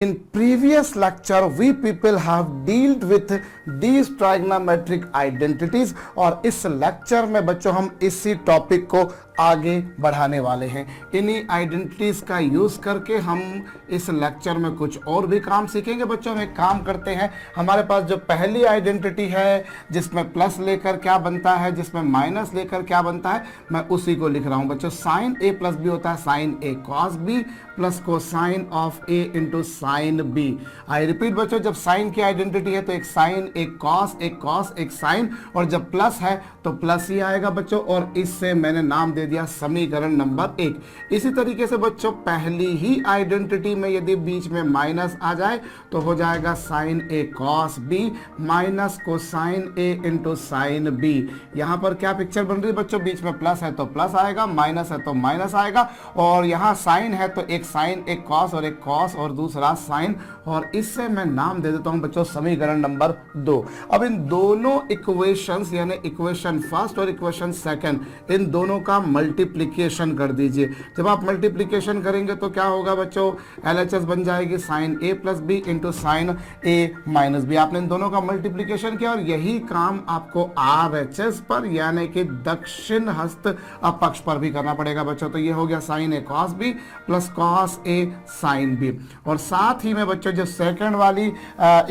In previous lecture, we people have dealt with these trigonometric identities और इस lecture में बच्चों हम इसी टॉपिक को आगे बढ़ाने वाले हैं। इन्हीं आइडेंटिटीज का यूज करके हम इस लेक्चर में कुछ और भी काम सीखेंगे। बच्चों हम एक काम करते हैं, हमारे पास जो पहली आइडेंटिटी है जिसमें प्लस लेकर क्या बनता है, जिसमें माइनस लेकर क्या बनता है, मैं उसी को लिख रहा हूं बच्चों। साइन ए प्लस बी होता है sine A cos B plus cosine of A into sine B. I repeat बच्चों, जब साइन की आइडेंटिटी है तो एक साइन एक कॉस एक साइन, और जब प्लस है तो प्लस ही आएगा बच्चों, और इससे मैंने नाम दे दिया समीकरण नंबर 1। इसी तरीके से बच्चों पहली ही आइडेंटिटी में यदि बीच में माइनस आ जाए तो हो जाएगा sign A cos B minus cosine A into sine B. यहां पर क्या पिक्चर बन रही है बच्चों, बीच में प्लस है तो प्लस आएगा, माइनस है तो माइनस आएगा, और यहां साइन है तो एक साइन एक कॉस और दूसरा साइन, और इससे मैं नाम दे देता हूं बच्चों समीकरण नंबर 2। अब इन दोनों इक्वेशंस यानी इक्वेशन फर्स्ट और इक्वेशन सेकंड, इन दोनों का मल्टीप्लिकेशन कर दीजिए। जब आप मल्टीप्लिकेशन करेंगे तो क्या होगा बच्चों, एलएचएस बन जाएगी sign A plus B into sine A minus B. आपने इन दोनों का मल्टीप्लिकेशन किया और यही काम आपको आरएचएस पर यानी कि दक्षिण हस्त पक्ष पर भी करना पड़ेगा बच्चों। तो ये हो गया sign A cos B plus cos A sine B, और साथ ही में बच्चों जो सेकंड वाली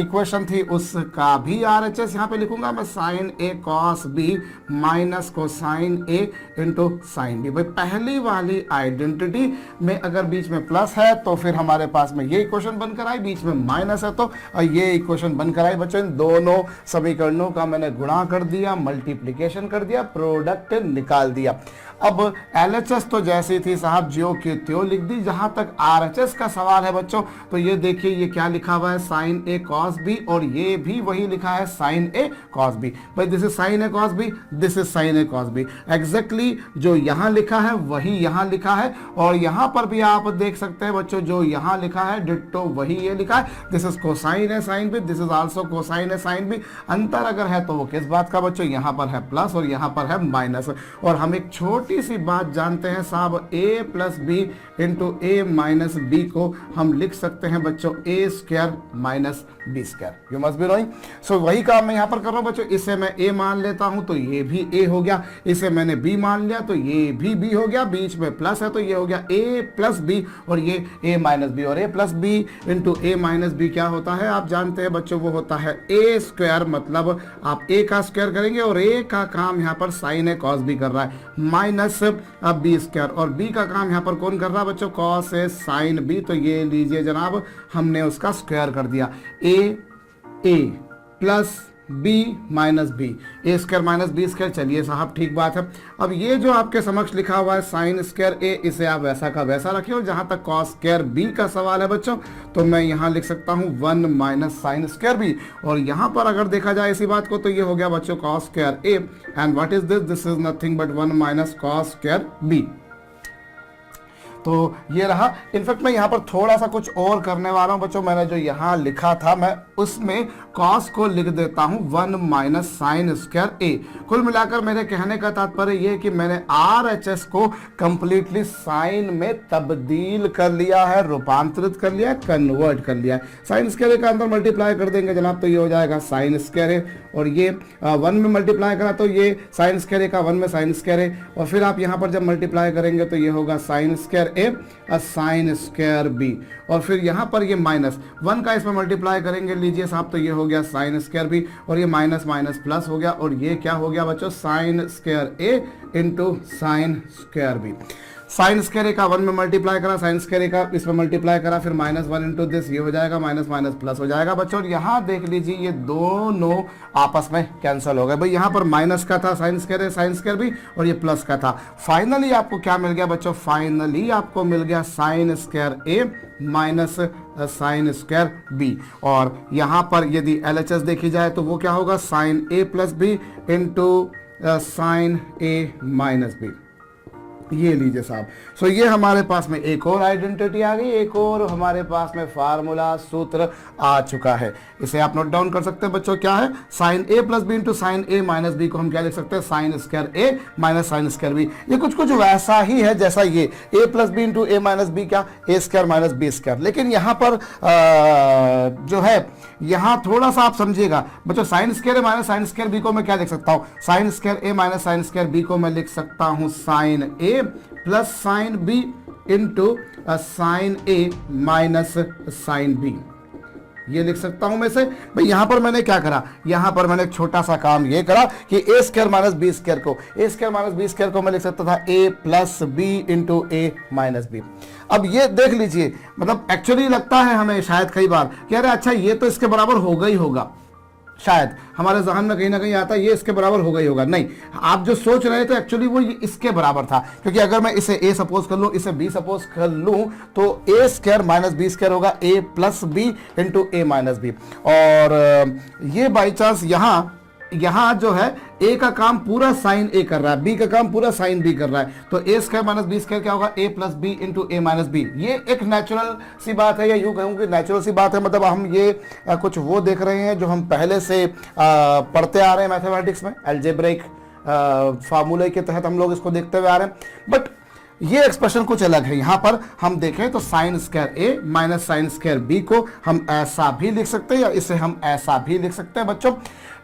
इक्वेशन थी उसका भी आरएचएस यहां पे लिखूंगा मैं, sign A cos B minus cosine A into sine B. भाई पहली वाली आइडेंटिटी में अगर बीच में प्लस है तो फिर हमारे पास में ये इक्वेशन बनकर आई, बीच में माइनस है तो ये इक्वेशन बनकर आई बच्चों। इन दोनों समीकरणों का मैंने गुणा कर दिया, मल्टीप्लिकेशन कर दिया, प्रोडक्ट निकाल दिया। अब एलएचएस तो जैसी थी साहब ज्यों की त्यों लिख दी। जहां तक आरएचएस का सवाल है बच्चों तो ये देखिए ये क्या लिखा हुआ है, साइन ए कॉस बी, और ये भी वही लिखा है साइन ए कॉस बी। भाई this is sine A cos B, this is sine A cos B. Exactly जो यहां लिखा है वही यहां लिखा है, और यहां पर भी आप देख सकते हैं बच्चों जो यहां लिखा है डिट्टो वही ये लिखा है। This is cosine A sine B, this is also cosine A sine B. अंतर अगर है तो वो किस बात का बच्चों, यहां पर है प्लस और यहां पर है माइनस। और हम एक छोटी सी बात जानते हैं साहब, a plus B into A minus B को हम लिख सकते हैं बच्चों A square minus B square. You must be knowing. So वही काम मैं यहां पर कर रहा हूं बच्चों। इसे मैं a मान लेता हूं तो ये भी a हो गया, इसे मैंने b मान लिया तो ये भी b हो गया, बीच में प्लस है तो ये हो गया a प्लस बी और ये a माइनस बी, और a plus B into A minus B क्या होता है आप जानते हैं बच्चों, वो होता है a स्क्वायर। मतलब आप a का स्क्वायर करेंगे और a का काम यहां पर साइन ए कॉस बी कर रहा है, माइनस अब बी स्क्वायर, और b का काम यहां पर कौन कर रहा है बच्चों, कॉस ए साइन बी। तो ये लीजिए जनाब हमने उसका स्क्वायर कर दिया, ए प्लस बी माइनस बी, ए स्क्वायर माइनस बी स्क्वायर। चलिए साहब ठीक बात है। अब ये जो आपके समक्ष लिखा हुआ है साइन स्क्वायर ए, इसे आप वैसा का वैसा रखिए, और जहां तक कॉस स्क्वायर बी का सवाल है बच्चों तो मैं यहां लिख सकता हूं 1 माइनस साइन स्क्वायर बी, और यहां पर अगर देखा जाए इसी बात को तो ये हो गया बच्चों cos square A, and what is this, this is nothing but 1 minus cos square B. तो ये रहा। इनफैक्ट मैं यहाँ पर थोड़ा सा कुछ और करने वाला हूँ बच्चों, मैंने जो यहाँ लिखा था मैं उसमें कॉस को लिख देता हूँ 1 माइनस साइन स्क्वायर ए। कुल मिलाकर मेरे कहने का तात्पर्य ये है कि मैंने आरएचएस को कंप्लीटली साइन में तब्दील कर लिया है, रूपांतरित कर लिया है, कन्वर्ट कर लिया है। साइन स्क्वायर ए का अंदर मल्टीप्लाई कर देंगे जनाब तो ये हो जाएगा साइन स्क्वायर ए, और ये 1 में मल्टीप्लाई करा तो ये साइन स्क्वायर ए का 1 में साइन स्क्वायर ए, और फिर आप यहाँ पर जब मल्टीप्लाई करेंगे तो ये होगा sine square A sine square B, और फिर यहां पर ये माइनस 1 का इसमें मल्टीप्लाई करेंगे लीजिए साहब तो ये हो गया साइन स्क्वायर बी, और ये माइनस माइनस प्लस हो गया, और ये क्या हो गया बच्चों sine square A into sine square B. Sine square A का 1 में मल्टीप्लाई करा, साइन स्क्वायर ए का इसमें मल्टीप्लाई करा, फिर माइनस 1 इंटू दिस, ये हो जाएगा माइनस माइनस प्लस हो जाएगा बच्चों। और यहाँ देख लीजिए ये दोनों आपस में कैंसिल हो गए। भाई यहाँ पर माइनस का था साइन स्क्वायर भी, और ये प्लस का था। फाइनली आपको क्या मिल गया बच्चों, फाइनली आपको मिल गया sign square A minus sine square B, और यहाँ पर यदि एलएचएस देखी जाए तो वो क्या होगा, sign A plus B into sine A minus B. ये लीजिए साहब। सो ये हमारे पास में एक और आइडेंटिटी आ गई, एक और हमारे पास में फार्मूला सूत्र आ चुका है। इसे आप नोट डाउन कर सकते हैं बच्चों, क्या है, sine A plus B into sine A minus B को हम क्या लिख सकते हैं, sign square A minus sine square B. ये कुछ कुछ वैसा ही है जैसा ये ए plus B into A minus B, क्या, ए स्क्वायर माइनस बी स्क्वायर। लेकिन यहाँ पर जो है, यहाँ थोड़ा सा आप समझिएगा बच्चों, sine square A minus sine square B को मैं क्या लिख सकता हूँ, sine square A minus sine square B को मैं लिख सकता हूँ sine A plus sine B into sine A minus sine B. ये लिख सकता हूं मैं से। भाई यहां पर मैंने क्या करा, यहां पर मैंने एक छोटा सा काम ये करा कि ए स्क्वायर माइनस बी स्क्वायर को, ए स्क्वायर माइनस बी स्क्वायर को मैं लिख सकता था ए plus B into A minus B. अब ये देख लीजिए, मतलब एक्चुअली लगता है हमें शायद कई बार कि अरे अच्छा ये तो इसके बराबर होगा ही होगा, शायद हमारे जहन में कहीं ना कहीं आता है ये इसके बराबर होगा ही होगा। नहीं, आप जो सोच रहे थे एक्चुअली वो ये इसके बराबर था, क्योंकि अगर मैं इसे a सपोज कर लूं, इसे b सपोज कर लूं, तो a square minus B square होगा a plus B into A minus B. और ये बाई चांस यहाँ जो है a का काम पूरा साइन a कर रहा है, b का काम पूरा साइन b कर रहा है, तो a square minus B square क्या होगा, a plus B into A minus B. ये एक नेचुरल सी बात है, या यूं कहूँ कि नेचुरल सी बात है, मतलब हम ये कुछ वो देख रहे हैं जो हम पहले से पढ़ते आ रहे हैं मैथमेटिक्स में, अलजेब्रिक फार्मूले के तहत हम लोग इसको देखते हुए आ रहे हैं। बट ये एक्सप्रेशन कुछ अलग है। यहां पर हम देखें तो sign square A minus sine square B को हम ऐसा भी लिख सकते हैं, या इसे हम ऐसा भी लिख सकते हैं बच्चों।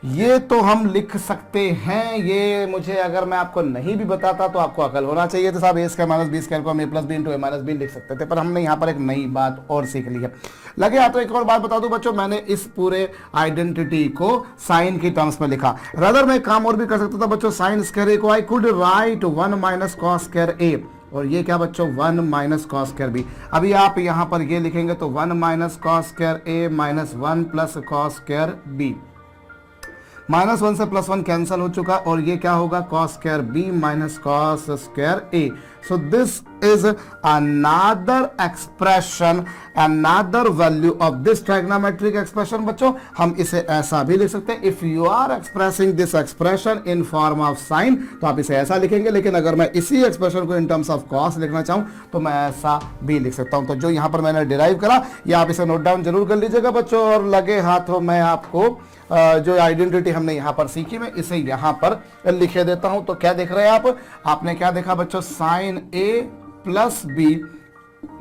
ये तो हम लिख सकते हैं, ये मुझे अगर मैं आपको नहीं भी बताता तो आपको अकल होना चाहिए था साहब, ए स्क्वायर माइनस बी स्क्वायर को हम ए plus B into A minus B लिख सकते थे, पर हमने यहाँ पर एक नई बात और सीख ली है। लगे हाथ तो एक और बात बता दूं बच्चों, मैंने इस पूरे आइडेंटिटी को साइन की टर्म्स में लिखा। रदर मैं काम और भी कर सकता था बच्चों, साइन स्क्वायर ए को I could write 1 minus cos square A, और ये क्या बच्चों 1 माइनस कॉस स्क्वायर बी। अभी आप यहां पर ये लिखेंगे तो 1 minus cos square A minus 1 plus cos square B. Minus 1 से प्लस 1 कैंसिल हो चुका, और ये क्या होगा, cos square B minus cos square A. So this is another expression, another value of this trigonometric expression। बच्चों हम इसे ऐसा भी लिख सकते हैं, if you are expressing this expression in form of sin, तो आप इसे ऐसा लिखेंगे, लेकिन अगर मैं इसी एक्सप्रेशन को in terms of cos लिखना चाहूं तो मैं ऐसा भी लिख सकता हूं। तो जो यहां पर मैंने डिराइव करा, ये आप इसे नोट डाउन जरूर कर लीजिएगा बच्चों, और लगे हाथों मैं आपको जो आइडेंटिटी हमने यहां पर सीखी, मैं इसे यहां पर लिखे देता हूं। तो क्या देख रहे हैं आपने क्या देखा बच्चों, sine A plus B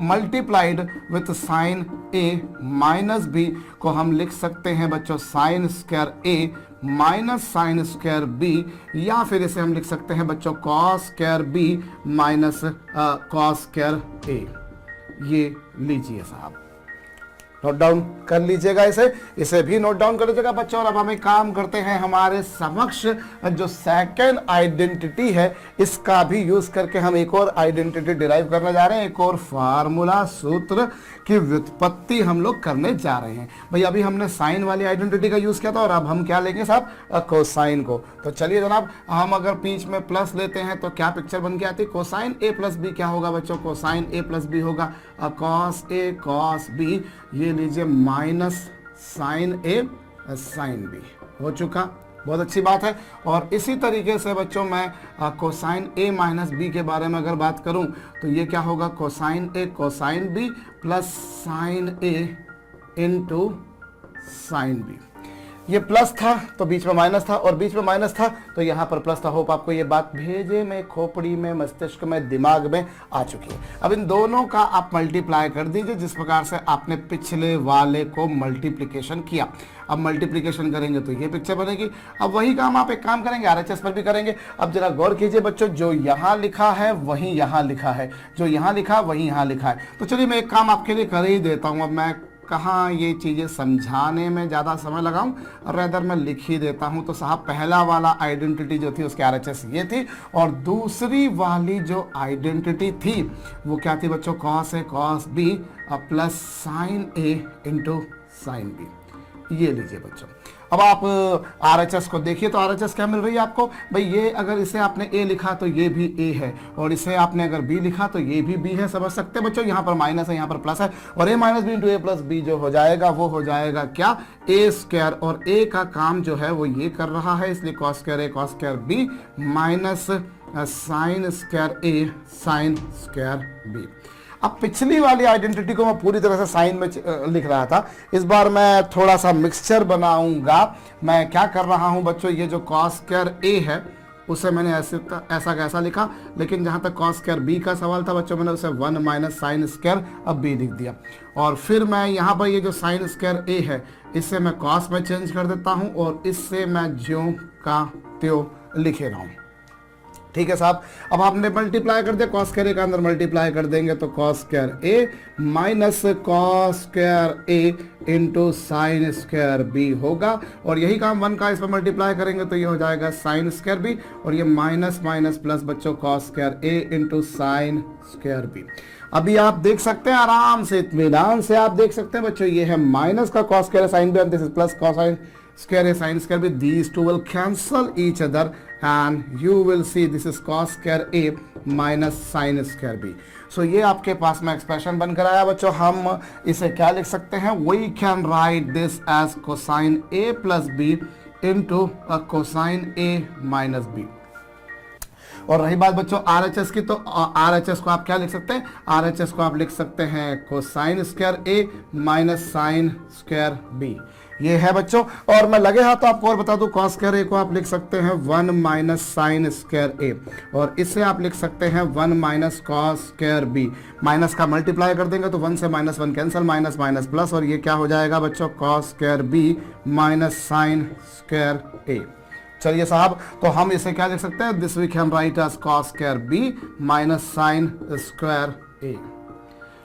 multiplied with sine A minus B को हम लिख सकते हैं बच्चों sine square A minus sine square B, या फिर इसे हम लिख सकते हैं बच्चों cos square B minus cos square A. ये लीजिए साहब, नोट डाउन कर लीजिएगा, इसे भी नोट डाउन कर लीजिएगा बच्चों। और अब हम एक काम करते हैं, हमारे समक्ष जो सेकंड आइडेंटिटी है इसका भी यूज करके हम एक और आइडेंटिटी डिराइव करने जा रहे हैं, एक और फार्मूला सूत्र की व्युत्पत्ति हम लोग करने जा रहे हैं। भाई अभी हमने साइन वाली आइडेंटिटी का यूज किया था, और अब हम क्या लेंगे साहब, कोसाइन को। तो चलिए जनाब, हम अगर बीच में प्लस लेते हैं तो क्या पिक्चर बन के आती है, कोसाइन ए प्लस बी क्या होगा बच्चों, कोसाइन ए प्लस बी होगा कॉस ए कॉस बी, ये लीजिए minus sine A sine B हो चुका। बहुत अच्छी बात है। और इसी तरीके से बच्चों मैं कोसाइन ए माइनस बी के बारे में अगर बात करूं तो ये क्या होगा, कोसाइन ए कोसाइन बी प्लस साइन ए इंटू साइन बी। ये प्लस था तो बीच में माइनस था, और बीच में माइनस था तो यहाँ पर प्लस था। होप आपको ये बात भेजे में, खोपड़ी में, मस्तिष्क में, दिमाग में आ चुकी है। अब इन दोनों का आप मल्टीप्लाई कर दीजिए जिस प्रकार से आपने पिछले वाले को मल्टीप्लिकेशन किया। अब मल्टीप्लिकेशन करेंगे तो ये पिक्चर बनेगी। अब वही काम आप एक काम करेंगे, आरएचएस पर भी करेंगे। अब जरा गौर कीजिए बच्चों, जो यहाँ लिखा है वही यहाँ लिखा है, जो यहाँ लिखा वही यहाँ लिखा है। तो चलिए मैं एक काम आपके लिए कर ही देता हूँ। अब मैं कहाँ ये चीज़ें समझाने में ज़्यादा समय लगाऊं, रेदर मैं लिख ही देता हूं। तो साहब पहला वाला आइडेंटिटी जो थी उसकी आरएचएस ये थी, और दूसरी वाली जो आइडेंटिटी थी वो क्या थी बच्चों, cos A cos B plus sign A into sine B. ये लीजिए बच्चों। अब आप आरएचएस को देखिए तो आरएचएस क्या मिल रही है आपको, भाई ये अगर इसे आपने ए लिखा तो ये भी ए है, और इसे आपने अगर बी लिखा तो ये भी बी है। समझ सकते हैं बच्चों, यहाँ पर माइनस है यहाँ पर प्लस है, और ए माइनस बी इंटू ए प्लस बी जो हो जाएगा वो हो जाएगा क्या, ए स्क्वायर। और ए का काम जो है वो ये कर रहा है, इसलिए cos square A cos square B minus sine square A sine square B. अब पिछली वाली आइडेंटिटी को मैं पूरी तरह से साइन में लिख रहा था, इस बार मैं थोड़ा सा मिक्सचर बनाऊंगा। मैं क्या कर रहा हूं बच्चों, ये जो कॉस स्क्वायर ए है उसे मैंने ऐसा कैसा लिखा, लेकिन जहां तक कॉस स्क्वायर बी का सवाल था बच्चों मैंने उसे 1 माइनस साइन स्क्वायर अब बी लिख दिया। और फिर मैं यहाँ पर ये जो साइन स्क्वायर ए है इससे मैं कॉस में चेंज कर देता हूँ और इससे मैं ज्यों का त्यों लिखे रहा हूँ। ठीक है साहब। अब आपने मल्टीप्लाई कर दिया, कॉस स्क्वायर ए का अंदर मल्टीप्लाई कर देंगे तो cos square A minus cos square A into sine square B होगा। और यही काम 1 का इस पर मल्टीप्लाई करेंगे तो ये हो जाएगा साइन स्क्वायर बी, और ये माइनस माइनस प्लस बच्चों cos square A into sine square B. अभी आप देख सकते हैं आराम से, इत्मीनान से आप देख सकते हैं बच्चों, ये है माइनस का cos square sine B and this is plus cos square a sin square b, these two will cancel each other and you will see this is cos square a minus sin square b. So ये आपके पास में expression बनकर आया बच्चों। हम इसे क्या लिख सकते हैं, we can write this as cosine a plus b into a cosine a minus b। और रही बात बच्चों RHS की, तो RHS को आप क्या लिख सकते हैं, RHS को आप लिख सकते हैं cosine square A minus sine square B. ये है बच्चों। और मैं लगे हाथ तो आपको और बता दूं, कॉस स्क्वायर ए को आप लिख सकते हैं 1 माइनस साइन स्क्वायर ए, और इससे आप लिख सकते हैं 1 minus cos square B. Minus का मल्टीप्लाई कर देंगे तो 1 से minus 1 cancel, minus minus plus, और ये क्या हो जाएगा बच्चों, cos square B minus sine square A. चलिए साहब, तो हम इसे क्या लिख सकते हैं, this we can write as cos square B minus sine square A.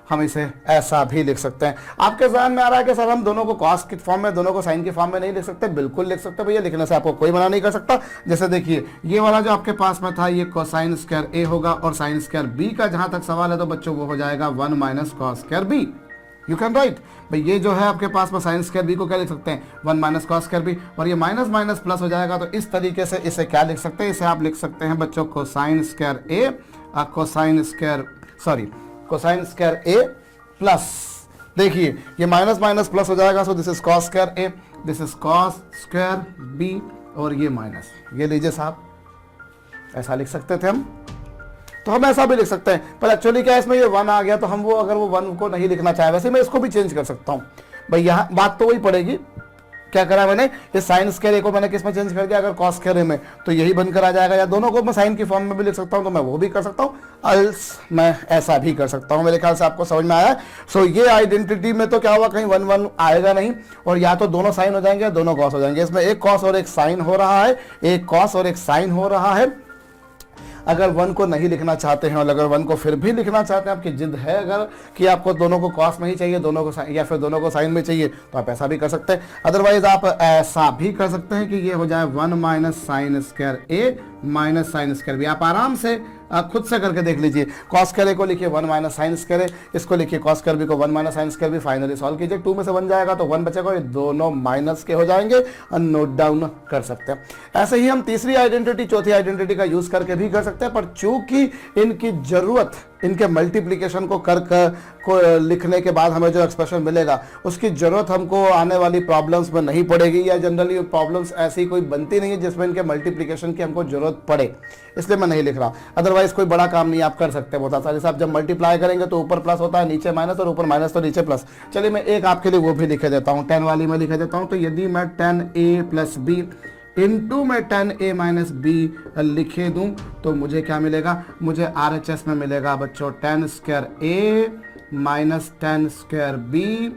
हम इसे ऐसा भी लिख सकते हैं। आपके ध्यान में आ रहा है कि सर हम दोनों को कॉस की फॉर्म में, दोनों को साइन की फॉर्म में नहीं लिख सकते? बिल्कुल लिख सकते भैया, लिखने से आपको कोई मना नहीं कर सकता। जैसे देखिए ये वाला जो आपके पास में था ये कोसाइन स्क्वायर ए होगा, और साइन स्क्वायर बी का जहां तक सवाल है तो बच्चों वो हो जाएगा 1 minus cos square B. You can write भाई, ये जो है आपके पास में साइन स्क्वायर बी को क्या लिख सकते हैं, 1 माइनस कॉस स्क्वायर बी, और ये माइनस माइनस प्लस हो जाएगा। तो इस तरीके से इसे क्या लिख सकते हैं, इसे आप लिख सकते हैं बच्चों cosine square A cosine square A plus, देखिए ये माइनस माइनस प्लस हो जाएगा, so this is cos square A, this is cos square B, और ये माइनस, ये लीजिए साहब, ऐसा लिख सकते थे हम। तो हम ऐसा भी लिख सकते हैं, पर एक्चुअली क्या है इसमें ये 1 आ गया, तो हम वो अगर वो 1 को नहीं लिखना चाहे, वैसे मैं इसको भी चेंज कर सकता हूँ भाई। यहाँ बात तो वही पड़ेगी, क्या करा मैंने, इस साइन स्क्वायर ए को मैंने किस में चेंज कर दिया, अगर कॉस स्क्वायर ए में, तो यही बनकर आ जाएगा। या दोनों को मैं साइन की फॉर्म में भी लिख सकता हूं, तो मैं वो भी कर सकता हूं, अल्स मैं ऐसा भी कर सकता हूं। मेरे ख्याल से आपको समझ में आया। सो ये आइडेंटिटी में तो क्या हुआ, कहीं 1 1 आएगा नहीं, और या तो दोनों साइन हो जाएंगे या दोनों कॉस हो जाएंगे। इसमें एक कॉस और एक साइन हो रहा है, एक कॉस और एक साइन हो रहा है। अगर 1 को नहीं लिखना चाहते हैं, और अगर 1 को फिर भी लिखना चाहते हैं, आपकी जिद है अगर कि आपको दोनों को कॉस में ही चाहिए, दोनों को साइन, या फिर दोनों को साइन में चाहिए, तो आप ऐसा भी कर सकते हैं। अदरवाइज आप ऐसा भी कर सकते हैं कि ये हो जाए 1 minus sine square A minus sine square B. आप आराम से खुद से करके देख लीजिए। कॉस स्क्वायर ए को लिखिए 1 माइनस साइन स्क्वायर ए, इसको लिखिए कॉस स्क्वायर बी को 1 minus sine square B. Finally solve कीजिए, 2 में से 1 जाएगा तो 1 बचेगा, ये दोनों माइनस के हो जाएंगे, और नोट डाउन कर सकते हैं। ऐसे ही हम तीसरी आइडेंटिटी, चौथी आइडेंटिटी का यूज करके भी कर सकते हैं, पर चूंकि इनकी जरूरत, इनके मल्टीप्लीकेशन को लिखने के बाद हमें जो एक्सप्रेशन मिलेगा उसकी जरूरत हमको आने वाली प्रॉब्लम्स में नहीं पड़ेगी, या जनरली प्रॉब्लम्स ऐसी कोई बनती नहीं है जिसमें इनके मल्टीप्लीकेशन की हमको जरूरत पड़े, इसलिए मैं नहीं लिख रहा। अदरवाइज कोई बड़ा काम नहीं आप कर सकते बहुत आसानी से। आप जब मल्टीप्लाई करेंगे तो ऊपर प्लस होता है, नीचे माइनस, और ऊपर माइनस तो नीचे प्लस। चलिए मैं एक आपके लिए वो भी लिखे देता हूँ, 10 वाली में लिखे देता हूँ। तो यदि मैं 10a प्लस बी इंटू में 10a माइनस बी लिखे दूं तो मुझे क्या मिलेगा, मुझे RHS में मिलेगा बच्चों 10 square A minus 10 square B,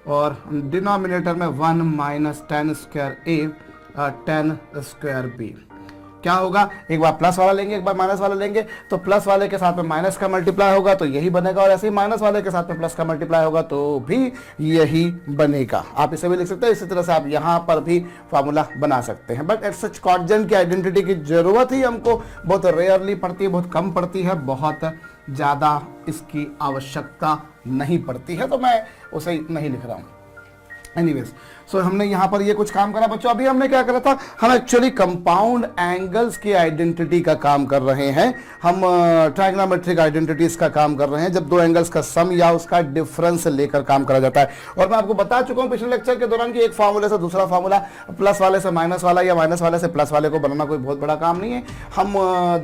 और डिनोमिनेटर में 1 माइनस 10 स्क्वायर ए 10 स्क्वायर बी। क्या होगा, एक बार प्लस वाला लेंगे, एक बार माइनस वाला लेंगे, तो प्लस वाले के साथ में माइनस का मल्टीप्लाई होगा तो यही बनेगा, और ऐसे ही माइनस वाले के साथ में प्लस का मल्टीप्लाई होगा तो भी यही बनेगा। आप इसे भी लिख सकते हैं, इसी तरह से आप यहाँ पर भी फार्मूला बना सकते हैं। बट एट सच कॉन्स्टेंट की आइडेंटिटी की जरूरत ही हमको बहुत रेयरली पड़ती है, बहुत कम पड़ती है, बहुत ज़्यादा इसकी आवश्यकता नहीं पड़ती है, तो मैं उसे नहीं लिख रहा हूँ। एनीवेज, सो हमने यहाँ पर ये कुछ काम करा बच्चों। अभी हमने क्या करा था, हम एक्चुअली कंपाउंड एंगल्स की आइडेंटिटी का काम कर रहे हैं, हम ट्राइग्नोमेट्रिक आइडेंटिटीज का काम कर रहे हैं, जब दो एंगल्स का सम या उसका डिफरेंस लेकर काम करा जाता है। और मैं आपको बता चुका हूँ पिछले लेक्चर के दौरान कि एक फार्मूले से दूसरा फार्मूला, प्लस वाले से माइनस वाला या माइनस वाले से प्लस वाले को बनाना कोई बहुत बड़ा काम नहीं है। हम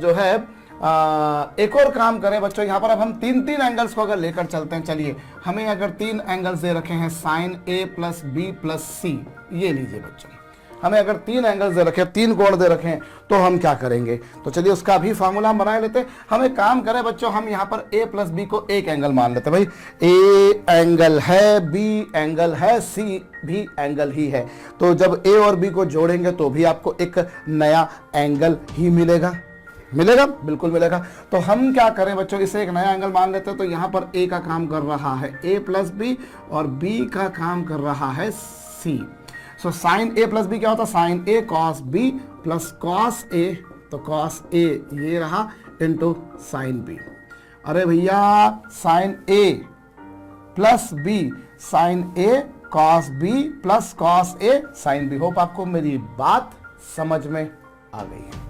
जो है एक और काम करें बच्चों, यहाँ पर अब हम तीन तीन एंगल्स को अगर लेकर चलते हैं, चलिए हमें अगर तीन एंगल्स दे रखे हैं sign A plus B plus सी, ये लीजिए बच्चों, हमें अगर तीन एंगल्स दे रखे हैं, तीन कोण दे रखे हैं, तो हम क्या करेंगे, तो चलिए उसका भी फार्मूला हम बना लेते हैं। हम एक काम करें बच्चों, हम यहाँ पर ए प्लस बी को एक एंगल मान लेते हैं। भाई ए एंगल है, बी एंगल है, सी भी एंगल ही है, तो जब ए और बी को जोड़ेंगे तो भी आपको एक नया एंगल ही मिलेगा, मिलेगा, बिल्कुल मिलेगा। तो हम क्या करें बच्चों, इसे एक नया एंगल मान लेते हैं। तो यहाँ पर ए का काम कर रहा है ए प्लस बी और बी का काम कर रहा है सी। So sine A plus B क्या होता है, sine A cos B plus cos ए, तो कॉस ए ये रहा इंटू साइन बी। अरे भैया sine A plus B, sine A cos B plus cos A sine B. Hope आपको मेरी बात समझ में आ गई है।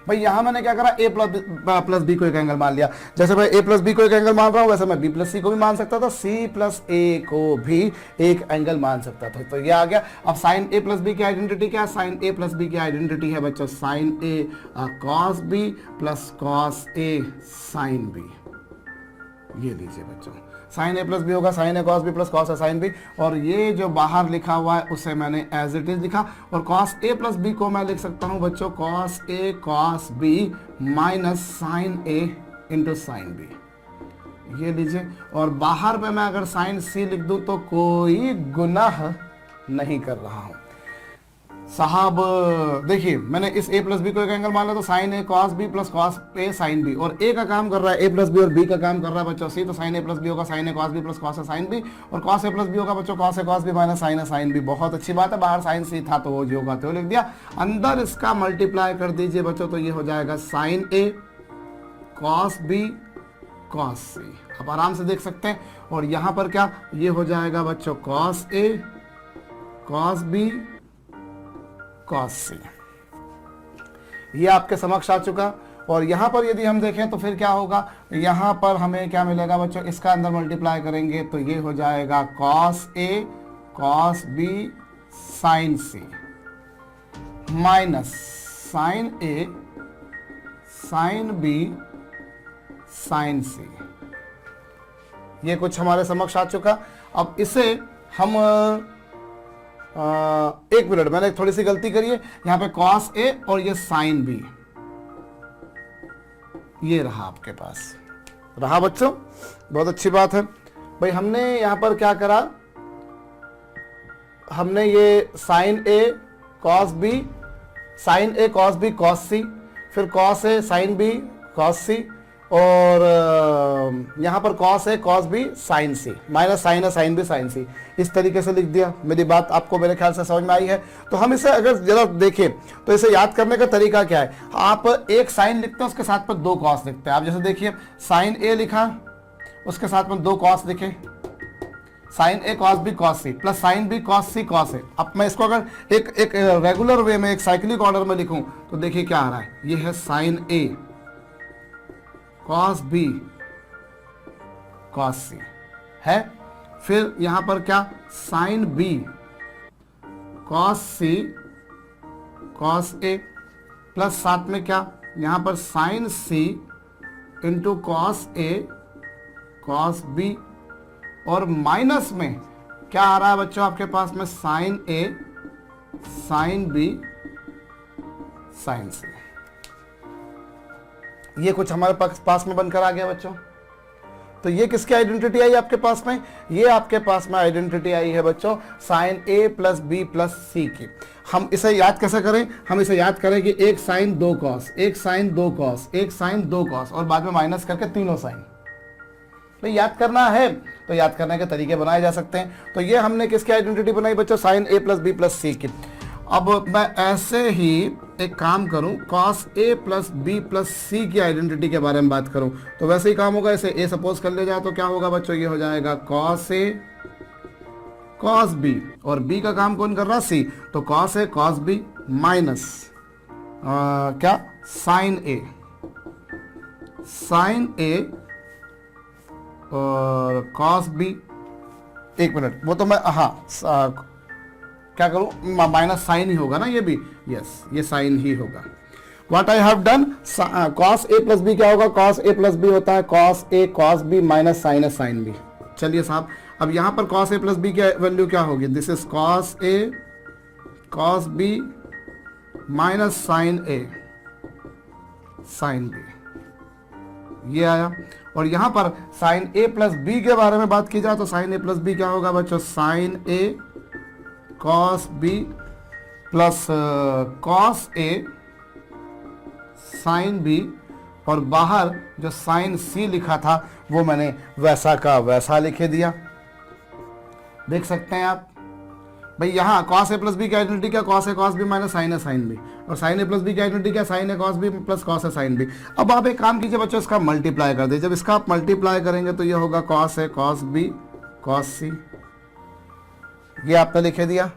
भाई यहां मैंने क्या करा, ए प्लस बी को एक एंगल मान लिया। जैसे मैं ए प्लस बी को एक एंगल मान रहा हूं, वैसे मैं बी प्लस सी को भी मान सकता था, सी प्लस ए को भी एक एंगल मान सकता था। तो ये आ गया। अब साइन ए प्लस बी की आइडेंटिटी क्या है, साइन ए प्लस बी की आइडेंटिटी है बच्चों sine A cos B plus cos A sine B. ये लीजिए बच्चों, साइन ए प्लस बी होगा sign A cos B plus cos A sine B, और ये जो बाहर लिखा हुआ है उसे मैंने एज इट इज लिखा। और कॉस ए प्लस बी को मैं लिख सकता हूं बच्चों cos A cos B minus sine A into sine B. ये लीजिए, और बाहर पे मैं अगर साइन सी लिख दूं तो कोई गुनाह नहीं कर रहा हूं साहब। देखिए मैंने इस a प्लस बी को एक एंगल मान लिया, तो sign A cos B plus cos A sine B, और a का काम कर रहा है ए प्लस बी और b का काम कर रहा है बच्चों c, तो साइन ए प्लस बी होगा sign A cos B plus cos A sine B, और कॉस ए प्लस बी होगा बच्चों cos A cos B minus sine A sine B. बहुत अच्छी बात है, बाहर साइन सी था तो वो जो होगा तो लिख दिया, अंदर इसका मल्टीप्लाई कर दीजिए बच्चों, तो ये हो जाएगा sign A cos B cos सी। आप आराम से देख सकते हैं। और यहां पर क्या, ये हो जाएगा बच्चों cos A cos B cos सी। ये आपके समक्ष आ चुका। और यहां पर यदि हम देखें तो फिर क्या होगा, यहां पर हमें क्या मिलेगा बच्चों, इसका अंदर मल्टीप्लाई करेंगे तो ये हो जाएगा cos A cos B sign C minus sine A sine B sign सी। ये कुछ हमारे समक्ष आ चुका। अब इसे हम एक मिनट, मैंने थोड़ी सी गलती करी है, यहां पे कॉस ए और ये साइन बी, ये रहा आपके पास, रहा बच्चों, बहुत अच्छी बात है। भाई हमने यहां पर क्या करा, हमने ये sign A cos B, sine A cos B cos सी, फिर cos A sine B cos सी, और यहां पर cos A cos B sign C minus sine A sine B sign सी, इस तरीके से लिख दिया। मेरी बात आपको मेरे ख्याल से समझ में आई है। तो हम इसे अगर जरा देखें तो इसे याद करने का तरीका क्या है, आप एक साइन लिखते हैं उसके साथ में दो कॉस लिखते हैं। आप जैसे देखिए साइन ए लिखा, उसके साथ में दो कॉस लिखे, sine A cos B cos C plus sine B cos C cos A. अब मैं इसको अगर एक रेगुलर वे में, एक साइक्लिक ऑर्डर में लिखूं तो देखिए क्या आ रहा है, ये है sine A cos B cos सी है, फिर यहां पर क्या sign B cos C cos A, plus साथ में क्या यहां पर sign C into cos A cos B, और माइनस में क्या आ रहा है बच्चों आपके पास में sign A sine B sign सी। ये कुछ हमारे पास में बनकर आ गया बच्चों। तो ये किसकी आइडेंटिटी आई आपके पास में, ये आपके पास में आइडेंटिटी आई है बच्चों sine A plus B plus C की। हम इसे याद कैसे करें, हम इसे याद करें कि एक साइन दो कॉस, एक साइन दो कॉस, एक साइन दो कॉस, और बाद में माइनस करके तीनों साइन। तो याद करना है तो याद करने के तरीके बनाए जा सकते हैं। तो ये हमने किसकी आइडेंटिटी बनाई बच्चों, sine A plus B plus C की। अब मैं ऐसे ही एक काम करूं, cos a plus B plus C की आइडेंटिटी के बारे में बात करूं तो वैसे ही काम होगा। इसे a सपोज कर ले जाए तो क्या होगा बच्चों, ये हो जाएगा cos a कॉस बी, और बी का काम कौन कर रहा है, सी, तो cos A cos B minus क्या, साइन ए, साइन ए और कॉस बी, एक मिनट, वो तो मैं क्या करूं, माइनस साइन ही होगा ना ये भी, यस ये साइन ही होगा। What I have done, cos A plus B क्या होगा, कॉस ए प्लस बी होता है cos A cos B minus sine A sine B. चलिए साहब, अब यहां पर कॉस ए प्लस बी की वैल्यू क्या होगी, this is cos A cos B minus sine A sine B, ये आया। और यहां पर साइन ए प्लस बी के बारे में बात की जाए तो साइन ए प्लस बी क्या होगा बच्चों, sine A cos B plus cos A sine B, और बाहर जो साइन सी लिखा था वो मैंने वैसा का वैसा लिखे दिया। देख सकते हैं आप भाई, यहाँ कॉस ए प्लस बी की आइडेंटिटी क्या, cos A cos B minus sine A sine B, और साइन ए प्लस बी की आइडेंटिटी क्या, sign A cos B plus cos A sine B. अब आप एक काम कीजिए बच्चों, इसका मल्टीप्लाई कर दीजिए। जब इसका आप मल्टीप्लाई करेंगे तो ये होगा cos A cos B cos सी, ये आपने लिखे दिया।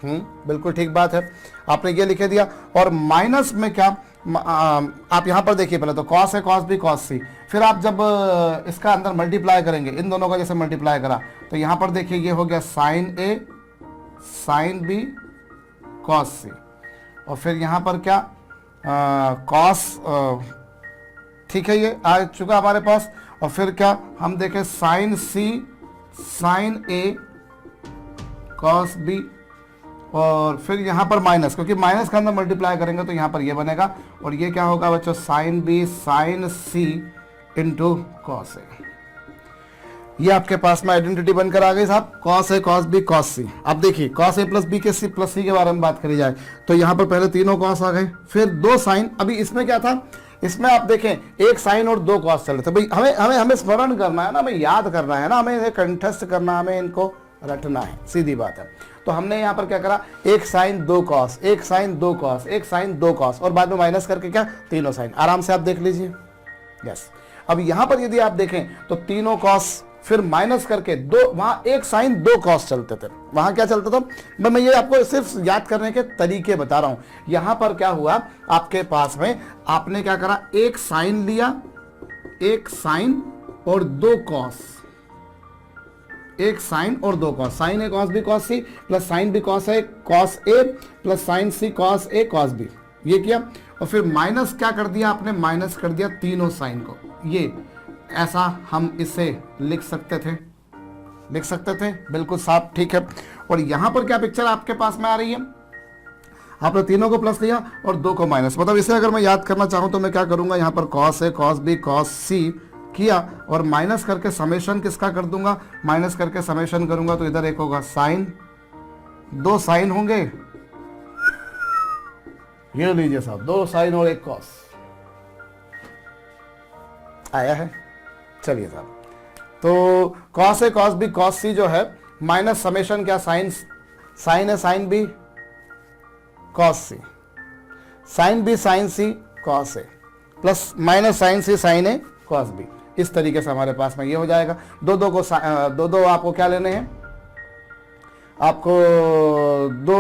बिल्कुल ठीक बात है, आपने ये लिखे दिया। और माइनस में क्या, आप यहां पर देखिए, पहले तो कॉस है कॉस बी कॉस सी, फिर आप जब इसका अंदर मल्टीप्लाई करेंगे, इन दोनों का जैसे मल्टीप्लाई करा तो यहां पर देखिए ये हो गया sign A sine B cos सी, और फिर यहां पर क्या कॉस, ठीक है ये आ चुका हमारे पास। और फिर क्या हम देखें, sign C sign A cos B, और फिर यहाँ पर माइनस, क्योंकि माइनस का अंदर मल्टीप्लाई करेंगे तो यहाँ पर ये बनेगा, और ये क्या होगा बच्चों, sine B sign C into cos A. ये आपके पास में आइडेंटिटी बनकर आ गई साहब, cos A cos B cos सी। अब देखिए कॉस ए प्लस बी के सी प्लस सी के बारे में बात करी जाए तो यहाँ पर पहले तीनों कॉस आ गए, फिर दो साइन। अभी इसमें क्या था, इसमें आप देखें एक साइन और दो कॉस चल रहे थे। भाई हमें हमें हमें स्मरण करना है ना, हमें याद करना है ना, हमें इन्हें कंठस्थ करना है, हमें इनको रटना है, सीधी बात है। तो हमने यहाँ पर क्या करा, एक साइन दो कॉस, एक साइन दो कॉस, एक साइन दो कॉस, और बाद में माइनस करके क्या, तीनों साइन। आराम से आप देख लीजिए, यस। अब यहाँ पर यदि आप देखें तो तीनों कॉस फिर माइनस करके दो, वहां एक साइन दो कॉस चलते थे, वहां क्या चलता था, मैं ये आपको सिर्फ याद करने के तरीके बता रहा हूं। यहां पर क्या हुआ, आपके पास में आपने क्या करा, एक साइन लिया, एक साइन और दो कॉस, एक साइन और दो cos, sine A cos B cos C plus sine B cos A plus sine C cos A cos B, ये किया। और फिर माइनस क्या कर दिया आपने, माइनस कर दिया तीनों साइन को। ये ऐसा हम इसे लिख सकते थे, बिल्कुल साफ, ठीक है। और यहां पर क्या पिक्चर आपके पास में आ रही है, आपने तीनों को प्लस लिया और दो को माइनस। मतलब इसे अगर मैं याद करना चाहूं तो मैं क्या करूंगा, यहां पर cos A cos B cos सी किया और माइनस करके समेशन किसका कर दूंगा, माइनस करके समेशन करूंगा तो इधर एक होगा साइन, दो साइन होंगे, ये लीजिए साहब, दो साइन और एक कॉस आया है। चलिए साहब, तो cos A cos B cos सी जो है माइनस समेशन क्या, sign A sine B cos C, sine B sign C cos A plus minus sign C sign A cos B. इस तरीके से हमारे पास में ये हो जाएगा। दो आपको क्या लेने हैं, आपको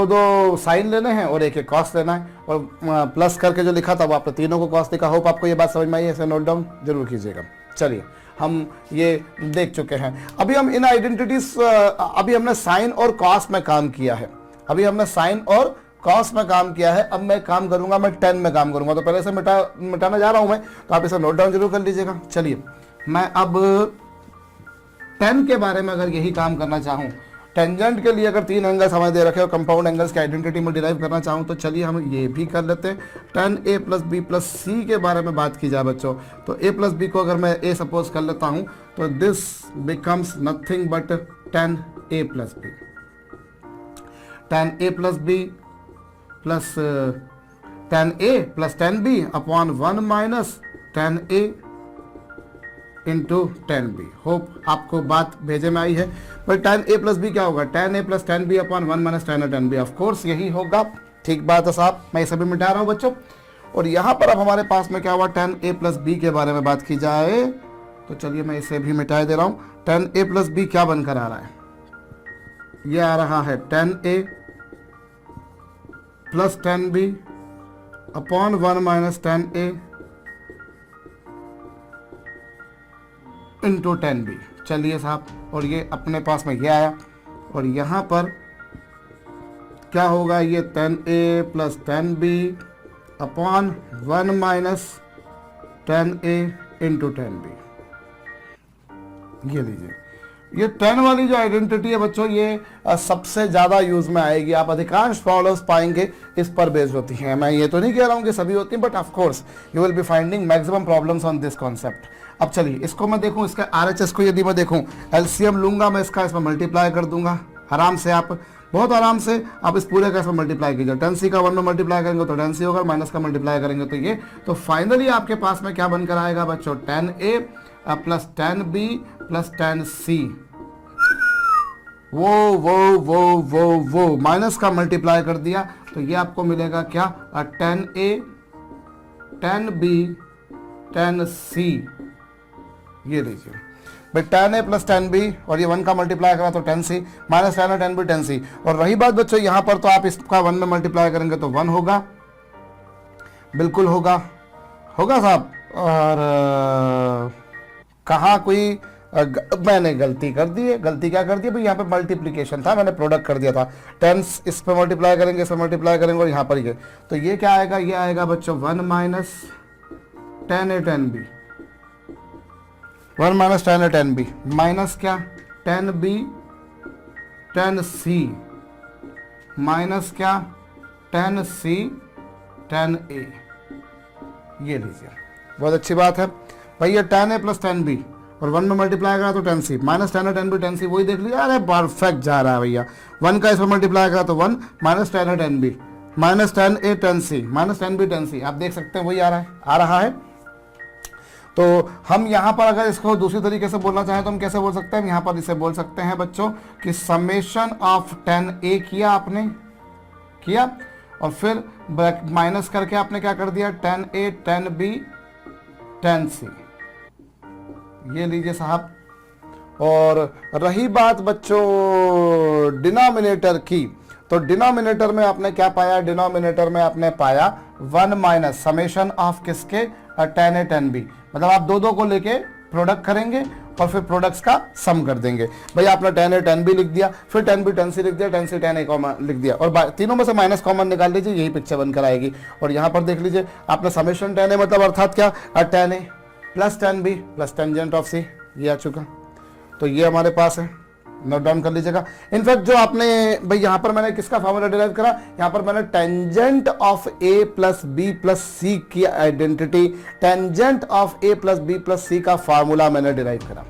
दो साइन लेने हैं और एक एक कॉस लेना है, और प्लस करके जो लिखा था वो आपने तीनों को कॉस लिखा। होप आपको ये बात समझ में आई, ऐसे नोट डाउन जरूर कीजिएगा। चलिए, हम ये देख चुके हैं। अभी हम इन आइडेंटिटीज, अभी हमने साइन और कॉस में काम किया है, अब मैं काम करूंगा, मैं 10 में काम करूंगा। तो पहले से मिटाना जा रहा हूं मैं, तो आप इसे नोट डाउन जरूर कर लीजिएगा। चलिए, मैं अब 10 के बारे में अगर यही काम करना चाहूं, टेंजेंट के लिए अगर 3 एंगल्स हमें दे रखे और कंपाउंड एंगल्स की आइडेंटिटी में डिराइव करना चाहूं तो चलिए हम ये भी कर लेते हैं। 10a प्लस बी प्लस सी के बारे में बात की जाए बच्चों, तो a प्लस बी को अगर मैं a सपोज कर लेता हूं तो this becomes nothing but 10a plus B, 10a plus B plus 10a plus 10b upon 1 minus 10a into 10b। Hope आपको बात भेजे में आई है। पर 10a प्लस बी क्या होगा, 10a plus 10b upon 1 minus 10b, of course यही होगा। ठीक बात है साहब, मैं इसे भी मिटा रहा हूं बच्चों। और यहां पर अब हमारे पास में क्या हुआ, 10a प्लस बी के बारे में बात की जाए तो चलिए मैं इसे भी मिटा दे रहा हूं। 10a प्लस बी क्या बनकर आ रहा है, ये आ रहा है 10a plus 10b upon 1 minus 10a into 10b। चलिए साहब, और ये अपने पास में ये आया, और यहाँ पर क्या होगा, ये 10a plus 10b upon 1 minus 10a into 10b। ये लीजिए, ये 10 वाली जो आइडेंटिटी है बच्चों, ये सबसे ज़्यादा यूज़ में आएगी। आप अधिकांश प्रॉब्लम्स पाएंगे इस पर बेस्ड होती हैं। मैं ये तो नहीं कह रहा हूँ कि सभी होती हैं, but of course you will be finding maximum problems on this concept. अब चलिए इसको मैं देखूँ, इसका RHS को यदि मैं देखूँ, एलसीएम लूंगा मैं इसका, इसमें मल्टीप्लाई कर दूंगा आराम से। आप बहुत आराम से आप इस पूरे का इसमें मल्टीप्लाई कीजिए। 10c का 1 में मल्टीप्लाई करेंगे तो 10c होगा, माइनस का मल्टीप्लाई करेंगे तो ये, तो फाइनली आपके पास में क्या बनकर आएगा बच्चों, 10a plus 10b plus 10c। वो माइनस का मल्टीप्लाई कर दिया तो ये आपको मिलेगा क्या, 10a 10b 10c। ये लीजिए भाई, 10a प्लस 10b और ये 1 का मल्टीप्लाई करा तो 10c, माइनस 10 और 10b 10c। और रही बात बच्चों यहाँ पर, तो आप इसका 1 में मल्टीप्लाई करेंगे तो 1 होगा, बिल्कुल होगा, होगा साहब। और कहाँ कोई मैंने गलती कर दी है। गलती क्या कर दी भाई, यहाँ पे मल्टीप्लिकेशन था, मैंने प्रोडक्ट कर दिया था। 10 इस पे मल्टीप्लाई करेंगे, इस पे मल्टीप्लाई करेंगे, और यहाँ पर ये, तो ये क्या आएगा, ये आएगा बच्चों 1 minus 10a 10b, 1 minus 10a 10b minus क्या, 10b 10c माइनस क्या, 10c 10a। ये लीजिए, बहुत अच्छी बात है भैया। 10a प्लस 10b और 1 में मल्टीप्लाई करा तो 10c, minus 10a 10b 10c, वही देख लीजिए। अरे परफेक्ट जा रहा है भैया। 1 का इसमें मल्टीप्लाई करा तो 1 minus 10a 10b minus 10a 10c minus 10b 10c, आप देख सकते हैं वही आ रहा है। तो हम यहाँ पर अगर इसको दूसरी तरीके से बोलना चाहें तो हम कैसे बोल सकते हैं, यहाँ पर इसे बोल सकते हैं बच्चों कि समेशन ऑफ 10a किया आपने, किया, और फिर माइनस करके आपने क्या कर दिया, 10a 10b 10c। ये लीजिए साहब। और रही बात बच्चों डिनोमिनेटर की, तो डिनोमिनेटर में आपने क्या पाया, डिनोमिनेटर में आपने पाया 1 माइनस समेशन ऑफ किसके, 10a 10b। मतलब आप दो को लेके प्रोडक्ट करेंगे और फिर प्रोडक्ट्स का सम कर देंगे। भाई आपने 10a 10b लिख दिया, फिर 10b 10c लिख दिया, 10c 10a कॉमन लिख दिया, और तीनों में से माइनस कॉमन निकाल लीजिए, यही पिक्चर बनकर आएगी। और यहाँ पर देख लीजिए, आपने समेशन 10a मतलब अर्थात क्या, 10a plus 10b plus tangent of c, ये आ चुका। तो ये हमारे पास है, नोट डाउन कर लीजिएगा। इनफैक्ट जो आपने भाई यहाँ पर मैंने किसका फॉर्मूला डिराइव करा, यहाँ पर मैंने tangent of a plus b plus c की identity, tangent of a plus b plus c का फॉर्मूला मैंने डिराइव करा।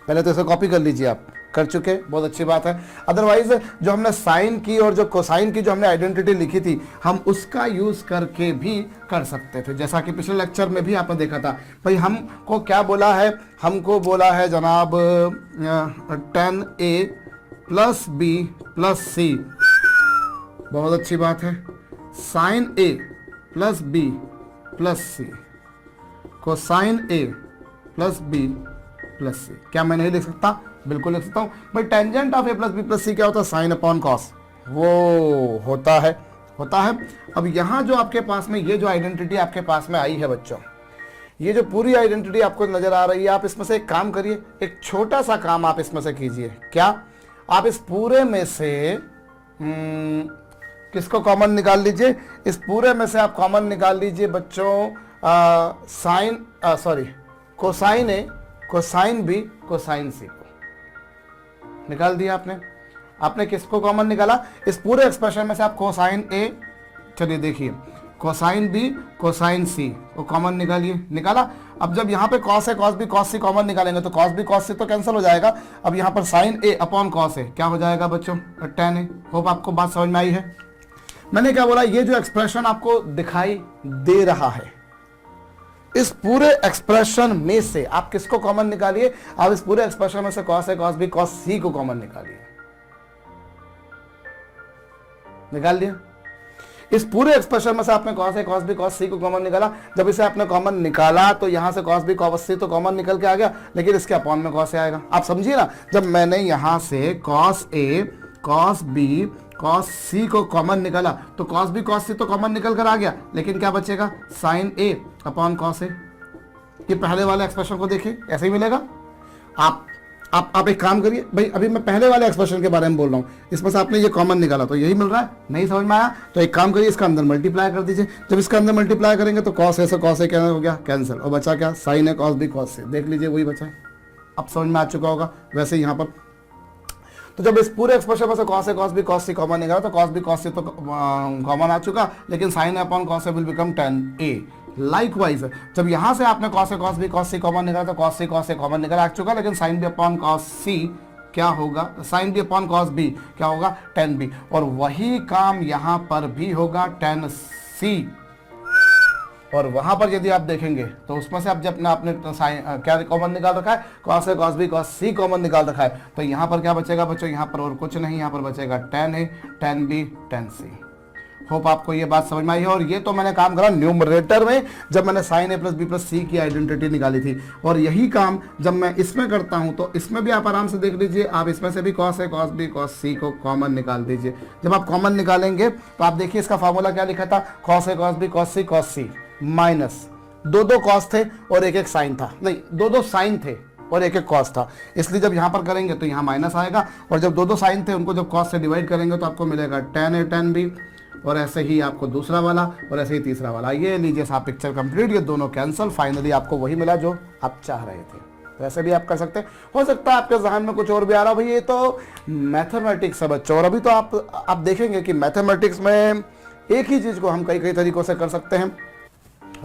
पहले तो इसे कॉपी कर लीजिए, आप कर चुके, बहुत अच्छी बात है। अदरवाइज जो हमने साइन की और जो कोसाइन की जो हमने आइडेंटिटी लिखी थी, हम उसका यूज करके भी कर सकते थे, जैसा कि पिछले लेक्चर में भी आपने देखा था। भाई हमको क्या बोला है, हमको बोला है जनाब 10a plus b plus c, बहुत अच्छी बात है, sine a plus b plus c, cosine a plus b plus c। क्या मैं नहीं लिख सकता, बिल्कुल लिख सकता हूं भाई। Tangent of a plus b plus c क्या होता है, साइन अपॉन कॉस, वो होता है। अब यहाँ जो आपके पास में ये जो आइडेंटिटी आपके पास में आई है बच्चों, ये जो पूरी आइडेंटिटी आपको नजर आ रही है, आप इसमें से एक काम करिए, एक छोटा सा काम आप इसमें से कीजिए। क्या, आप इस पूरे में से किसको कॉमन निकाल लीजिए, इस पूरे में से आप कॉमन निकाल लीजिए बच्चों साइन कोसाइन ए, कोसाइन बी, कोसाइन सी को निकाल दिया आपने किसको कॉमन निकाला, इस पूरे एक्सप्रेशन में से आप कोसाइन ए, चलिए देखिए, कोसाइन बी, कोसाइन सी को कॉमन निकालिए, निकाला। अब जब यहाँ पे कॉस है, कॉस बी, कॉस सी कॉमन निकालेंगे तो कॉस बी कॉस सी तो कैंसिल हो जाएगा। अब यहाँ पर sign A upon cos A क्या हो जाएगा बच्चों, tan ए। होप आपको बात समझ में आई है। मैंने क्या बोला, ये जो एक्सप्रेशन आपको दिखाई दे रहा है, इस पूरे एक्सप्रेशन में से आप किसको कॉमन निकालिए, आप इस पूरे एक्सप्रेशन में से cos A, cos B, cos सी को कॉमन निकालिए। निकाल दिया। इस पूरे एक्सप्रेशन में से आपने cos a cos b cos c को कॉमन निकाला। जब इसे आपने कॉमन निकाला तो यहां से cos b cos c तो कॉमन निकल के आ गया, लेकिन इसके अपॉन में cos a आएगा। आप समझिए ना, जब मैंने यहां से cos a cos b cos c को कॉमन निकाला तो cos b cos c तो कॉमन निकल कर आ गया, लेकिन क्या बचेगा, sin a upon cos a। ये पहले वाले एक्सप्रेशन को देखिए, ऐसे ही मिलेगा। आप एक काम करिए भाई, अभी मैं पहले वाले एक्सप्रेशन के बारे में बोल रहा हूँ, इसमें से आपने ये कॉमन निकाला तो यही मिल रहा है। नहीं समझ में आया तो एक काम करिए, इसका अंदर मल्टीप्लाई कर दीजिए। जब इसका अंदर मल्टीप्लाई करेंगे तो cos a से cos a क्या हो गया, कैंसिल, और बचा क्या, sin a cos b cos c। देख लीजिए वही बचा है, अब समझ में आ चुका होगा। वैसे यहाँ पर तो जब इस पूरे एक्सप्रेशन में से cos a cos b cos c common निकाला तो cos b cos c तो कॉमन आ चुका, लेकिन sin a upon cos a will become tan a। Likewise जब यहां से आपने cos a cos b cos c common निकाला तो cos c cos a common निकल आ चुका, लेकिन sin b upon cos c क्या होगा, sin b upon cos b क्या होगा, tan b। और वही काम यहां पर भी होगा, tan c। और वहां पर यदि आप देखेंगे तो उसमें से अब जब आपने क्या कॉमन निकाल रखा है, cos a cos b cos c common निकाल रखा है, तो यहां पर क्या बचेगा बच्चों, यहां पर और कुछ नहीं, यहां पर बचेगा tan a tan b tan c। Hope आपको ये बात समझ में आई है। और ये तो मैंने काम करा न्यूमरेटर में, जब मैंने sin a plus B plus C की आइडेंटिटी निकाली थी, और यही काम जब मैं इसमें करता हूं तो इसमें भी आप आराम से देख लीजिए, आप इसमें से भी cos a cos b cos c को कॉमन निकाल दीजिए। जब आप कॉमन निकालेंगे तो आप देखिए इसका फॉर्मूला क्या लिखा था, cos a cos b cos c minus दो cos थे और एक साइन था, नहीं दो साइन थे और एक cos था, इसलिए जब यहाँ पर करेंगे तो यहाँ माइनस आएगा, और जब दो साइन थे उनको जब cos से डिवाइड करेंगे तो आपको मिलेगा tan a tan b, और ऐसे ही आपको दूसरा वाला और ऐसे ही तीसरा वाला। ये लीजिए साहब पिक्चर कंप्लीट, ये दोनों कैंसिल, फाइनली आपको वही मिला जो आप चाह रहे थे। वैसे भी आप कर सकते हैं। हो सकता है आपके जहन में कुछ और भी आ रहा हो, भाई ये तो मैथमेटिक्स है बच्चों, और अभी तो आप देखेंगे कि मैथमेटिक्स में एक ही चीज़ को हम कई तरीकों से कर सकते हैं,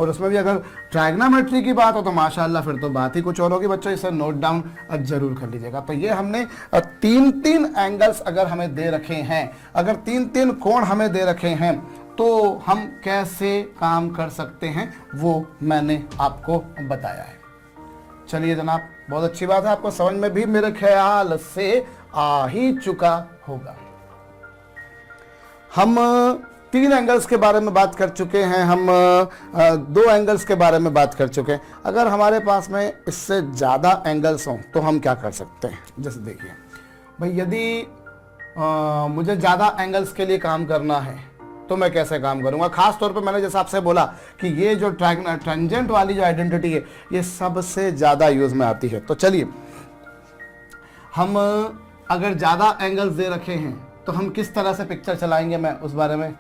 और उसमें भी अगर ट्रायग्नोमेट्री की बात हो तो माशाल्लाह फिर तो बात ही कुछ और होगी बच्चों। इसे नोट डाउन जरूर कर लीजिएगा। तो ये हमने तीन एंगल्स अगर हमें दे रखे हैं, अगर तीन कोण हमें दे रखे हैं, तो हम कैसे काम कर सकते हैं वो मैंने आपको बताया है। चलिए जनाब, बहुत अच्छी बात है, आपको समझ में भी मेरे ख्याल से आ ही चुका होगा। हम 3 एंगल्स के बारे में बात कर चुके हैं, हम 2 एंगल्स के बारे में बात कर चुके हैं। अगर हमारे पास में इससे ज़्यादा एंगल्स हों तो हम क्या कर सकते हैं। जैसे देखिए भाई, यदि मुझे ज़्यादा एंगल्स के लिए काम करना है तो मैं कैसे काम करूंगा। खास तौर पे मैंने जैसे आपसे बोला कि ये जो टेंजेंट वाली जो आइडेंटिटी है ये सबसे ज़्यादा यूज़ में आती है। तो चलिए, हम अगर ज़्यादा एंगल्स दे रखे हैं तो हम किस तरह से पिक्चर चलाएंगे, मैं उस बारे में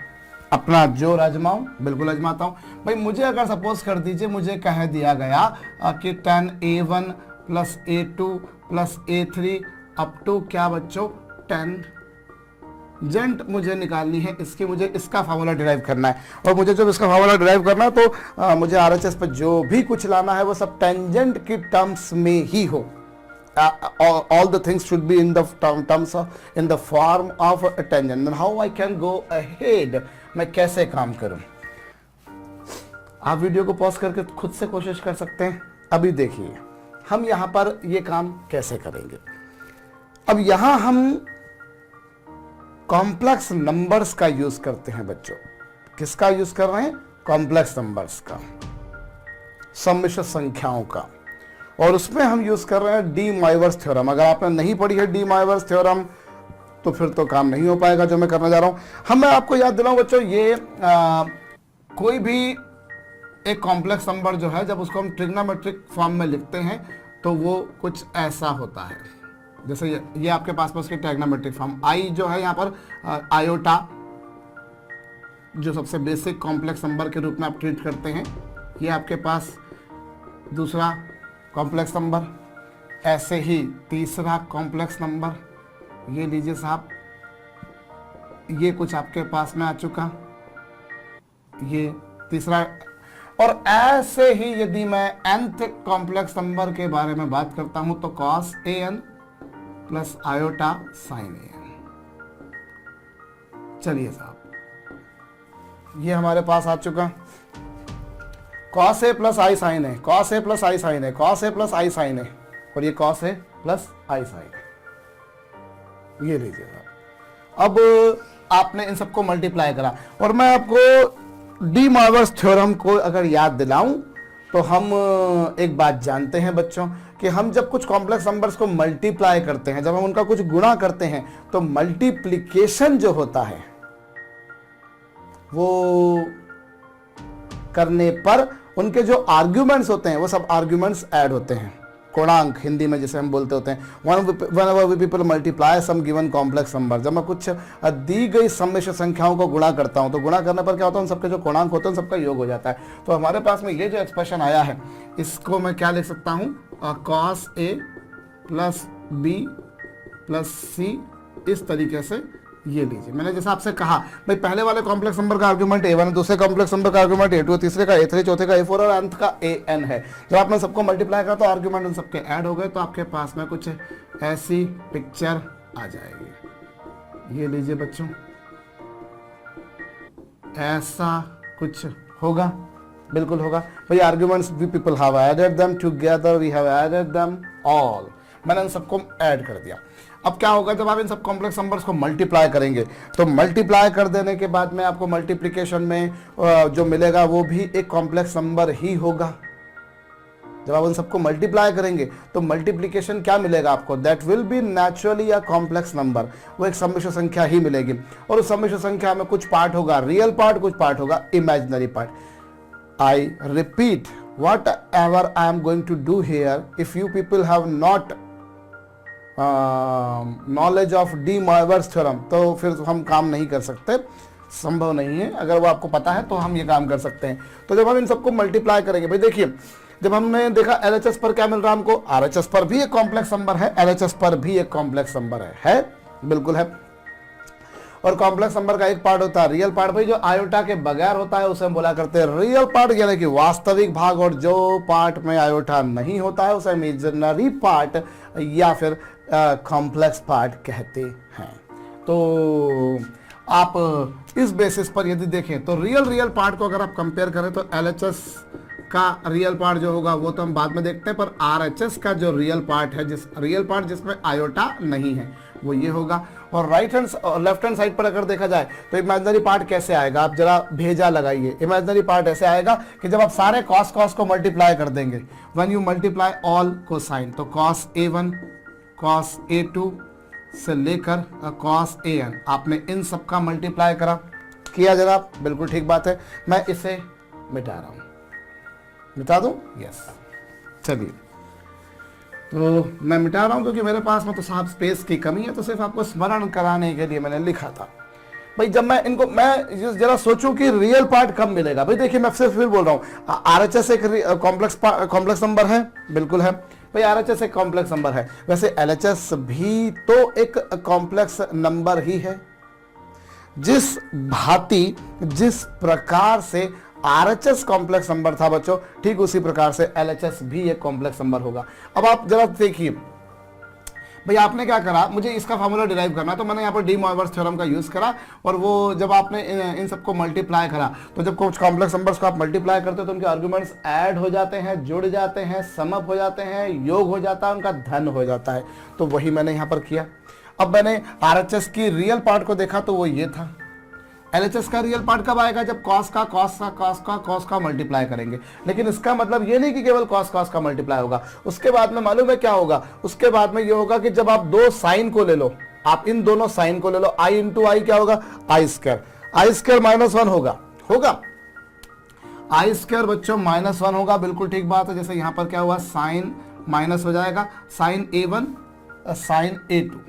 अपना जोर आजमाऊं, बिल्कुल आजमाता हूं। भाई मुझे अगर सपोज कर दीजिए, मुझे कह दिया गया कि tan a1 plus a2 plus a3 up to क्या बच्चों टेंजेंट मुझे निकालनी है, इसकी मुझे इसका फार्मूला डिराइव करना है, और मुझे जब इसका फार्मूला डिराइव करना है तो मुझे RHS पर जो भी कुछ लाना है वो सब टेंजेंट की टर्म्स में ही हो। all the things should be in the terms of in the form of a tangent. Then how I can go ahead, मैं कैसे काम करूं। आप वीडियो को पॉज करके खुद से कोशिश कर सकते हैं। अभी देखिए हम यहां पर ये काम कैसे करेंगे। अब यहां हम कॉम्प्लेक्स नंबर्स का यूज करते हैं बच्चों। किसका यूज कर रहे हैं, कॉम्प्लेक्स नंबर्स का, सम्मिश्र संख्याओं का, और उसमें हम यूज कर रहे हैं डी मॉइवर्स थ्योरम। अगर आपने नहीं पढ़ी है डी मॉइवर्स थ्योरम तो फिर तो काम नहीं हो पाएगा जो मैं करने जा रहा हूं। मैं आपको याद दिलाऊं बच्चों, ये कोई भी एक कॉम्प्लेक्स नंबर जो है, जब उसको हम ट्रिग्नोमेट्रिक फॉर्म में लिखते हैं तो वो कुछ ऐसा होता है। जैसे ये आपके पास उसकी ट्रिग्नोमेट्रिक फॉर्म, आई जो है यहाँ पर आयोटा, जो सबसे बेसिक कॉम्प्लेक्स नंबर के रूप में आप ट्रीट करते हैं, ये आपके पास दूसरा कॉम्प्लेक्स नंबर। ऐसे ही तीसरा कॉम्प्लेक्स नंबर, ये लीजिए साहब, ये कुछ आपके पास में आ चुका, ये तीसरा। और ऐसे ही यदि मैं nth कॉम्प्लेक्स नंबर के बारे में बात करता हूं तो cos an plus iota sin an। चलिए साहब, ये हमारे पास आ चुका cos a plus I sine है, cos a plus I sine है, cos a plus I sine है, और ये cos a plus I sine है। ये लीजिए साहब। अब आपने इन सबको मल्टीप्लाई करा, और मैं आपको डी मॉर्गन्स थ्योरम को अगर याद दिलाऊं तो हम एक बात जानते हैं बच्चों कि हम जब कुछ कॉम्प्लेक्स नंबर्स को मल्टीप्लाई करते हैं, जब हम उनका कुछ गुणा करते हैं, तो मल्टीप्लिकेशन जो होता है वो करने पर उनके जो आर्ग्यूमेंट्स होते हैं वो सब आर्ग्यूमेंट्स ऐड होते हैं। कोणांक हिंदी में जिसे हम बोलते होते हैं, whenever we people multiply some given complex number, जब मैं कुछ दी गई सम्मिश्र संख्याओं को गुणा करता हूं तो गुणा करने पर क्या होता है, उन सबके जो कोणांक होते हैं उन सबका योग हो जाता है। तो हमारे पास में ये जो एक्सप्रेशन आया है इसको मैं क्या लिख सकता हूं, cos a plus b plus c, इस तरीके से ये लीजिए। मैंने जैसे आपसे कहा भाई पहले वाले कॉम्प्लेक्स नंबर का आर्गुमेंट a1 है, दूसरे कॉम्प्लेक्स नंबर का आर्गुमेंट a2 है, तीसरे का a3, चौथे का a4 और अंत का an है। जब आपने सबको मल्टीप्लाई करा तो आर्गुमेंट उन सबके ऐड हो गए, तो आपके पास में कुछ ऐसी पिक्चर आ जाएगी। ये लीजिए बच्चों, ऐसा कुछ होगा, बिल्कुल होगा भाई। Arguments we people have added them together, we have added them all, मैंने इन सबको ऐड कर दिया। अब क्या होगा, जब आप इन सब कॉम्प्लेक्स नंबर्स को मल्टीप्लाई करेंगे तो मल्टीप्लाई कर देने के बाद में आपको मल्टीप्लिकेशन में जो मिलेगा वो भी एक कॉम्प्लेक्स नंबर ही होगा। जब आप उन सबको मल्टीप्लाई करेंगे तो मल्टीप्लिकेशन क्या मिलेगा आपको, that will be naturally a complex number, वो एक सम्मिश्र संख्या ही मिलेगी। और उस सम्मिश्र संख्या में कुछ पार्ट होगा रियल पार्ट, कुछ पार्ट होगा imaginary part. I repeat, whatever I am going to do here, if you people have not knowledge of De Morgan's theorem तो फिर हम काम नहीं कर सकते, संभव नहीं है। अगर वो आपको पता है तो हम ये काम कर सकते हैं। तो जब हम इन सबको मल्टीप्लाई करेंगे, भाई देखिए जब हमने देखा LHS पर क्या मिल रहा है हमको, RHS पर भी एक कॉम्प्लेक्स नंबर है, LHS पर भी एक कॉम्प्लेक्स नंबर है बिल्कुल है। और कॉम्प्लेक्स नंबर का एक पार्ट होता है रियल पार्ट, भाई जो आयोटा के बगैर होता है उसे हम बोला करते हैं रियल पार्ट, यानी कि वास्तविक भाग। और जो पार्ट में आयोटा नहीं होता है उसे इमेजिनरी पार्ट या फिर कॉम्प्लेक्स पार्ट कहते हैं। तो आप इस बेसिस पर यदि देखें तो रियल पार्ट को अगर आप कंपेयर करें तो LHS का रियल पार्ट जो होगा वो तो हम बाद में देखते हैं, पर RHS का जो रियल पार्ट है, जिसमें आयोटा नहीं है, वो ये होगा। और लेफ्ट हैंड साइड पर अगर देखा जाए तो इमेजिनरी पार्ट कैसे आएगा, आप जरा भेजा लगाइए। इमेजिनरी पार्ट ऐसे आएगा कि जब आप सारे cos को मल्टीप्लाई कर देंगे, when you multiply all cosine, तो cos A1 cos A2 से लेकर cos AN, आपने इन सब का मल्टीप्लाई किया जनाब, बिल्कुल ठीक बात है। मैं इसे मिटा रहा हूं, मिटा दूं, यस चलिए। तो मैं मिटा रहा हूं क्योंकि मेरे पास में तो साहब स्पेस की कमी है, तो सिर्फ आपको स्मरण कराने के लिए मैंने लिखा था। भाई जब मैं जरा सोचूं कि रियल पार्ट कब मिलेगा, भाई देखिए मैं सिर्फ फिर बोल रहा हूं, RHS एक कॉम्प्लेक्स नंबर है, बिल्कुल है भाई, RHS एक कॉम्प्लेक्स नंबर है। वैसे LHS भी तो एक कॉम्प्लेक्स नंबर ही है। जिस भांति जिस प्रकार से RHS कॉम्प्लेक्स नंबर था बच्चों, ठीक उसी प्रकार से LHS भी एक कॉम्प्लेक्स नंबर होगा। अब आप जरा देखिए, भाई आपने क्या करा, मुझे इसका फार्मूला डिराइव करना है, तो मैंने यहाँ पर डी मॉर्गन्स थ्योरम का यूज करा। और वो जब आपने इन सबको मल्टीप्लाई करा, तो जब कुछ कॉम्प्लेक्स नंबर्स को आप मल्टीप्लाई करते हो तो उनके आर्गुमेंट्स ऐड हो जाते हैं, जुड़ जाते हैं, सम अप हो जाते हैं, योग हो जाता है, उनका धन हो जाता है। तो वही मैंने यहाँ पर किया। अब मैंने RHS की रियल पार्ट को देखा तो वो ये था। LHS का रियल पार्ट कब आएगा, जब cos का मल्टीप्लाई करेंगे। लेकिन इसका मतलब ये नहीं कि केवल cos का मल्टीप्लाई होगा, उसके बाद में मालूम है क्या होगा, उसके बाद में ये होगा कि जब आप दो साइन को ले लो, आप इन दोनों साइन को ले लो, i इंटू आई क्या होगा, आई स्क्वायर -1 होगा आई स्क्वायर बच्चों -1 होगा, बिल्कुल ठीक बात है। जैसे यहां पर क्या हुआ, साइन माइनस हो जाएगा, साइन A1 साइन A2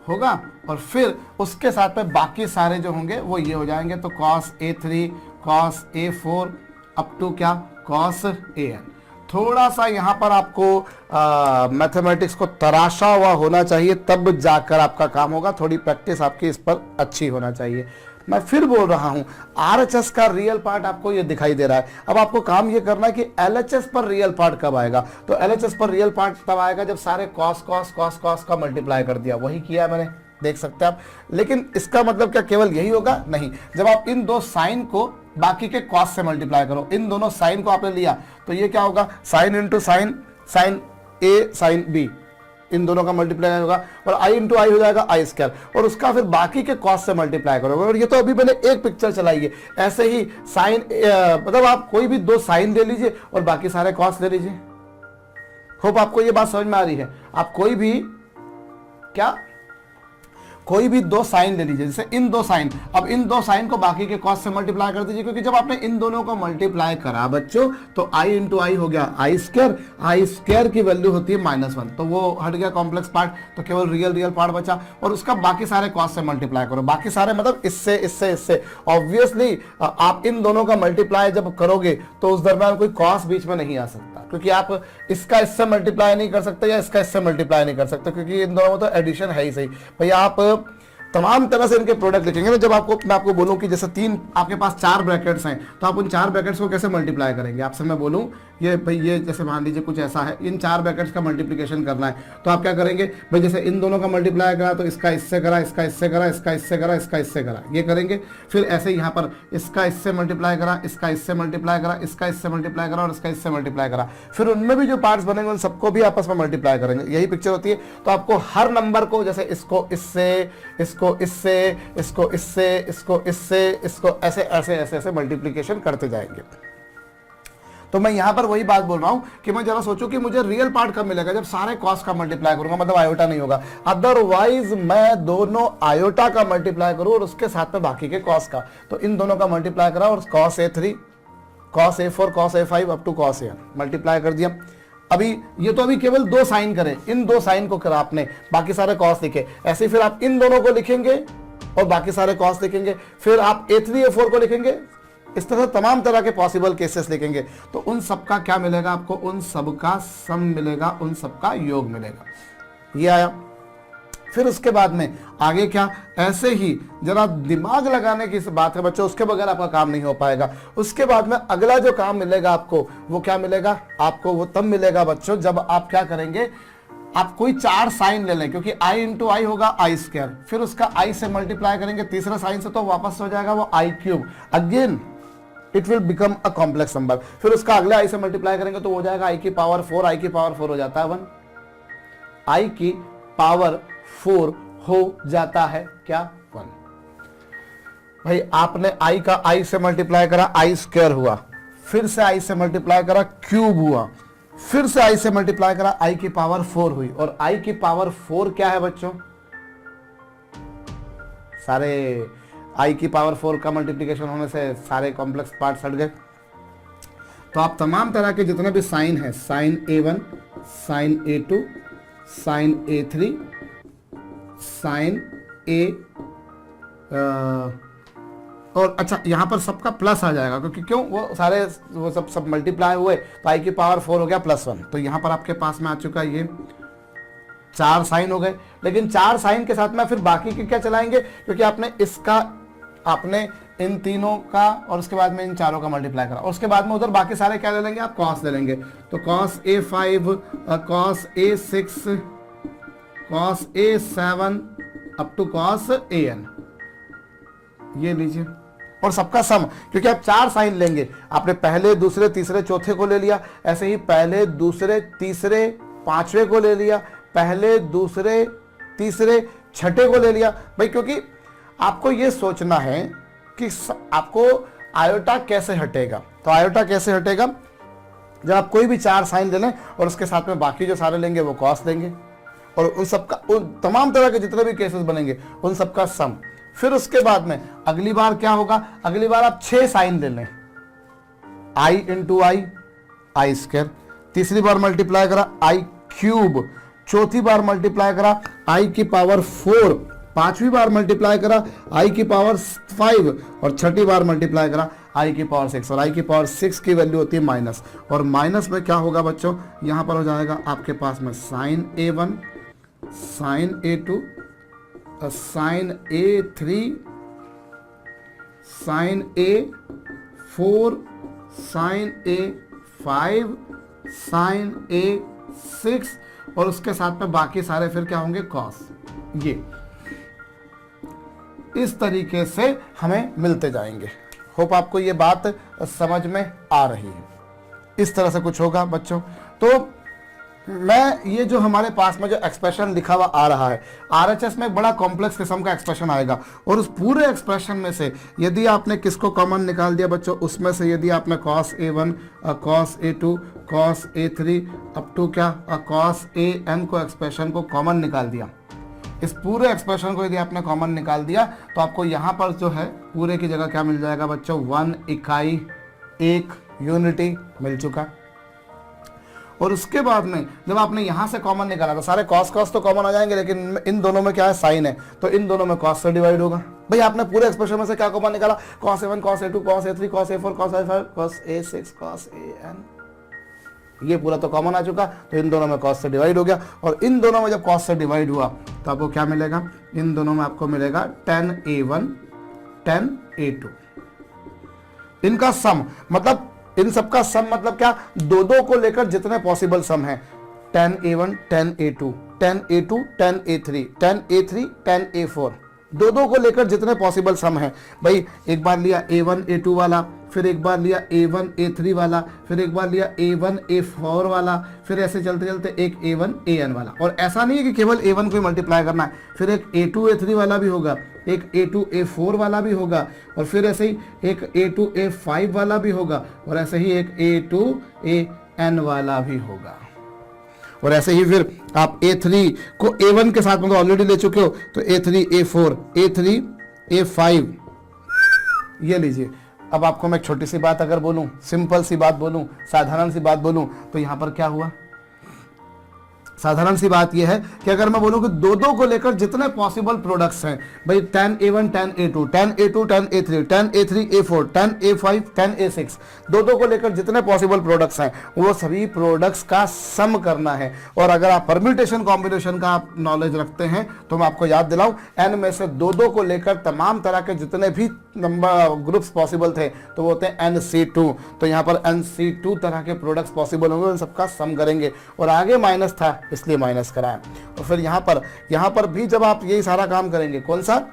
होगा, और फिर उसके साथ में बाकी सारे जो होंगे वो ये हो जाएंगे। तो cos A3 cos A4 up to क्या, cos AN। थोड़ा सा यहाँ पर आपको मैथमेटिक्स को तराशा हुआ होना चाहिए, तब जाकर आपका काम होगा। थोड़ी प्रैक्टिस आपकी इस पर अच्छी होना चाहिए। मैं फिर बोल रहा हूं, RHS का रियल पार्ट आपको ये दिखाई दे रहा है। अब आपको काम ये करना है कि LHS पर रियल पार्ट कब आएगा। तो LHS पर रियल पार्ट तब आएगा जब सारे cos का मल्टीप्लाई कर दिया, वही किया मैंने, देख सकते हैं आप। लेकिन इसका मतलब क्या केवल यही होगा, नहीं। जब आप इन दो साइन को बाकी के cos से मल्टीप्लाई करो, इन दोनों साइन को आपने लिया, तो ये क्या होगा, sine into sine, sine A sine B, इन दोनों का मल्टीप्लाई होगा और आई इंटू आई हो जाएगा आई स्क्वायर, और उसका फिर बाकी के कॉस से मल्टीप्लाई करोगे। और ये तो अभी मैंने एक पिक्चर चलाई है। ऐसे ही साइन मतलब आप कोई भी दो साइन ले लीजिए और बाकी सारे कॉस ले लीजिए। होप आपको ये बात समझ में आ रही है। आप कोई भी दो साइन ले लीजिए, जैसे इन दो साइन, अब इन दो साइन को बाकी के कॉस से मल्टीप्लाई कर दीजिए, क्योंकि जब आपने इन दोनों को मल्टीप्लाई करा बच्चों तो आई इंटू आई हो गया आई स्क्वायर की वैल्यू होती है -1, तो वो हट गया कॉम्प्लेक्स पार्ट, तो केवल रियल पार्ट बचा, और उसका बाकी सारे कॉस से मल्टीप्लाई करो। बाकी सारे मतलब इससे ऑब्वियसली आप इन दोनों का मल्टीप्लाई जब करोगे तो उस दरम्यान कोई कॉस बीच में नहीं आ सकता, क्योंकि आप इसका इससे मल्टीप्लाई नहीं कर सकते या इसका इससे मल्टीप्लाई नहीं कर सकते, क्योंकि इन दोनों में तो एडिशन है ही सही। भैया आप तमाम तरह से इनके प्रोडक्ट लिखेंगे ना, जब मैं आपको बोलूं कि जैसे आपके पास 4 ब्रैकेट्स हैं, तो आप उन 4 ब्रैकेट्स को कैसे मल्टीप्लाई करेंगे। आपसे मैं बोलूं ये भाई, ये जैसे मान लीजिए कुछ ऐसा है, इन 4 ब्रैकेट्स का मल्टीप्लिकेशन करना है, तो आप क्या करेंगे भाई, जैसे इन दोनों का मल्टीप्लाई करा तो इसका इससे करा, इसका इससे करा, इसका इससे करा, इसका इससे करा, ये करेंगे। फिर ऐसे यहाँ पर इसका इससे मल्टीप्लाई करा, इसका इससे मल्टीप्लाई करा, इसका इससे मल्टीप्लाई करा और इसका इससे मल्टीप्लाई करा, फिर उनमें भी जो पार्ट्स बनेंगे उन सबको भी आपस में मल्टीप्लाई करेंगे। यही पिक्चर होती है। तो आपको हर नंबर को, जैसे इसको इससे, इसको इससे, इसको इससे, इसको इससे, इसको ऐसे ऐसे ऐसे ऐसे मल्टीप्लिकेशन करते जाएंगे। तो मैं यहां पर वही बात बोल रहा हूं कि मैं जरा सोचूं कि मुझे रियल पार्ट कब मिलेगा, जब सारे कॉस का मल्टीप्लाई करूंगा, मतलब आयोटा नहीं होगा। अदरवाइज मैं दोनों आयोटा का मल्टीप्लाई करूं और उसके साथ में बाकी के कॉस का, तो इन दोनों का मल्टीप्लाई करा और cos A3, cos A4, cos A5 up to cos AN multiply कर दिया। अभी ये तो अभी केवल 2 साइन करें, इन 2 साइन को करा आपने, बाकी सारे कॉस लिखे। ऐसे फिर आप इन दोनों को लिखेंगे और बाकी सारे कॉस लिखेंगे, फिर आप A3 A4 को लिखेंगे, इस तरह तमाम तरह के पॉसिबल केसेस लिखेंगे। तो उन सब का क्या मिलेगा आपको, उन सब का सम मिलेगा, उन सब का योग मिलेगा। ये आया। फिर उसके बाद में आगे क्या, ऐसे ही जरा दिमाग लगाने की बात है बच्चों, उसके बगैर आपका काम नहीं हो पाएगा। उसके बाद में अगला जो काम मिलेगा आपको, वो क्या मिलेगा आपको, वो तब मिलेगा बच्चों जब आप क्या करेंगे, आप कोई 4 साइन ले लें, क्योंकि आई इंटू आई होगा आई स्क्वायर, फिर उसका आई से मल्टीप्लाई करेंगे तीसरा साइन से, तो वापस हो जाएगा वो I cube, again it will become a complex number. फिर उसका अगले आई से मल्टीप्लाई करेंगे तो हो जाएगा आई की पावर 4, आई की पावर 4 हो जाता है 1, आई की पावर 4 हो जाता है क्या 1। भाई आपने आई का आई से मल्टीप्लाई करा, आई स्क्वायर हुआ, फिर से आई से मल्टीप्लाई करा, क्यूब हुआ, फिर से आई से मल्टीप्लाई करा, आई की पावर 4 हुई, और आई की पावर 4 क्या है बच्चों, सारे आई की पावर 4 का मल्टीप्लिकेशन होने से सारे कॉम्प्लेक्स पार्ट्स हट गए। तो आप तमाम तरह के जितने भी साइन हैं, sine A1, sine A2, sine A3, sine A और अच्छा यहां पर सबका प्लस आ जाएगा, क्योंकि क्यों, वो सब मल्टीप्लाई हुए, तो आई की पावर 4 हो गया +1। तो यहां पर आपके पास में आ चुका ये 4 साइन हो गए। लेकिन 4 साइन के साथ में फिर बाकी के क्या चलाएंगे, क्योंकि आपने इन तीनों का और उसके बाद में इन चारों का मल्टीप्लाई करा, और उसके बाद में उधर बाकी सारे क्या ले लेंगे आप, कॉस ले लेंगे। तो cos A5, cos A6, cos A7 up to cos AN, ये लीजिए, और सबका सम, क्योंकि आप 4 साइन लेंगे, आपने पहले दूसरे तीसरे चौथे को ले लिया, ऐसे ही पहले दूसरे तीसरे पांचवे को ले लिया, पहले दूसरे तीसरे छठे को ले लिया। भाई क्योंकि आपको ये सोचना है कि आपको आयोटा कैसे हटेगा। तो आयोटा कैसे हटेगा, जब आप कोई भी 4 साइन ले लें और उसके साथ में बाकी जो सारे लेंगे वो कॉस लेंगे, और उन सबका तमाम तरह के जितने भी केसेस बनेंगे उन सबका सम। फिर उसके बाद में अगली बार क्या होगा, अगली बार आप 6 साइन ले लें, आई इंटू आई आई स्क्वायर, तीसरी बार मल्टीप्लाई करा आई क्यूब, चौथी बार मल्टीप्लाई करा आई की पावर 4, पांचवी बार मल्टीप्लाई करा आई की पावर 5, और छठी बार मल्टीप्लाई करा आई की पावर 6, और आई की पावर 6 की वैल्यू होती है माइनस। और माइनस में क्या होगा बच्चों, यहां पर हो जाएगा आपके पास में sine A1, sine A2, sine A3, sine A4, sine A5, sine A6, और उसके साथ में बाकी सारे फिर क्या होंगे, कॉस। ये इस तरीके से हमें मिलते जाएंगे। होप आपको ये बात समझ में आ रही है। इस तरह से कुछ होगा बच्चों। तो मैं ये जो हमारे पास में जो एक्सप्रेशन लिखा हुआ आ रहा है, आरएचएस में एक बड़ा कॉम्प्लेक्स किस्म का एक्सप्रेशन आएगा, और उस पूरे एक्सप्रेशन में से यदि आपने किसको कॉमन निकाल दिया बच्चों, उसमें से यदि आपने cos A1, cos A2, cos A3 up to क्या cos AN को एक्सप्रेशन को कॉमन निकाल दिया, इस पूरे एक्सप्रेशन को यदि आपने कॉमन निकाल दिया तो आपको यहाँ पर जो है पूरे की जगह क्या मिल जाएगा बच्चों, 1 इकाई, 1 यूनिटी मिल चुका। और उसके बाद में जब आपने यहाँ से कॉमन निकाला तो सारे कॉस कॉस तो कॉमन आ जाएंगे, लेकिन इन दोनों में क्या है, साइन है, तो इन दोनों में कॉस से डिवाइड होगा। भाई आपने पूरे एक्सप्रेशन में से क्या कॉमन निकाला, cos A1, cos A2, cos A3, cos A4, cos A5, cos A6, cos AN, ये पूरा तो कॉमन आ चुका, तो इन दोनों में कॉस से डिवाइड हो गया। और इन दोनों में जब कॉस से डिवाइड हुआ तो आपको क्या मिलेगा, इन दोनों में आपको मिलेगा tan A1, tan A2, इनका सम, मतलब इन सबका सम मतलब क्या, दो दो को लेकर जितने पॉसिबल सम है, tan A1, tan A2, tan A2, tan A3, tan A3, tan A4, दो दो को लेकर जितने पॉसिबल सम है। भाई एक बार लिया A1 A2 वाला, फिर एक बार लिया A1 A3 वाला, फिर एक बार लिया A1 A4 वाला, फिर ऐसे चलते चलते एक A1 AN वाला। और ऐसा नहीं है कि केवल A1 को ही मल्टीप्लाई करना है, फिर एक A2 A3 वाला भी होगा, एक A2 A4 वाला भी होगा, और फिर ऐसे ही एक A2 A5 वाला भी होगा, और ऐसे ही एक A2 AN वाला भी होगा। और ऐसे ही फिर आप A3 को A1 के साथ में तो ऑलरेडी ले चुके हो, तो A3 A4, A3 A5 ये लीजिए। अब आपको मैं एक छोटी सी बात अगर बोलूं, सिंपल सी बात बोलूं, साधारण सी बात बोलूं, तो यहां पर क्या हुआ, साधारण सी बात यह है कि अगर मैं बोलूं कि दो दो को लेकर जितने पॉसिबल प्रोडक्ट्स हैं, भाई tan A1, tan A2, tan A2, tan A3, tan A3 A4, tan A5, tan A6, दो दो को लेकर जितने पॉसिबल प्रोडक्ट्स हैं वो सभी प्रोडक्ट्स का सम करना है। और अगर आप परम्यूटेशन कॉम्बिनेशन का आप नॉलेज रखते हैं तो मैं आपको याद दिलाऊं, n में से दो दो को लेकर तमाम तरह के जितने भी नंबर ग्रुप्स पॉसिबल थे तो वो होते हैं NC2, तो यहाँ पर NC2 तरह के प्रोडक्ट्स पॉसिबल होंगे, उन सबका सम करेंगे। और आगे माइनस था इसलिए माइनस कराया। और फिर यहाँ पर भी जब आप यही सारा काम करेंगे, कौन सा,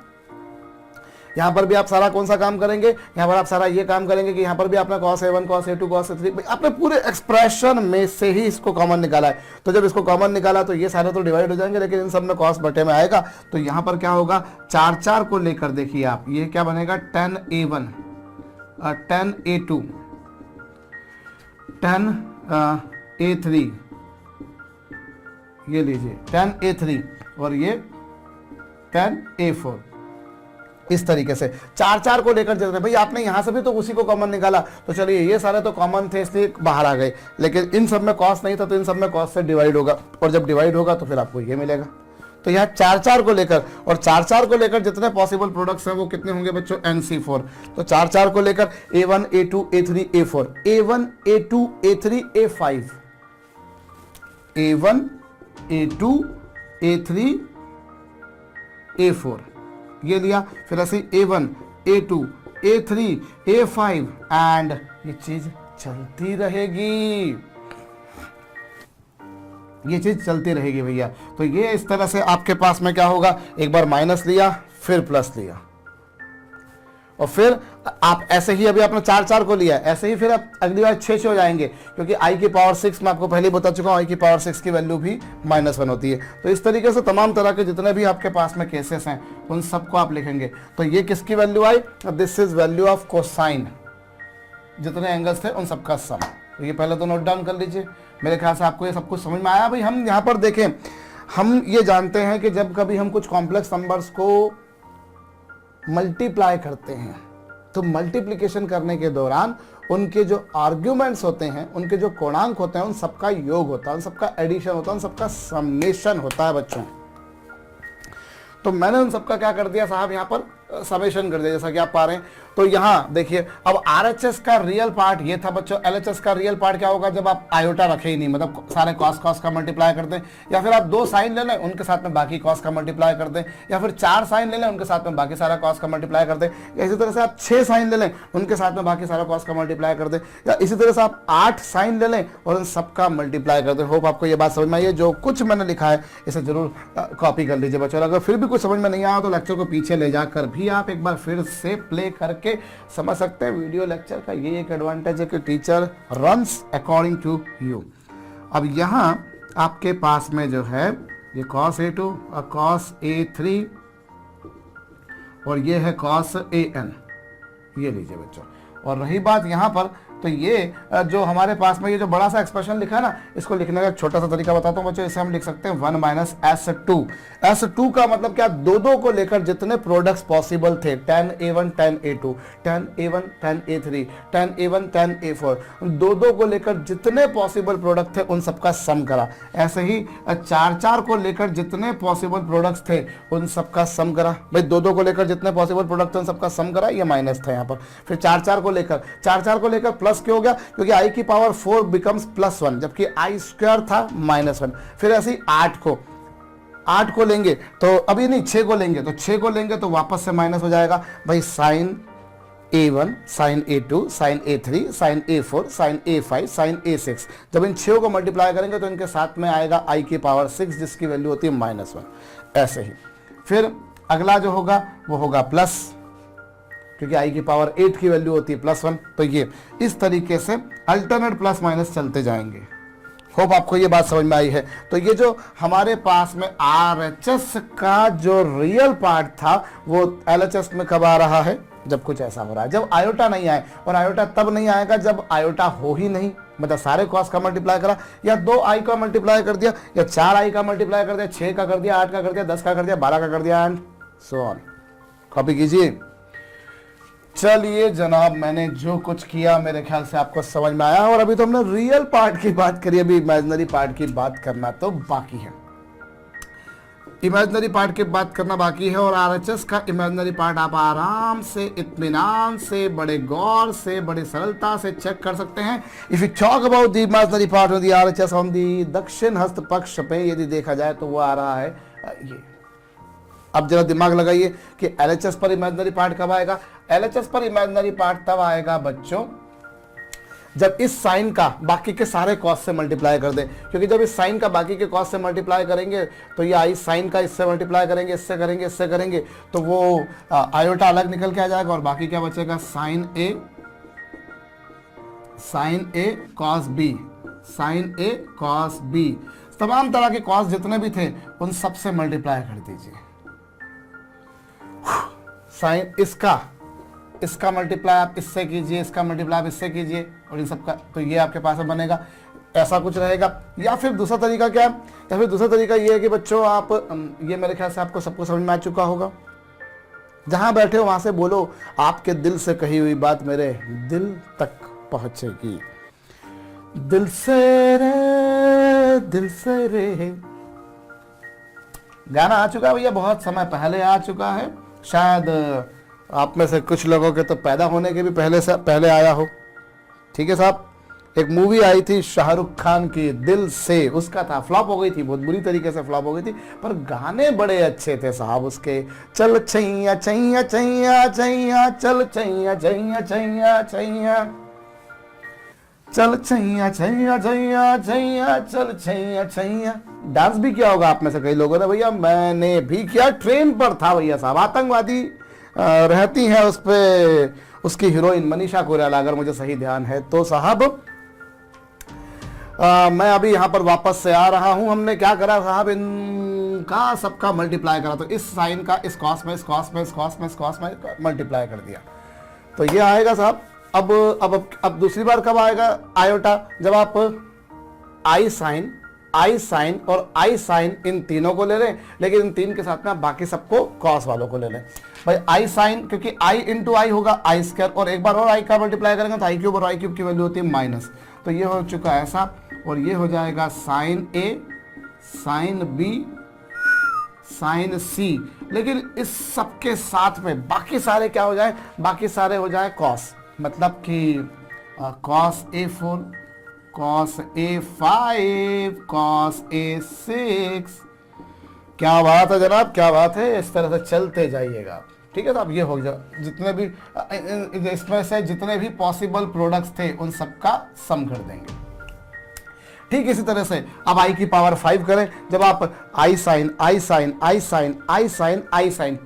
यहाँ पर भी आप सारा कौन सा काम करेंगे, यहाँ पर आप सारा ये काम करेंगे कि यहाँ पर भी आपने cos A1, cos A2, cos A3, आपने पूरे एक्सप्रेशन में से ही इसको कॉमन निकाला है। तो जब इसको कॉमन निकाला तो ये सारे तो डिवाइड हो जाएंगे, लेकिन इन सब में cos बटे में आएगा। तो यहाँ पर क्या होगा, 4 को लेकर देखिए आप, ये क्या बनेगा, tan A1, tan A2, tan A3, ये लीजिए tan A3, और ये tan A4, इस तरीके से 4 को लेकर चलते हैं। भाई आपने यहां से भी तो उसी को कॉमन निकाला, तो चलिए ये सारे तो कॉमन थे इसलिए बाहर आ गए, लेकिन इन सब में कॉस नहीं था तो इन सब में कॉस से डिवाइड होगा, और जब डिवाइड होगा तो फिर आपको ये मिलेगा। तो यहाँ 4 को लेकर, और 4 को लेकर जितने पॉसिबल प्रोडक्ट्स हैं वो कितने होंगे बच्चों, NC4। तो 4 को लेकर A1 A2 A3 A4, A1 A2 A3 A5, A1 A2 A3 A4 ये लिया, फिर ऐसे A1 A2 A3 A5, and ये चीज चलती रहेगी, ये चीज चलती रहेगी भैया। तो ये इस तरह से आपके पास में क्या होगा, एक बार माइनस लिया फिर प्लस लिया, और फिर आप ऐसे ही, अभी आपने 4 को लिया, ऐसे ही फिर आप अगली बार 6 हो जाएंगे, क्योंकि i की पावर 6 मैं आपको पहले ही बता चुका हूं, i की पावर 6 की वैल्यू भी -1 होती है। तो इस तरीके से तमाम तरह के जितने भी आपके पास में केसेस हैं उन सबको आप लिखेंगे। तो ये किसकी value I, this is value of cosine, जितने एंगल्स थे उन सबका सम। तो ये पहले तो नोट डाउन कर लीजिए। मेरे ख्याल से आपको ये सब कुछ समझ में आया। भाई हम यहाँ पर देखें, हम ये जानते हैं कि जब कभी हम कुछ कॉम्प्लेक्स नंबर्स को मल्टीप्लाई करते हैं तो मल्टीप्लिकेशन करने के दौरान उनके जो आर्ग्यूमेंट्स होते हैं, उनके जो कोणांक होते हैं, उन सबका योग होता है, उन सबका एडिशन होता है, उन सबका समेशन होता है बच्चों। तो मैंने उन सबका क्या कर दिया साहब, यहाँ पर समेशन कर दिया, जैसा कि आप पा रहे हैं। तो यहाँ देखिए, अब RHS का रियल पार्ट ये था बच्चों। LHS का रियल पार्ट क्या होगा, जब आप आयोटा रखे ही नहीं, मतलब सारे कॉस कॉस का मल्टीप्लाई कर दें, या फिर आप 2 साइन ले लें उनके साथ में बाकी कॉस का मल्टीप्लाई कर दें, या फिर 4 साइन ले लें उनके साथ में बाकी सारा कॉस का मल्टीप्लाई कर दें, या इसी तरह से आप 6 साइन ले लें उनके साथ में बाकी सारा कॉस का मल्टीप्लाई कर दें, या इसी तरह से आप 8 साइन ले लें और उन सबका मल्टीप्लाई कर दें। होप आपको ये बात समझ में आई है। जो कुछ मैंने लिखा है इसे जरूर कॉपी कर लीजिए बच्चों। अगर फिर भी कुछ समझ में नहीं आया तो लेक्चर को पीछे ले जाकर भी आप एक बार फिर से प्ले करके समझ सकते हैं। वीडियो लेक्चर का ये एक एडवांटेज है कि teacher runs according to you. अब यहाँ आपके पास में जो है ये cos A2 और cos A3 और ये है cos AN, ये लीजिए बच्चों। और रही बात यहाँ पर, तो ये जो हमारे पास में ये जो बड़ा सा एक्सप्रेशन लिखा है ना, इसको लिखने का एक छोटा सा तरीका बताता हूँ बच्चों। इसे हम लिख सकते हैं 1 माइनस S2। S2 का मतलब क्या, दो को लेकर जितने प्रोडक्ट्स पॉसिबल थे, 10A1 10A2 10A1 10A3 10A1 10A4, दो को लेकर जितने पॉसिबल प्रोडक्ट थे उन सबका सम करा। ऐसे ही 4 को लेकर जितने पॉसिबल प्रोडक्ट्स थे उन सबका सम करा। भाई दो को लेकर जितने पॉसिबल प्रोडक्ट थे उन सबका सम करा, ये माइनस था यहाँ पर। फिर 4 को लेकर प्लस क्यों हो गया, क्योंकि i की पावर 4 बिकम्स +1, जबकि i स्क्वायर था -1। फिर ऐसे ही 8 को लेंगे तो अभी नहीं, 6 को लेंगे तो 6 को लेंगे तो वापस से माइनस हो जाएगा भाई। sin A1 sin A2 sin A3 sin A4 sin A5 sin A6, जब इन 6 को मल्टीप्लाई करेंगे तो इनके साथ में आएगा i की पावर 6, जिसकी वैल्यू होती है -1। ऐसे ही फिर अगला जो होगा वो होगा प्लस, क्योंकि i की पावर 8 की वैल्यू होती है +1। तो ये इस तरीके से अल्टरनेट प्लस माइनस चलते जाएंगे। होप आपको ये बात समझ में आई है। तो ये जो हमारे पास में RHS का जो रियल पार्ट था वो LHS में कब आ रहा है, जब कुछ ऐसा हो रहा है, जब आयोटा नहीं आए। और आयोटा तब नहीं आएगा जब आयोटा हो ही नहीं, मतलब सारे कॉस का मल्टीप्लाई करा, या 2i का मल्टीप्लाई कर दिया, या 4i का मल्टीप्लाई कर दिया, 6 का कर दिया, 8 का कर दिया, 10 का कर दिया, 12 का कर दिया, एंड सो ऑन। कॉपी कीजिए। चलिए जनाब, मैंने जो कुछ किया मेरे ख्याल से आपको समझ में आया। और अभी तो हमने रियल पार्ट की बात करी, अभी इमेजिनरी पार्ट की बात करना तो बाकी है। इमेजिनरी पार्ट की बात करना बाकी है। और RHS का इमेजिनरी पार्ट आप आराम से, इत्मीनान से, बड़े गौर से, बड़ी सरलता से चेक कर सकते हैं। If you talk about the imaginary part of the RHS on the दक्षिण हस्त पक्ष पे यदि देखा जाए तो वो आ रहा है ये। अब जरा दिमाग लगाइए कि LHS पर इमेजिनरी पार्ट कब आएगा। LHS पर इमेजिनरी पार्ट तब आएगा बच्चों जब इस साइन का बाकी के सारे कॉस से मल्टीप्लाई कर दें, क्योंकि जब इस साइन का बाकी के कॉस से मल्टीप्लाई करेंगे तो ये आई साइन का इससे मल्टीप्लाई करेंगे, इससे करेंगे, इससे करेंगे, तो वो आयोटा अलग निकल के आ जाएगा और बाकी क्या बचेगा, sign A cos B, sine A cos B. तमाम तरह के कॉस जितने भी थे उन सब से मल्टीप्लाई कर दीजिए। साइन इसका मल्टीप्लाई आप इससे कीजिए, इसका मल्टीप्लाई आप इससे कीजिए, और इन सबका तो ये आपके पास में बनेगा। ऐसा कुछ रहेगा। या फिर दूसरा तरीका क्या है, या फिर दूसरा तरीका ये है कि बच्चों आप ये मेरे ख्याल से आपको सबको समझ में आ चुका होगा। जहां बैठे हो वहां से बोलो, आपके दिल से कही हुई बात मेरे दिल तक पहुंचेगी। दिल से रे गाना आ चुका है भैया, बहुत समय पहले आ चुका है। शायद आप में से कुछ लोगों के तो पैदा होने के भी पहले आया हो। ठीक है साहब, एक मूवी आई थी शाहरुख खान की दिल से, उसका था, फ्लॉप हो गई थी, बहुत बुरी तरीके से फ्लॉप हो गई थी, पर गाने बड़े अच्छे थे साहब उसके। चल छैया छैया छैया छैया, चल छैया छैया छैया छैया, चल छैया छैया छैया छैया, चल छैया छैया। डांस भी किया होगा आप में से कई लोगों ने भैया, मैंने भी किया, ट्रेन पर था भैया साहब। आतंकवादी रहती है उस पे, उसकी हीरोइन मनीषा कोइराला, अगर मुझे सही ध्यान है तो साहब। मैं अभी यहाँ पर वापस से आ रहा हूँ। हमने क्या करा साहब, इनका सबका मल्टीप्लाई करा, तो इस साइन का इस कॉस में, इस कॉस में, इस कॉस में, इस कॉस में मल्टीप्लाई कर दिया, तो ये आएगा साहब। अब दूसरी बार कब आएगा आयोटा, जब आप आई साइन और आई साइन इन तीनों को ले लें, लेकिन इन तीन के साथ में बाकी सबको कॉस वालों को ले लें। भाई आई साइन, क्योंकि आई इंटू आई होगा आई स्क्वायर, और एक बार और आई का मल्टीप्लाई करेंगे तो आई क्यूब, और आई क्यूब की वैल्यू होती है माइनस, तो ये हो चुका है ऐसा। और ये हो जाएगा sign A, sine B, sign सी, लेकिन इस सबके साथ में बाकी सारे क्या हो जाए, बाकी सारे हो जाए कॉस, मतलब कि cos A4, cos A5, cos A6। क्या बात है जनाब, क्या बात है। इस तरह से चलते जाइएगा, ठीक है साहब। ये हो जाए जितने भी इसमें से जितने भी पॉसिबल प्रोडक्ट्स थे उन सबका सम कर देंगे। ठीक इसी तरह से अब i की पावर 5 करें, जब आप आई साइन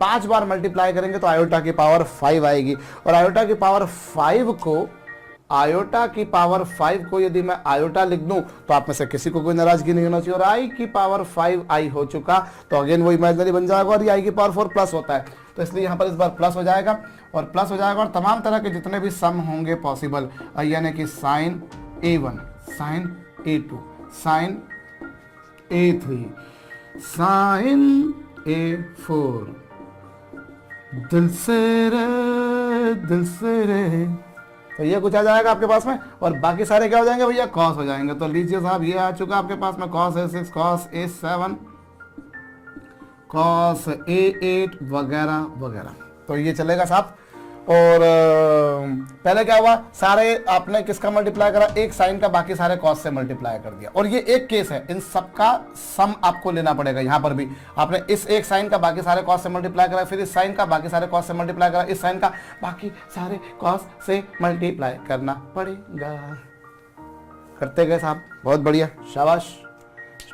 5 बार मल्टीप्लाई करेंगे तो आयोटा की पावर 5 आएगी, और आयोटा की पावर 5 को आयोटा की पावर 5 को यदि मैं आयोटा लिख दूं तो आप में से किसी को कोई नाराजगी नहीं होना चाहिए। और आई की पावर 5 आई हो चुका तो अगेन वो इमेजिनरी बन जाएगा और ये आई की पावर 4 प्लस होता है, तो इसलिए यहाँ पर इस बार प्लस हो जाएगा और प्लस हो जाएगा। और तमाम तरह के जितने भी सम होंगे पॉसिबल, यानी कि sign A1, sine A2, sine A3, sine A4, दिल से रे, तो ये कुछ आ जाएगा आपके पास में। और बाकी सारे क्या हो जाएंगे भैया, कॉस हो जाएंगे। तो लीजिए साहब, ये आ चुका आपके पास में cos A6, cos A7, cos A8 वगैरह वगैरह। तो ये चलेगा साहब। और पहले क्या हुआ, सारे आपने किसका मल्टीप्लाई करा, एक साइन का बाकी सारे कॉस से मल्टीप्लाई कर दिया। और ये एक केस है, इन सबका सम आपको लेना पड़ेगा। यहां पर भी आपने इस एक साइन का बाकी सारे कॉस से मल्टीप्लाई करा, फिर इस साइन का बाकी सारे कॉस से मल्टीप्लाई करा, इस साइन का बाकी सारे कॉस से मल्टीप्लाई करना पड़ेगा। करते गए साहब, बहुत बढ़िया, शाबाश,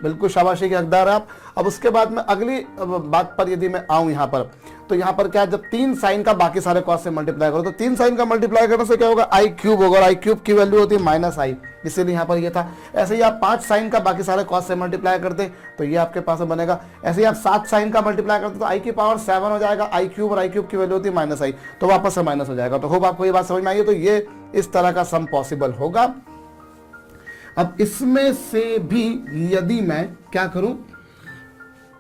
बिल्कुल शाबाशी के हकदार है आप। अब उसके बाद में अगली बात पर यदि मैं आऊं यहाँ पर, तो यहाँ पर क्या है, जब 3 साइन का बाकी सारे कॉस से मल्टीप्लाई करो तो 3 साइन का मल्टीप्लाई करने से क्या होगा, आई क्यूब होगा, और आई क्यूब की वैल्यू होती है माइनस आई, इसीलिए यहाँ पर ये था। ऐसे ही आप 5 साइन का बाकी सारे कॉस से मल्टीप्लाई करते तो ये आपके पास में बनेगा। ऐसे ही आप 7 साइन का मल्टीप्लाई करते तो आई की पावर 7 हो जाएगा, आई क्यूब, और आई क्यूब की वैल्यू होती है माइनस आई, तो वापस से माइनस हो जाएगा। तो होप आपको ये बात समझ में आई है। तो ये इस तरह का सम पॉसिबल होगा। अब इसमें से भी यदि मैं क्या करूं,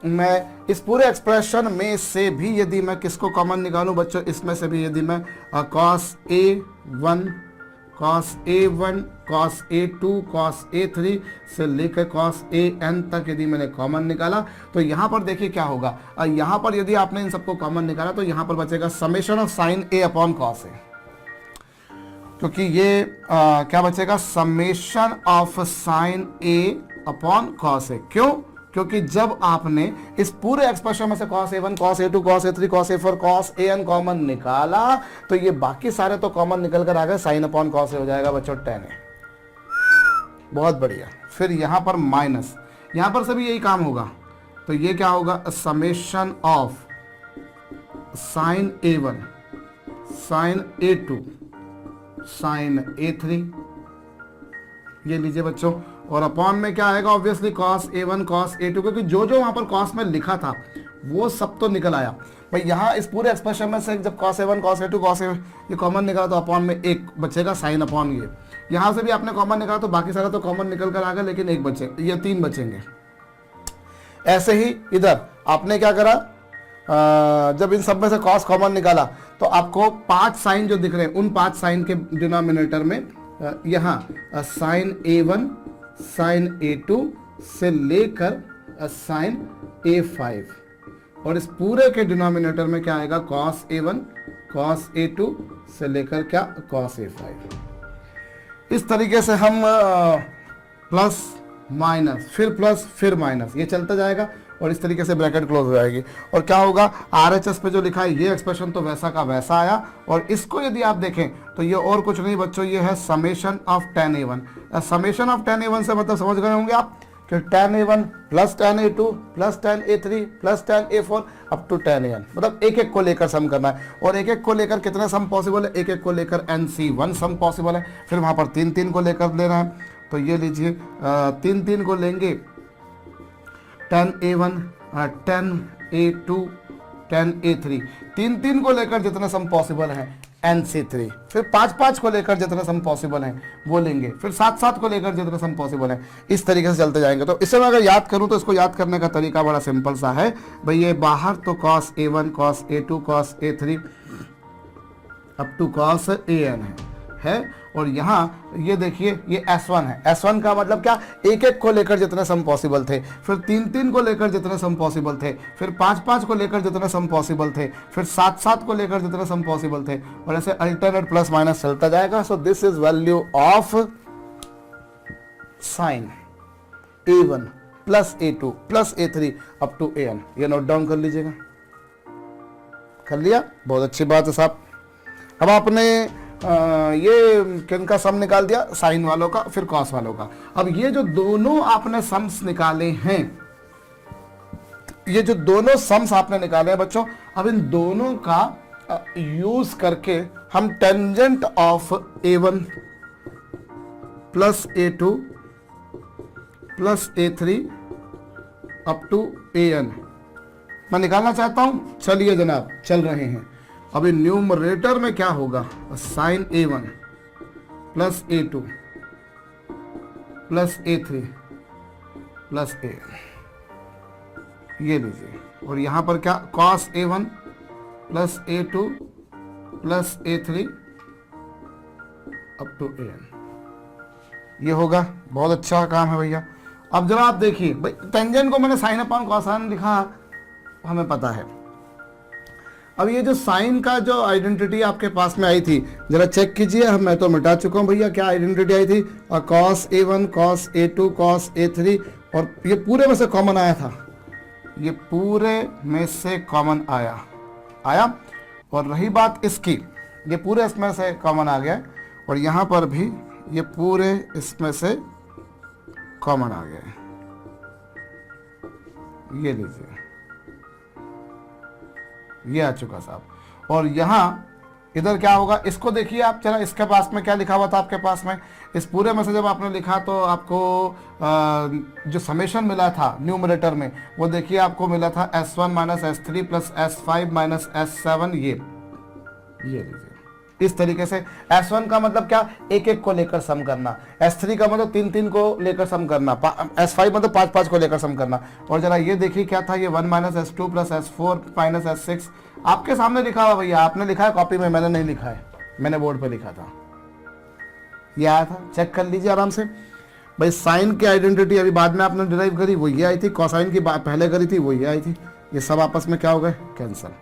मैं इस पूरे एक्सप्रेशन में से भी यदि मैं किसको कॉमन निकालूं बच्चों, इसमें से भी यदि मैं cos A1, cos A1, cos A2, cos A3 से लेकर cos AN तक यदि मैंने कॉमन निकाला तो यहां पर देखिए क्या होगा। यहां पर यदि आपने इन सबको कॉमन निकाला तो यहां पर बचेगा summation of sign A upon cos A, क्योंकि ये क्या बचेगा, summation of sign A upon cos A। क्यों, क्योंकि जब आपने इस पूरे एक्सप्रेशन में से cos A1, cos A2, cos A3, cos A4, cos AN common निकाला तो ये बाकी सारे तो कॉमन निकल कर आ गए, साइन अपॉन cos A हो जाएगा बच्चों tan A। बहुत बढ़िया। फिर यहां पर माइनस, यहां पर से भी यही काम होगा, तो ये क्या होगा, summation of sine A1, sine A2, sine A3, ये लीजिए बच्चों। और अपॉन में क्या आएगा, obviously cos A1, cos A2, क्योंकि जो जो वहां पर cos में लिखा था वो सब तो निकल आया भाई। यहाँ इस पूरे एक्सप्रेशन में से जब cos A1, cos A2, cos A ये कॉमन निकला तो अपॉन में एक बचेगा साइन अपॉन ये। यहाँ से भी आपने कॉमन निकाला तो बाकी सारा तो कॉमन निकल कर आ गया, लेकिन एक बचे, ये 3 बचेंगे। ऐसे ही इधर आपने क्या करा, जब इन सब में से cos कॉमन निकाला तो आपको 5 साइन जो दिख रहे हैं उन 5 साइन के डिनोमिनेटर में यहाँ साइन A1, साइन A2 से लेकर साइन A5, और इस पूरे के डिनोमिनेटर में क्या आएगा, cos A1, cos A2 से लेकर क्या, cos A5। इस तरीके से हम प्लस माइनस फिर प्लस फिर माइनस ये चलता जाएगा और इस तरीके से ब्रैकेट क्लोज हो जाएगी। और क्या होगा, RHS पे जो लिखा है ये एक्सप्रेशन तो वैसा का वैसा आया, और इसको यदि आप देखें तो ये और कुछ नहीं बच्चों, ये है summation of tan A1। Summation of tan A1 से मतलब समझ गए होंगे आप कि tan A1 plus tan A2 plus tan A3 plus tan A4 up to tan AN, मतलब एक एक को लेकर सम करना है। और एक एक को लेकर कितने सम पॉसिबल है, एक एक को लेकर NC1 सम पॉसिबल है। फिर वहां पर 3 को लेकर लेना है, तो ये लीजिए 3 को लेंगे, tan A1, tan A2, tan A3, 3 को लेकर जितने सम पॉसिबल हैं NC3, फिर 5 को लेकर जितने सम पॉसिबल हैं वो लेंगे, फिर 7 को लेकर जितने सम पॉसिबल हैं, इस तरीके से चलते जाएंगे। तो इसे मैं अगर याद करूं तो इसको याद करने का तरीका बड़ा सिंपल सा है भाई। ये बाहर तो cos A1, cos A2, cos A3 up to cos AN है, और यहाँ ये देखिए ये S1 है। S1 का मतलब क्या, एक एक को लेकर जितने सम पॉसिबल थे, फिर 3 को लेकर जितने सम पॉसिबल थे, फिर 5 को लेकर जितने सम पॉसिबल थे, फिर 7 को लेकर जितने सम पॉसिबल थे, और ऐसे अल्टरनेट प्लस माइनस चलता जाएगा। So this is value of sine A1 plus A2 plus A3 up to AN। ये नोट डाउन कर लीजिएगा। कर लिया, बहुत अच्छी बात है साहब। अब आपने ये किनका सम निकाल दिया, साइन वालों का, फिर कॉस वालों का। अब ये जो दोनों आपने सम्स निकाले हैं, ये जो दोनों सम्स आपने निकाले हैं बच्चों, अब इन दोनों का यूज करके हम tangent of A1 plus A2 plus A3 up to AN मैं निकालना चाहता हूं। चलिए जनाब, चल रहे हैं। अभी न्यूमरेटर में क्या होगा, sine A1 plus A2 plus A3 plus AN, ये लीजिए। और यहां पर क्या, cos A1 plus A2 plus A3 up to AN, ये होगा। बहुत अच्छा काम है भैया। अब जरा आप देखिए भाई, टेंजेंट को मैंने साइन अपॉन कॉसाइन लिखा, हमें पता है। अब ये जो साइन का जो आइडेंटिटी आपके पास में आई थी, जरा चेक कीजिए। मैं तो मिटा चुका हूं भैया, क्या आइडेंटिटी आई थी, और cos A1 cos A2 cos A3, और ये पूरे में से कॉमन आया था, ये पूरे में से कॉमन आया। और रही बात इसकी, ये पूरे इसमें से कॉमन आ गया, और यहाँ पर भी ये पूरे इसमें से कॉमन आ गया, ये लीजिए, ये आ चुका साहब। और यहाँ इधर क्या होगा, इसको देखिए आप जरा, इसके पास में क्या लिखा हुआ था आपके पास में, इस पूरे में से जब आपने लिखा तो आपको जो समेशन मिला था न्यूमरेटर में, वो देखिए आपको मिला था S1 minus S3 plus S5 minus S7, ये लीजिए। इस तरीके से S1 का मतलब क्या, एक एक को लेकर सम करना, S3 का मतलब तीन तीन को लेकर सम करना, S5 मतलब पांच पांच को लेकर सम करना। और जरा ये देखिए क्या था, ये 1 minus S2 plus S4 minus S6 आपके सामने लिखा हुआ भैया, आपने लिखा है कॉपी में, मैंने नहीं लिखा है, मैंने बोर्ड पे लिखा था, ये आया था। चेक कर लीजिए आराम से भाई। साइन की आइडेंटिटी अभी बाद में आपने डिराइव करी, वो ये आई थी। कोसाइन की पहले करी थी, वो ये आई थी। ये सब आपस में क्या हो गए, कैंसल।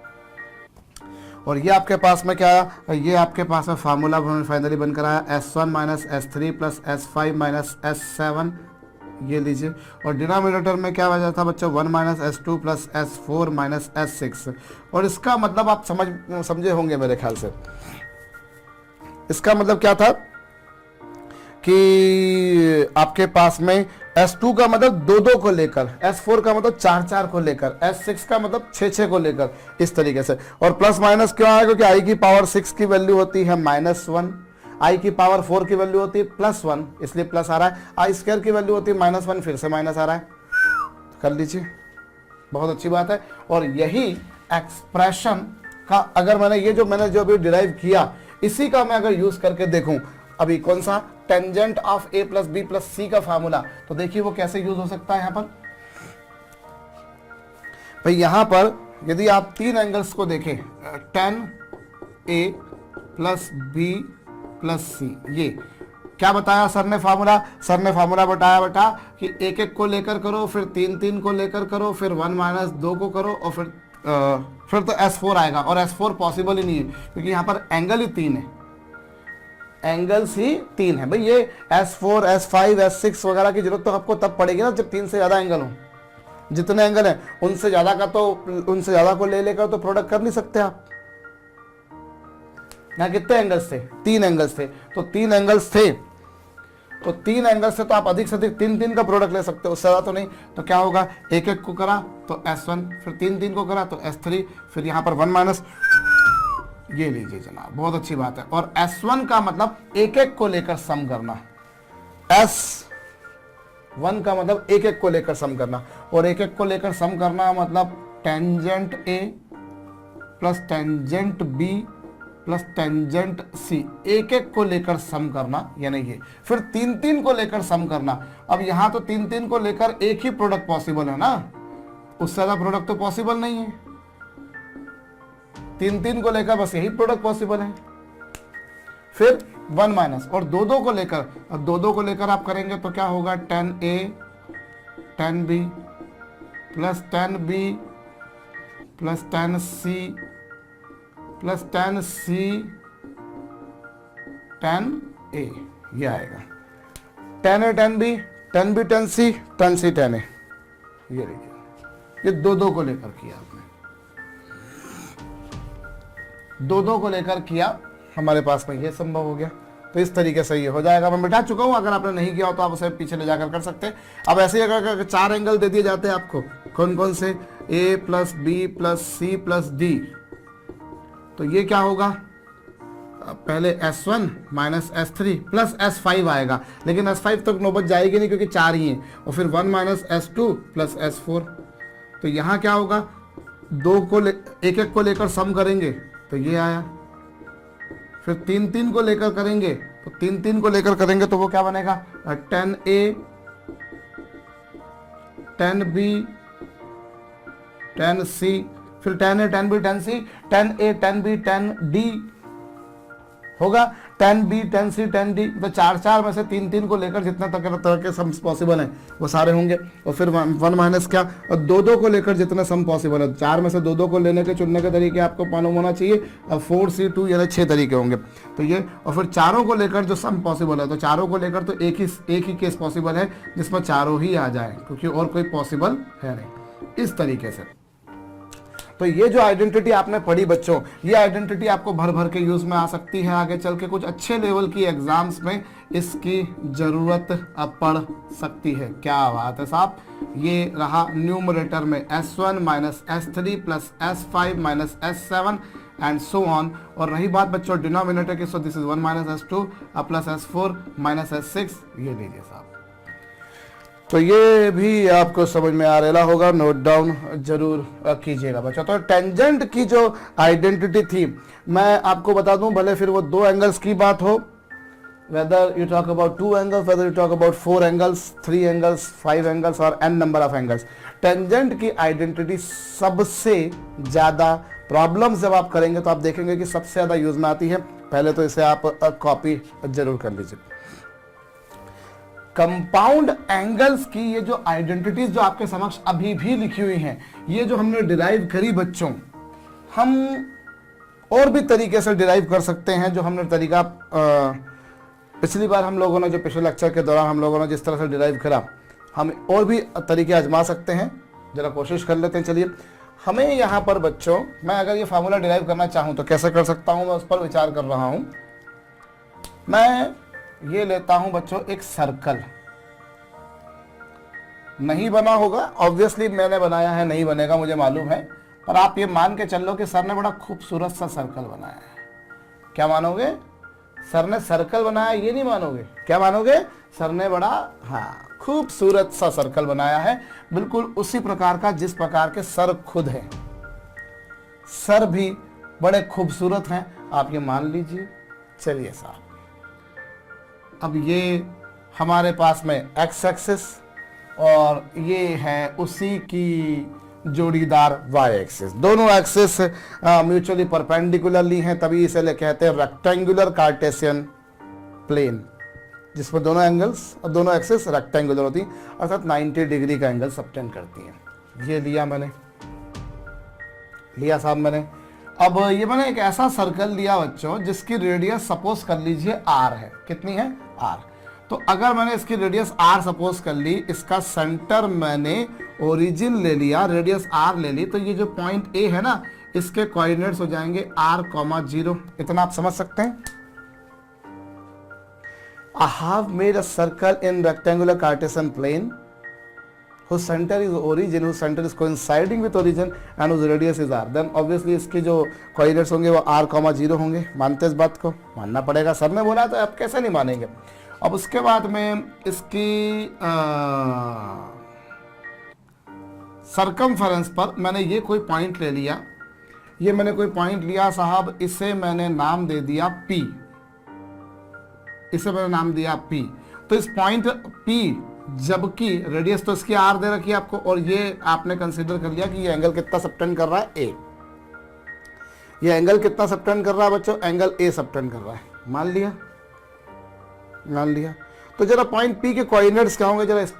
और ये आपके पास में क्या आया, ये आपके पास में फार्मूला फाइनली बनकर आया, S1 minus S3 plus S5 minus S7, ये लीजिए। और डिनोमिनेटर में क्या वजह था बच्चों, 1 minus S2 plus S4 minus S6। और इसका मतलब आप समझे होंगे मेरे ख्याल से। इसका मतलब क्या था कि आपके पास में S2 का मतलब दो दो को लेकर, S4 का मतलब चार चार को लेकर, S6 का मतलब छः छः को लेकर, इस तरीके से। और प्लस माइनस क्यों आया, क्योंकि I की पावर 6 की वैल्यू होती है -1, I की पावर 4 की वैल्यू होती है +1, इसलिए प्लस आ रहा है। I स्क्वायर की वैल्यू होती है -1, फिर से माइनस आ रहा है। कर लीजिए, बहुत अच्छी बात है। और यही एक्सप्रेशन का अगर मैंने जो अभी डिराइव किया, इसी का मैं अगर यूज करके देखूं, अभी कौन सा, tangent of A plus B plus C का फार्मूला, तो देखिए वो कैसे यूज हो सकता है। यहां पर भाई, यहां पर यदि आप तीन एंगल्स को देखें, tan A plus B plus C, ये क्या बताया सर ने फार्मूला, बताया बेटा कि एक एक को लेकर करो, फिर तीन तीन को लेकर करो, फिर 1 माइनस 2 को करो, और फिर तो S4 आएगा। और S4 पॉसिबल ही नहीं है, क्योंकि यहां पर एंगल ही तीन है, एंगल्स ही तीन है भाई। ये S4 S5 S6 वगैरह की जरूरत तो आपको तब पड़ेगी ना जब तीन से ज्यादा एंगल हो। जितने एंगल हैं उनसे ज्यादा को ले लेकर तो प्रोडक्ट कर नहीं सकते आप। यहाँ कितने एंगल्स थे, तीन एंगल्स थे, तो तीन एंगल्स से तो आप अधिक से अधिक तीन तीन का प्रोडक्ट ले सकते हो, उससे ज्यादा तो नहीं। तो क्या होगा, एक एक को करा तो S1, फिर तीन तीन को करा तो S3, फिर यहाँ पर 1 माइनस, ये लीजिए जनाब, बहुत अच्छी बात है। और S1 का मतलब एक एक को लेकर सम करना, S1 का मतलब एक एक को लेकर सम करना, और एक एक को लेकर सम करना मतलब tangent A plus tangent B plus tangent C, एक एक को लेकर सम करना, यानी ये। फिर तीन तीन को लेकर सम करना। अब यहां तो तीन तीन को लेकर एक ही प्रोडक्ट पॉसिबल है ना, उससे ज्यादा प्रोडक्ट तो पॉसिबल नहीं है। तीन तीन को लेकर बस यही प्रोडक्ट पॉसिबल है। फिर 1 माइनस, और दो दो को लेकर आप करेंगे तो क्या होगा, tan A tan B plus tan B plus tan C plus tan C tan A, ये आएगा। tan A tan B tan B tan C tan C tan A, ये देखिए, ये दो दो को लेकर किया आपने, दो को लेकर किया, हमारे पास में ये संभव हो गया। तो इस तरीके से ये हो जाएगा। मैं बिठा चुका हूं, अगर आपने नहीं किया हो तो आप उसे पीछे ले जाकर कर सकते हैं। अब ऐसे ही अगर चार एंगल दे दिए जाते हैं आपको, कौन कौन से, A plus B plus C plus D, तो ये क्या होगा, पहले S1 minus S3 plus S5 आएगा, लेकिन S5 तक नौबत जाएगी नहीं क्योंकि 4 ही हैं, और फिर 1 माइनस S2 प्लस S4। तो यहाँ क्या होगा, एक एक को लेकर सम करेंगे तो ये आया, फिर 3 को लेकर करेंगे तो 3 को लेकर करेंगे तो वो क्या बनेगा, 10A 10B 10C, फिर 10A 10B 10C 10A 10B 10D होगा, 10B 10C 10D। तो 4 में से 3 को लेकर जितना तरह के सम पॉसिबल हैं वो सारे होंगे, और फिर 1 माइनस क्या, और 2 को लेकर जितने सम पॉसिबल है, 4 में से 2 को लेने के चुनने के तरीके आपको मालूम होना चाहिए। अब 4C2 यानी 6 तरीके होंगे तो ये, और फिर 4 को लेकर जो सम पॉसिबल है, तो 4 को लेकर तो एक ही केस पॉसिबल है जिसमें 4 ही आ जाए, क्योंकि और कोई पॉसिबल है नहीं। इस तरीके से तो ये जो आइडेंटिटी आपने पढ़ी बच्चों, ये आइडेंटिटी आपको भर भर के यूज में आ सकती है आगे चल के, कुछ अच्छे लेवल की एग्जाम्स में इसकी जरूरत पड़ सकती है। क्या बात है साहब, ये रहा न्यूमरेटर में S1 minus S3 plus S5 minus S7 and so on. और रही बात बच्चों डिनोमिनेटर की, सो this is 1 minus S2 plus S4 minus S6, ये लीजिए साहब। तो ये भी आपको समझ में आ रहा होगा, नोट डाउन जरूर कीजिएगा बच्चों। तो टेंजेंट की जो आइडेंटिटी थी, मैं आपको बता दूं, भले फिर वो 2 एंगल्स की बात हो, whether you talk about 2 angles, whether you talk about 4 angles, 3 angles, 5 angles और n number of angles, tangent की आइडेंटिटी सबसे ज्यादा प्रॉब्लम जब आप करेंगे तो आप देखेंगे कि सबसे ज्यादा यूज में आती है। पहले तो इसे आप कॉपी जरूर कर लीजिए। कंपाउंड एंगल्स की ये जो आइडेंटिटीज जो आपके समक्ष अभी भी लिखी हुई हैं, ये जो हमने डिराइव करी बच्चों, हम और भी तरीके से डिराइव कर सकते हैं। जो हमने तरीका पिछली बार हम लोगों ने, जो पिछले लेक्चर के दौरान हम लोगों ने जिस तरह से डिराइव करा, हम और भी तरीके आजमा सकते हैं। जरा कोशिश कर लेते हैं। चलिए, हमें यहाँ पर बच्चों, मैं अगर ये फार्मूला डिराइव करना चाहूँ तो कैसे कर सकता हूँ, मैं उस पर विचार कर रहा हूँ। मैं ये लेता हूं बच्चों एक सर्कल, नहीं बना होगा ऑब्वियसली, मैंने बनाया है, नहीं बनेगा मुझे मालूम है, पर आप ये मान के चल लो कि सर ने बड़ा खूबसूरत सा सर्कल बनाया है। क्या मानोगे, सर ने सर्कल बनाया, ये नहीं मानोगे, क्या मानोगे, सर ने बड़ा खूबसूरत सा सर्कल बनाया है, बिल्कुल उसी प्रकार का जिस प्रकार के सर खुद है। सर भी बड़े खूबसूरत हैं, आप ये मान लीजिए। चलिए साहब, अब ये हमारे पास में एक्स एक्सिस और ये है उसी की जोड़ीदार वाई एक्सिस। दोनों एक्सिस म्यूचुअली परपेंडिकुलरली हैं, तभी इसे कहते हैं रेक्टेंगुलर कार्टेशियन प्लेन, जिसमें दोनों एंगल्स और दोनों एक्सिस रेक्टेंगुलर होती हैं, अर्थात 90 डिग्री का एंगल सबटेंड करती हैं। ये लिया मैंने, लिया साहब मैंने। अब ये मैंने एक ऐसा सर्कल लिया बच्चों जिसकी रेडियस सपोज कर लीजिए r है। कितनी है, r। तो अगर मैंने इसकी रेडियस r सपोज कर ली, इसका सेंटर मैंने ओरिजिन ले लिया, रेडियस r ले ली, तो ये जो पॉइंट A है ना, इसके कोऑर्डिनेट्स हो जाएंगे r,0। इतना आप समझ सकते हैं। I have made a circle in rectangular Cartesian plane whose center is origin, whose center is coinciding with origin and whose radius is r. Then obviously इसके जो कोऑर्डिनेट्स होंगे वो r,0 होंगे। मानते इस बात को, मानना पड़ेगा, सर ने बोला तो आप कैसे नहीं मानेंगे। अब उसके बाद में इसकी सरकमफेरेंस पर मैंने ये कोई पॉइंट ले लिया, ये मैंने कोई पॉइंट लिया साहब, इसे मैंने नाम दे दिया P, इसे मैंने नाम दिया P। तो इस पॉइंट P, जबकि रेडियस तो इसकी r दे रखी है आपको, और ये आपने कंसीडर कर लिया कि ये एंगल कितना सबटेंड कर रहा है, A। ये एंगल कितना सबटेंड कर रहा है बच्चों, एंगल A सबटेंड कर रहा है। मान लिया, मान लिया। तो जरा पॉइंट P के कोऑर्डिनेट्स क्या होंगे, जरा इस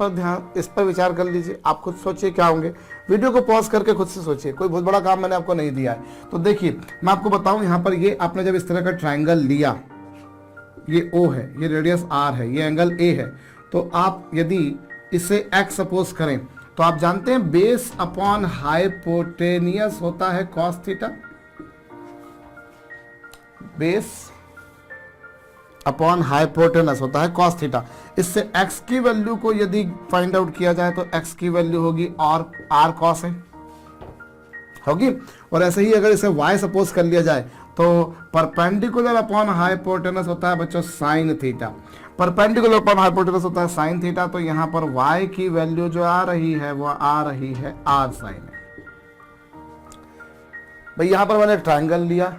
पर विचार कर लीजिए। आप खुद सोचिए क्या होंगे, वीडियो को पॉज करके खुद से सोचिए, कोई बहुत बड़ा काम मैंने आपको नहीं दिया है। तो देखिए मैं आपको बताऊं, यहाँ पर ये आपने जब इस तरह का ट्राइंगल लिया, ये O है, ये रेडियस R है, ये एंगल A है, तो आप यदि इसे x सपोज करें तो आप जानते हैं बेस अपॉन हाइपोटेनियस होता है cos theta, base upon hypotenuse होता है cos थीटा। इससे x की वैल्यू को यदि फाइंड आउट किया जाए तो x की वैल्यू होगी और r cos है, होगी। और ऐसे ही अगर इसे y सपोज कर लिया जाए तो परपेंडिकुलर अपॉन हाइपोटेनस होता है बच्चों sine theta, perpendicular upon hypotenuse होता है साइन थीटा। तो यहाँ पर y की वैल्यू जो आ रही है वो आ रही है r साइन। भाई यहाँ पर मैंने एक ट्राइंगल लिया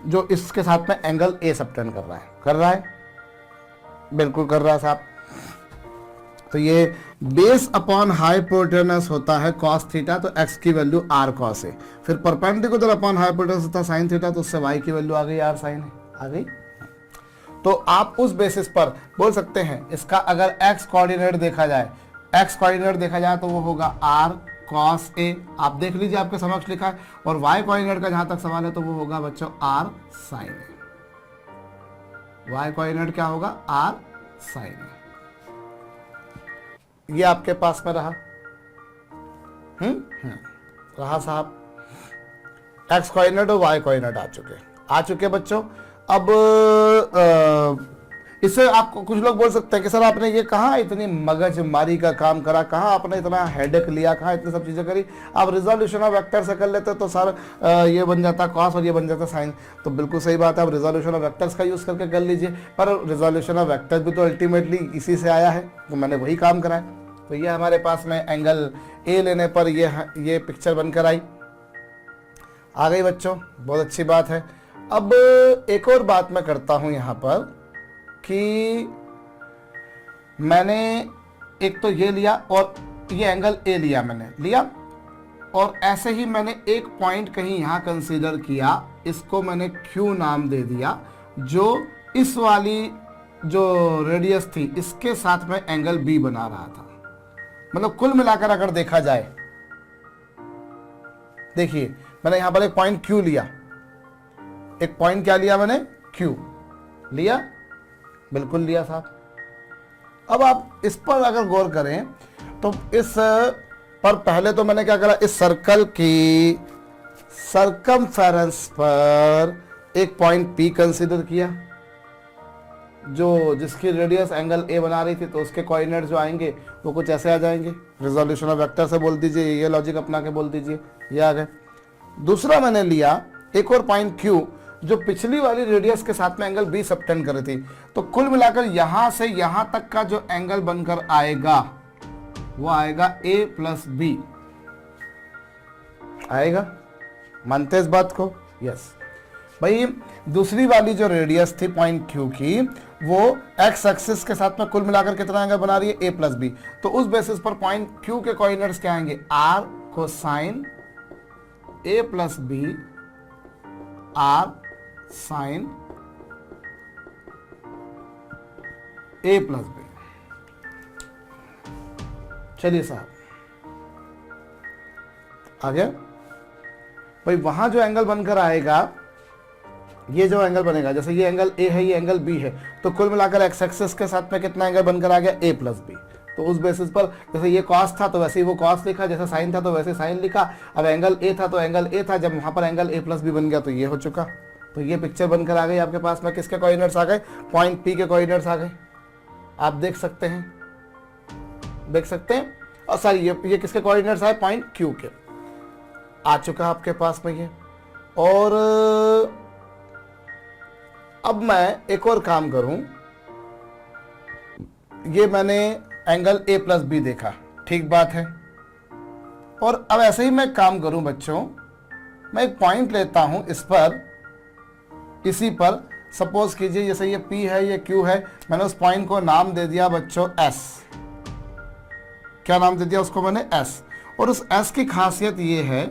जो इसके साथ में एंगल ए सबटेंड कर रहा है, बिल्कुल कर रहा है साहब। तो ये बेस अपॉन हाइपोटेनस होता है cos थीटा, तो x की वैल्यू r cos है। फिर परपेंडिकुलर अपॉन हाइपोटेनस होता है sin थीटा, तो उससे y की वैल्यू आ गई r sin है, आ गई। तो आप उस बेसिस पर बोल सकते हैं इसका अगर x कोऑर्डिनेट देखा जाए तो वो होगा r cos a, आप देख लीजिए आपके समक्ष लिखा है। और y कोऑर्डिनेट का जहां तक सवाल है तो वो होगा बच्चों r sin a, y coordinate क्या होगा r sin a। ये आपके पास में रहा रहा साहब, x कोऑर्डिनेट और y कोऑर्डिनेट आ चुके बच्चों। अब इससे आपको कुछ लोग बोल सकते हैं कि सर आपने ये कहाँ इतनी मगजमारी का काम करा, कहाँ आपने इतना हेडेक लिया, कहाँ इतनी सब चीज़ें करी, आप रिजोल्यूशन ऑफ वेक्टर से कर लेते तो सर ये बन जाता कॉस और ये बन जाता साइन। तो बिल्कुल सही बात है, आप रिजोल्यूशन ऑफ वेक्टर्स का यूज़ करके कर लीजिए, पर रिजोल्यूशन ऑफ वेक्टर्स भी तो अल्टीमेटली इसी से आया है, तो मैंने वही काम करा है। तो ये हमारे पास में एंगल ए लेने पर ये पिक्चर बनकर आ गई बच्चों, बहुत अच्छी बात है। अब एक और बात मैं करता हूं यहाँ पर कि मैंने एक तो ये लिया और ये एंगल ए लिया और ऐसे ही मैंने एक पॉइंट कहीं यहाँ कंसीडर किया, इसको मैंने क्यू नाम दे दिया, जो इस वाली जो रेडियस थी इसके साथ में एंगल बी बना रहा था। मतलब कुल मिलाकर अगर देखा जाए, देखिए मैंने यहां पर एक पॉइंट क्यू लिया, एक पॉइंट क्या लिया मैंने, क्यू लिया, बिल्कुल लिया साहब। अब आप इस पर अगर गौर करें तो इस पर पहले तो मैंने क्या करा, इस सर्कल की सरकमफेरेंस पर एक पॉइंट पी कंसीडर किया जो जिसकी रेडियस एंगल ए बना रही थी, तो उसके कोऑर्डिनेट्स जो आएंगे वो कुछ ऐसे आ जाएंगे, रिजोल्यूशन ऑफ वेक्टर से बोल दीजिए, ये लॉजिक अपना के बोल दीजिए, ये आ गए। दूसरा मैंने लिया एक और पॉइंट क्यू जो पिछली वाली रेडियस के साथ में एंगल बी सबटेंड कर रही थी। तो कुल मिलाकर यहां से यहां तक का जो एंगल बनकर आएगा वो आएगा ए प्लस बी आएगा। मानते इस बात को? यस भाई, दूसरी वाली जो रेडियस थी पॉइंट क्यू की, वो एक्स एक्सिस के साथ में कुल मिलाकर कितना एंगल बना रही है, ए प्लस बी। तो उस बेसिस पर पॉइंट क्यू के कोऑर्डिनेट्स क्या आएंगे, R cosine A plus B, R sine A plus B. चलिए साहब आ गया भाई। वहां जो एंगल बनकर आएगा, ये जो एंगल बनेगा, जैसे ये एंगल ए है, ये एंगल बी है, तो कुल मिलाकर एक्स एक्सिस के साथ में कितना एंगल बनकर आ गया, ए प्लस बी। तो उस बेसिस पर जैसे ये कॉस था तो वैसे ही वो कॉस लिखा, जैसे साइन था तो वैसे साइन लिखा। अब एंगल ए था तो एंगल ए था, जब वहां पर एंगल ए प्लस बी बन गया तो ये हो चुका। तो ये पिक्चर बनकर आ गई आपके पास में। किसके कोऑर्डिनेट्स आ गए, पॉइंट पी के कोऑर्डिनेट्स आ गए, आप देख सकते हैं, देख सकते हैं। और सॉरी ये किसके कोऑर्डिनेट्स आए, पॉइंट क्यू के आ चुका आपके पास में ये। और अब मैं एक और काम करूं, ये मैंने एंगल ए प्लस बी देखा, ठीक बात है। और अब ऐसे ही मैं काम करूं बच्चों, मैं एक पॉइंट लेता हूं इस पर, इसी पर सपोज कीजिए जैसे ये P है, ये Q है, मैंने उस पॉइंट को नाम दे दिया बच्चों S। क्या नाम दे दिया उसको मैंने, S। और उस S की खासियत ये है,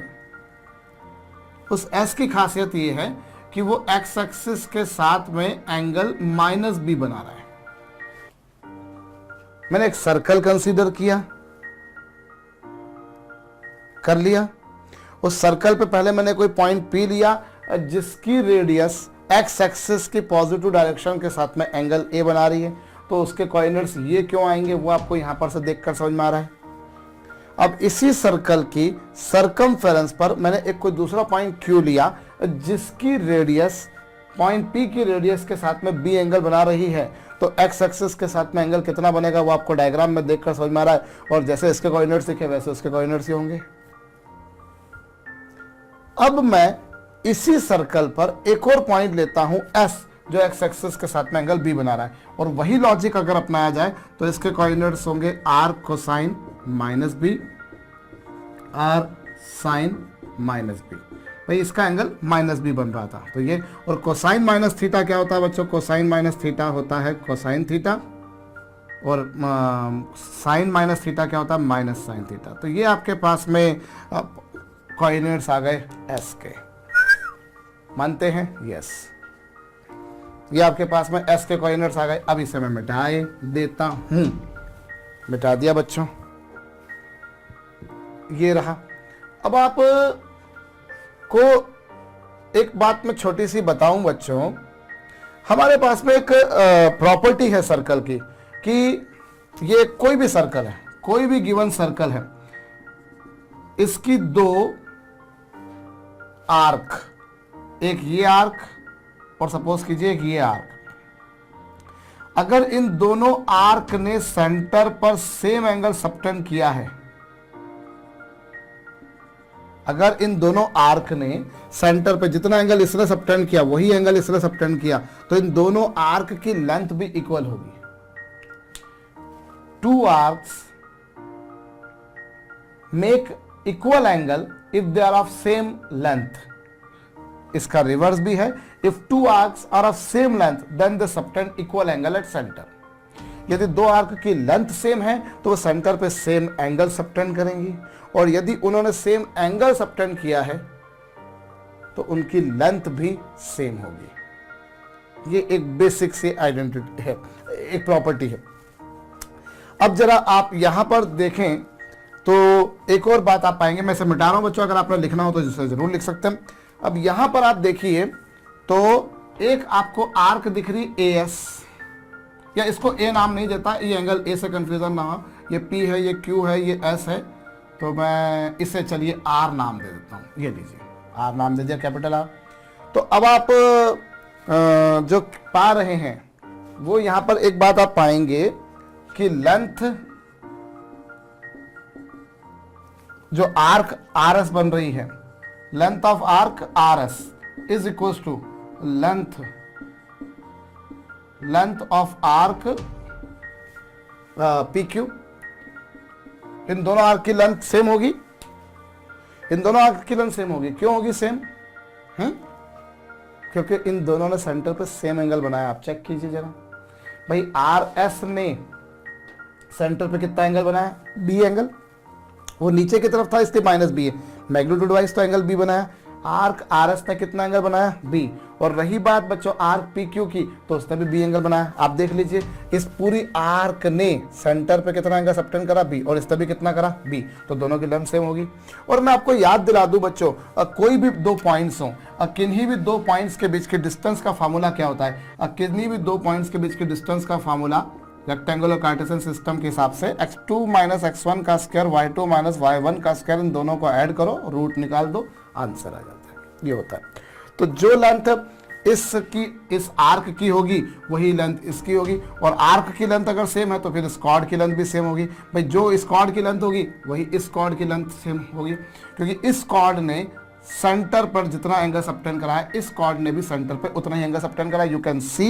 उस S की खासियत ये है कि वो एक्स एक्सिस के साथ में एंगल माइनस बी बना रहा है। मैंने एक सर्कल कंसीडर किया, कर लिया। उस सर्कल पे पहले मैंने कोई पॉइंट पी लिया जिसकी रेडियस एक्स एक्सिस की पॉजिटिव डायरेक्शन के साथ में एंगल ए बना रही है। तो उसके कोऑर्डिनेट्स ये क्यों आएंगे वो आपको यहां पर से देखकर समझ में आ रहा है। अब इसी सर्कल की सरकमफेरेंस पर मैंने एक कोई दूसरा पॉइंट क्यू लिया जिसकी रेडियस पॉइंट पी की रेडियस के साथ में बी एंगल बना रही है। तो एक्स एक्सिस के साथ में एंगल कितना बनेगा वो आपको डायग्राम में देखकर समझ में आ रहा है। और जैसे इसके कोऑर्डिनेट्स दिखे वैसे उसके कोऑर्डिनेट्स ही होंगे। अब मैं इसी सर्कल पर एक और पॉइंट लेता हूं एस, जो एक्स एक्सिस के साथ में एंगल बी बना रहा है, और वही लॉजिक अगर अपनाया जाए तो इसके कोऑर्डिनेट्स होंगे R cosine minus B, R sine minus B. भाई इसका एंगल माइनस बी बन रहा था तो ये, और कोसाइन माइनस थीटा क्या होता है बच्चों? कोसाइन माइनस थीटा होता है कोसाइन थीटा, और साइन माइनस थीटा क्या होता है? Minus sine theta. तो ये आपके पास में कोऑर्डिनेट्स आ गए एस के, मानते हैं? यस, ये आपके पास में एस के कोऑर्डिनेट्स आ गए। अब इसे मैं मिटाए देता हूं, मिटा दिया बच्चों, ये रहा। अब आप को एक बात मैं छोटी सी बताऊं बच्चों, हमारे पास में एक प्रॉपर्टी है सर्कल की कि ये कोई भी सर्कल है, कोई भी गिवन सर्कल है, इसकी दो आर्क, एक ये आर्क और सपोज कीजिए एक ये आर्क, अगर इन दोनों आर्क ने सेंटर पर सेम एंगल सबटेंड किया है, अगर इन दोनों आर्क ने सेंटर पे जितना एंगल इसने सबटेंड किया वही एंगल इसने सबटेंड किया, तो इन दोनों आर्क की लेंथ भी इक्वल होगी। Two arcs make equal angle if they are of same length. इसका रिवर्स भी है, if two arcs are of same length then they subtend equal angle at centre. यदि दो आर्क की लेंथ सेम है तो वो सेंटर पे सेम एंगल सबटेंड करेंगी, और यदि उन्होंने सेम एंगल सबटेंड किया है तो उनकी लेंथ भी सेम होगी। ये एक बेसिक सी आइडेंटिटी है, एक प्रॉपर्टी है। अब जरा आप यहां पर देखें तो एक और बात आप पाएंगे, मैं इसे मिटा रहा हूं बच्चों, अगर आपने लिखना हो तो इसे जरूर लिख सकते हैं। अब यहां पर आप देखिए तो एक आपको आर्क दिख रही ए एस, या इसको ए नाम नहीं देता, ये एंगल ए से कंफ्यूजन ना हो, ये पी है, ये क्यू है, ये एस है, तो मैं इसे चलिए आर नाम दे देता हूं। ये लीजिए आर नाम दे दिया, कैपिटल आर। तो अब आप जो पा रहे हैं वो यहां पर एक बात आप पाएंगे कि लेंथ जो आर्क आर एस बन रही है, length of arc R S is equal to length of arc P Q. इन दोनों आर्क की लेंथ सेम होगी, इन दोनों आर्क की लेंथ सेम होगी। क्यों होगी सेम? क्योंकि इन दोनों ने सेंटर पे सेम एंगल बनाया। आप चेक कीजिए जरा भाई, आर एस ने सेंटर पे कितना एंगल बनाया? B angle. वो नीचे की तरफ था इसलिए माइनस बी है, मैग्नीट्यूड वाइज तो एंगल बी बनाया। आर्क आर एस ने कितना एंगल बनाया? बी। और रही बात बच्चों आर्क पी क्यू की, तो उसने भी बी एंगल बनाया। आप देख लीजिए इस पूरी आर्क ने सेंटर पे कितना एंगल सबटेंड करा? बी। और इसने भी कितना करा? बी। तो दोनों की लेंथ सेम होगी। और मैं आपको याद दिला दूं बच्चों, कोई भी दो पॉइंट्स हो, किन्हीं भी दो पॉइंट्स के बीच के डिस्टेंस का फार्मूला क्या होता है? किन्हीं भी दो पॉइंट्स के बीच के डिस्टेंस का फार्मूला रेक्टेंगुलर कार्टेशियन सिस्टम के हिसाब से x2 माइनस x1 का स्क्वायर, y2 माइनस y1 का स्क्वायर, इन दोनों को ऐड करो, रूट निकाल दो, आंसर आ जाता है। ये होता है। तो जो लेंथ इस आर्क की होगी वही लेंथ इसकी होगी, और आर्क की लेंथ अगर सेम है तो फिर इस कॉर्ड की लेंथ भी सेम होगी। भाई जो इस कॉर्ड की लेंथ होगी वही इस कॉर्ड की लेंथ सेम होगी, क्योंकि इस कॉर्ड ने सेंटर पर जितना एंगल सबटेंड करा है, इस कॉर्ड ने भी सेंटर पे उतना ही एंगल सबटेंड करा है। You can see,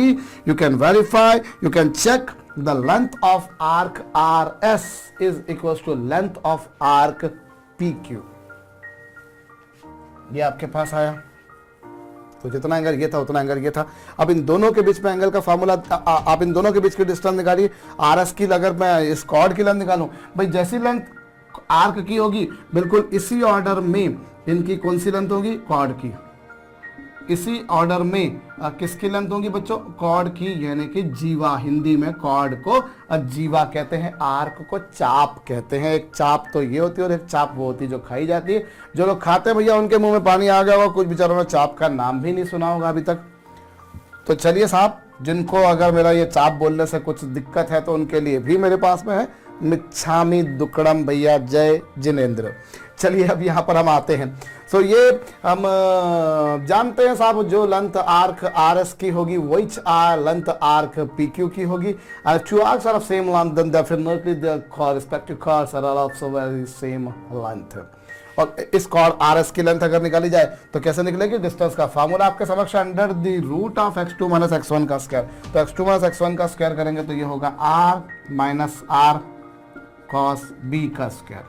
you can verify, you can check the length of arc R S is equal to length of arc P Q. ये आपके पास आया, तो जितना एंगल ये था उतना एंगल ये था। अब इन दोनों के बीच में एंगल का फार्मूला, आप इन दोनों के बीच की डिस्टेंस निकालिए। आर एस की अगर मैं इस कॉर्ड की लेंथ निकालूं, भाई जैसी लेंथ आर्क की होगी बिल्कुल इसी ऑर्डर में इनकी कौन सी लेंथ होगी? कॉर्ड की। इसी ऑर्डर में किसकी लेंथ होगी बच्चों? कॉर्ड की, यानी कि जीवा। हिंदी में कॉर्ड को जीवा कहते हैं, आर्क को चाप कहते हैं। एक चाप तो ये होती है और एक चाप वो होती है जो खाई जाती है। जो लोग खाते हैं भैया उनके मुंह में पानी आ गया होगा, कुछ बेचारों ने चाप का नाम भी नहीं सुना होगा अभी तक। तो चलिए साहब, जिनको अगर मेरा ये चाप बोलने से कुछ दिक्कत है तो उनके लिए भी मेरे पास में है मिच्छामी दुक्कड़म भैया, जय जिनेंद्र। चलिए अब यहाँ पर हम आते हैं। सो ये हम जानते हैं साहब, जो लेंथ आर्क आर एस की होगी वही लेंथ आर्क पी क्यू की होगी। Two arcs are of same length, then definitely the respective curves are also very same length. और इस कॉर्ड आर एस की लेंथ अगर निकाली जाए तो कैसे निकलेगी, डिस्टेंस का फार्मूला आपके समक्ष under the root of x2 minus x1 का स्क्वायर। तो x2 माइनस x1 का स्क्वायर करेंगे तो ये होगा r minus R cos B का स्क्वायर,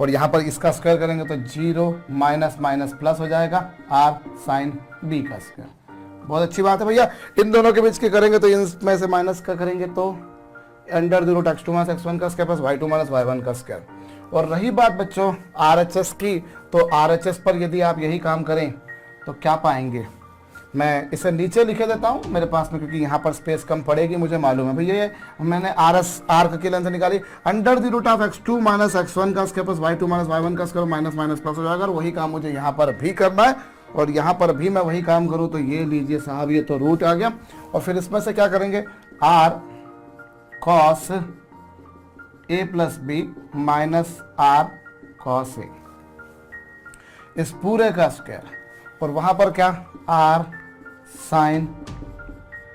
और यहां पर इसका स्क्वायर करेंगे तो 0 माइनस माइनस प्लस हो जाएगा r साइन b का स्क्वायर। बहुत अच्छी बात है भैया। इन दोनों के बीच के करेंगे तो इनमें से माइनस का करेंगे तो under the root x2 minus x1 का square plus y2 minus y1 का स्क्वायर। और रही बात बच्चों RHS की, तो RHS पर यदि आप यही काम करें तो क्या पाएंगे, मैं इसे नीचे लिखे देता हूं मेरे पास में, क्योंकि यहाँ पर स्पेस कम पड़ेगी मुझे मालूम है भैया। ये मैंने आर्क की लेंथ निकाली, under the root of x2 minus x1 का square plus y2 minus y1 का स्क्वायर माइनस माइनस प्लस हो जाएगा। और वही काम मुझे यहाँ पर भी करना है, और यहाँ पर भी मैं वही काम करूँ तो ये लीजिए साहब, ये तो रूट आ गया। और फिर इसमें से क्या करेंगे, r cos a plus B minus r cos a, इस पूरे का स्क्वायर, और वहां पर क्या r sine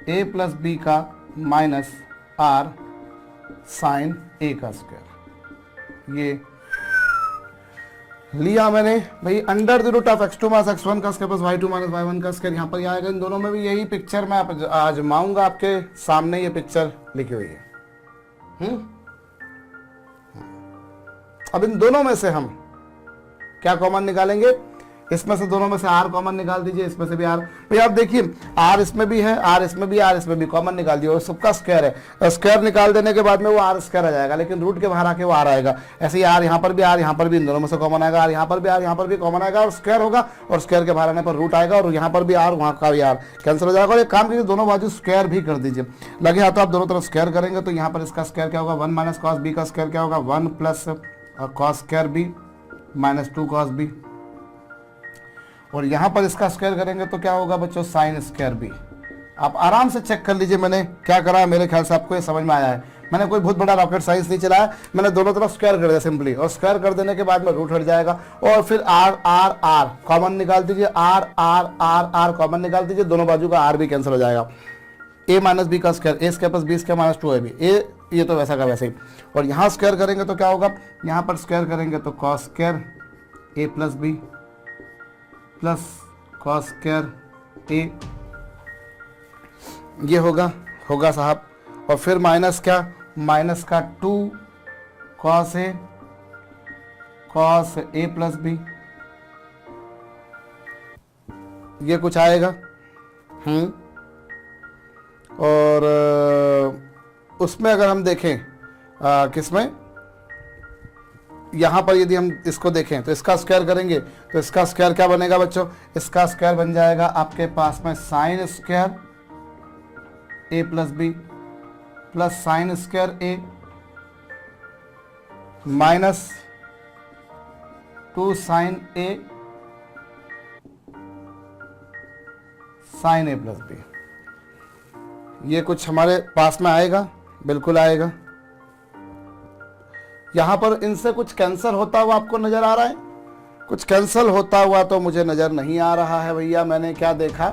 a plus B का माइनस r साइन a का स्क्वायर। ये लिया मैंने भाई, under the root of x2 minus x1 का square plus y2 minus y1 का स्क्वायर। यहाँ पर ये आएगा, इन दोनों में भी यही पिक्चर मैं आजमाऊंगा, आपके सामने ये पिक्चर लिखी हुई है। अब इन दोनों में से हम क्या कॉमन निकालेंगे, इसमें से दोनों में से r कॉमन निकाल दीजिए, इसमें से भी r। भैया आप देखिए r इसमें भी है, r इसमें भी, r इसमें भी, कॉमन निकाल दिए, और सबका स्क्वायर है। स्क्वायर निकाल देने के बाद में वो r स्क्वायर आ जाएगा, लेकिन रूट के बाहर आके वो r आएगा। ऐसे ही r यहाँ पर भी, r यहाँ पर भी, इन दोनों में से कॉमन आएगा, r यहाँ पर भी, r यहाँ पर भी कॉमन आएगा, और स्क्वायर होगा, और स्क्वायर के बाहर आने पर रूट आएगा, और यहाँ पर भी r, वहाँ का भी r कैंसिल हो जाएगा। और एक काम कीजिए, दोनों बाजू स्क्वायर भी कर दीजिए। लगे हाथ तो आप दोनों तरफ स्क्वायर करेंगे तो यहाँ पर इसका स्क्वायर क्या होगा, 1 माइनस कॉस बी का स्क्वायर क्या होगा, 1 plus cos square B minus 2 cos B. और यहां पर इसका स्क्वायर करेंगे तो क्या होगा बच्चों, साइन स्क्वायर बी। आप आराम से चेक कर लीजिए मैंने क्या करा है, मेरे ख्याल से आपको ये समझ में आया है। मैंने कोई बहुत बड़ा रॉकेट साइंस नहीं चलाया, मैंने दोनों तरफ स्क्वायर कर दिया सिंपली, और स्क्वायर कर देने के बाद में रूट हट जाएगा। और फिर आर आर आर कॉमन निकाल दीजिए, R R R R common निकाल दीजिए, दोनों बाजू का आर भी कैंसिल हो जाएगा। ए माइनस बी का square, A square plus B square minus 2ab, ये तो वैसा का वैसे ही। और यहाँ स्क्वायर करेंगे तो क्या होगा, यहाँ पर स्क्वायर करेंगे तो cos square A plus B plus cos square A, ये होगा साहब। और फिर माइनस क्या, माइनस का 2 कॉस ए प्लस बी, ये कुछ आएगा। और उसमें अगर हम देखें किसमें, यहाँ पर यदि हम इसको देखें तो इसका स्क्वायर करेंगे तो इसका स्क्वायर क्या बनेगा बच्चों, इसका स्क्वायर बन जाएगा आपके पास में sine square A plus B plus sine square A minus 2 sine A sine A plus B. ये कुछ हमारे पास में आएगा, बिल्कुल आएगा। यहां पर इनसे कुछ कैंसिल होता हुआ आपको नजर आ रहा है, कुछ कैंसिल होता हुआ तो मुझे नजर नहीं आ रहा है भैया। मैंने क्या देखा,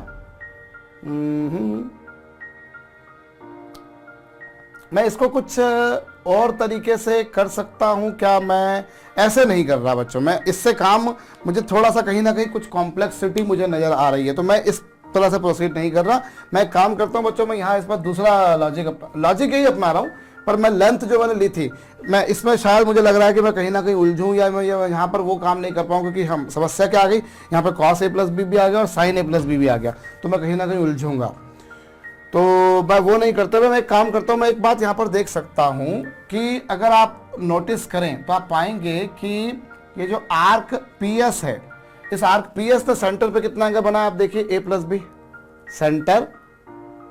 मैं इसको कुछ और तरीके से कर सकता हूं क्या, मैं ऐसे नहीं कर रहा बच्चों। मैं इससे काम, मुझे थोड़ा सा कहीं ना कहीं कुछ कॉम्प्लेक्सिटी मुझे नजर आ रही है, तो मैं इस तरह से प्रोसीड नहीं कर रहा। मैं काम करता हूं बच्चों, मैं यहाँ इस पर दूसरा लॉजिक यही अपना रहा हूं, पर मैं लेंथ जो मैंने ली थी, मैं इसमें शायद मुझे लग रहा है कि मैं कहीं ना कहीं उलझूं, या मैं यहाँ पर वो काम नहीं कर पाऊँ, क्योंकि हम समस्या क्या आ गई, यहाँ पर कॉस ए प्लस बी भी आ गया और साइन ए प्लस बी भी आ गया, तो मैं कहीं ना कहीं उलझूंगा। तो मैं वो नहीं करते हुए मैं एक काम करता हूँ, मैं एक बात यहाँ पर देख सकता हूँ कि अगर आप नोटिस करें तो आप पाएंगे कि ये जो आर्क पी एस है, इस आर्क पी एस ने सेंटर पे कितना एंगल बना, आप देखिए ए प्लस बी सेंटर।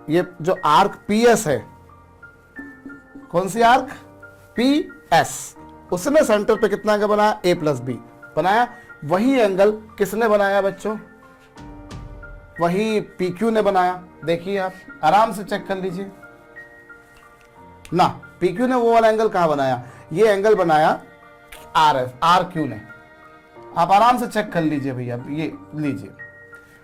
ये जो आर्क पी एस है, कौन सी आर्क, पी एस, उसने सेंटर पे कितना एंगल बनाया, ए प्लस बी बनाया। वही एंगल किसने बनाया बच्चों, वही पी क्यू ने बनाया। देखिए आप आराम से चेक कर लीजिए ना, पी क्यू ने वो वाला एंगल कहां बनाया, ये एंगल बनाया आर क्यू ने। आप आराम से चेक कर लीजिए भैया, ये लीजिए,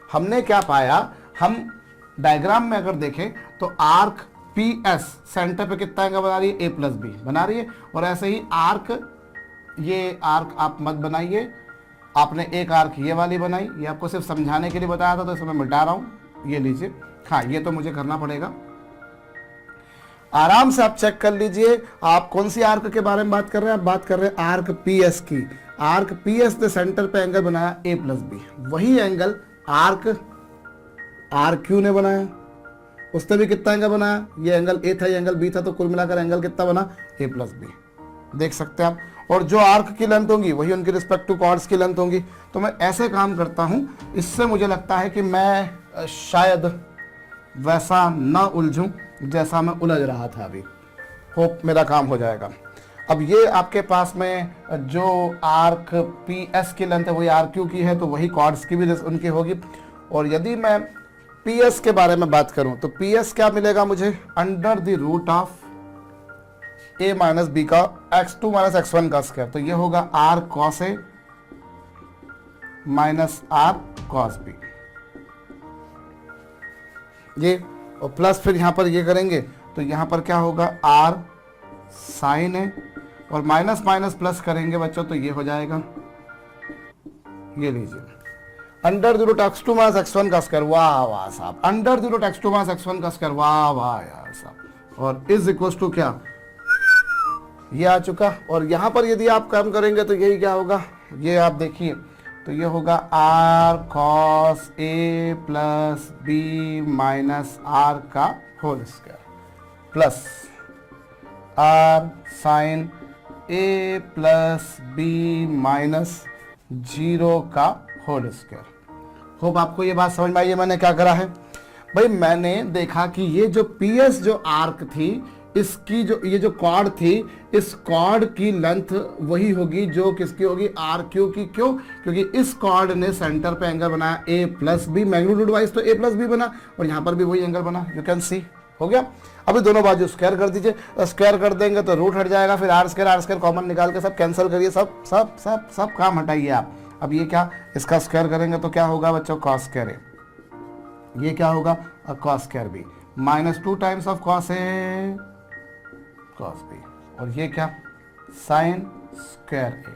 हमने क्या पाया, हम डायग्राम में अगर देखें तो आर्क पी एस सेंटर पे कितना एंगल बना रही है, ए प्लस बी बना रही है, और ऐसे ही आर्क ये आर्क आप मत बनाइए, आपने एक आर्क ये वाली बनाई, ये आपको सिर्फ समझाने के लिए बताया था तो इसे मैं मिटा रहा हूँ, ये लीजिए। हाँ, ये तो मुझे करना पड़ेगा। आराम से आप चेक कर लीजिए आप कौन सी आर्क के बारे में बात कर रहे हैं। आप बात कर रहे हैं आर्क पी एस की। आर्क पी एस ने सेंटर पे एंगल बनाया ए प्लस बी, वही एंगल आर्क आर क्यू ने बनाया, उसने भी कितना एंगल बनाया, ये एंगल ए था, ये एंगल बी था, तो कुल मिलाकर एंगल कितना बना, ए प्लस बी। देख सकते हैं आप। और जो आर्क की लेंथ होंगी वही उनकी रिस्पेक्टिव कॉर्ड्स की लेंथ होंगी। तो मैं ऐसे काम करता हूं, इससे मुझे लगता है कि मैं शायद वैसा ना उलझूं जैसा मैं उलझ रहा था अभी। होप मेरा काम हो जाएगा। अब ये आपके पास में जो आर्क पी एस की लेंथ है वही आर क्यू की है, तो वही कॉर्ड्स की भी उनकी होगी। और यदि मैं पी एस के बारे में बात करूं तो पी एस क्या मिलेगा मुझे, under the root of A minus B का x2 माइनस x1 का स्क्वायर। तो ये होगा r cos a minus r cos b, ये। और प्लस फिर यहां पर ये करेंगे तो यहां पर क्या होगा r sin a, और माइनस माइनस प्लस करेंगे बच्चों तो ये हो जाएगा, ये लीजिए, under the root x2 minus x1 का स्क्वायर। वाह वाह साहब, under the root x2 minus x1 का स्क्वायर, वाह वाह यार साहब। और इज इक्वल टू क्या, ये आ चुका। और यहां पर यदि आप काम करेंगे तो यही क्या होगा, ये आप देखिए, तो ये होगा R cos A plus B minus R का whole square plus R sine A plus B minus 0 का होल स्क्वायर। होप आपको ये बात समझ में आई है मैंने क्या करा है। भाई मैंने देखा कि ये जो पी एस जो आर्क थी, इसकी जो ये जो कॉर्ड थी, इस कॉर्ड की लेंथ वही होगी जो किसकी होगी, आर क्यू की। क्यों, क्योंकि इस कॉर्ड ने सेंटर पे एंगल बनाया ए प्लस बी, मैग्नीट्यूड वाइज तो ए प्लस बी बना, और यहां पर भी वही एंगल बना, यू कैन सी। हो गया। अभी दोनों बाजू स्क्वायर कर दीजिए, स्क्वायर कर देंगे तो रूट हट जाएगा, फिर आर स्क्वायर कॉमन निकाल के सब कैंसिल करिए, सब सब सब सब काम हटाइए आप। अब ये क्या, इसका स्क्वायर करेंगे तो क्या होगा बच्चों, कॉस स्क्वायर ए, ये क्या होगा, cos square B minus 2 times of cos A cos B, और ये क्या, साइन स्क्वायर ए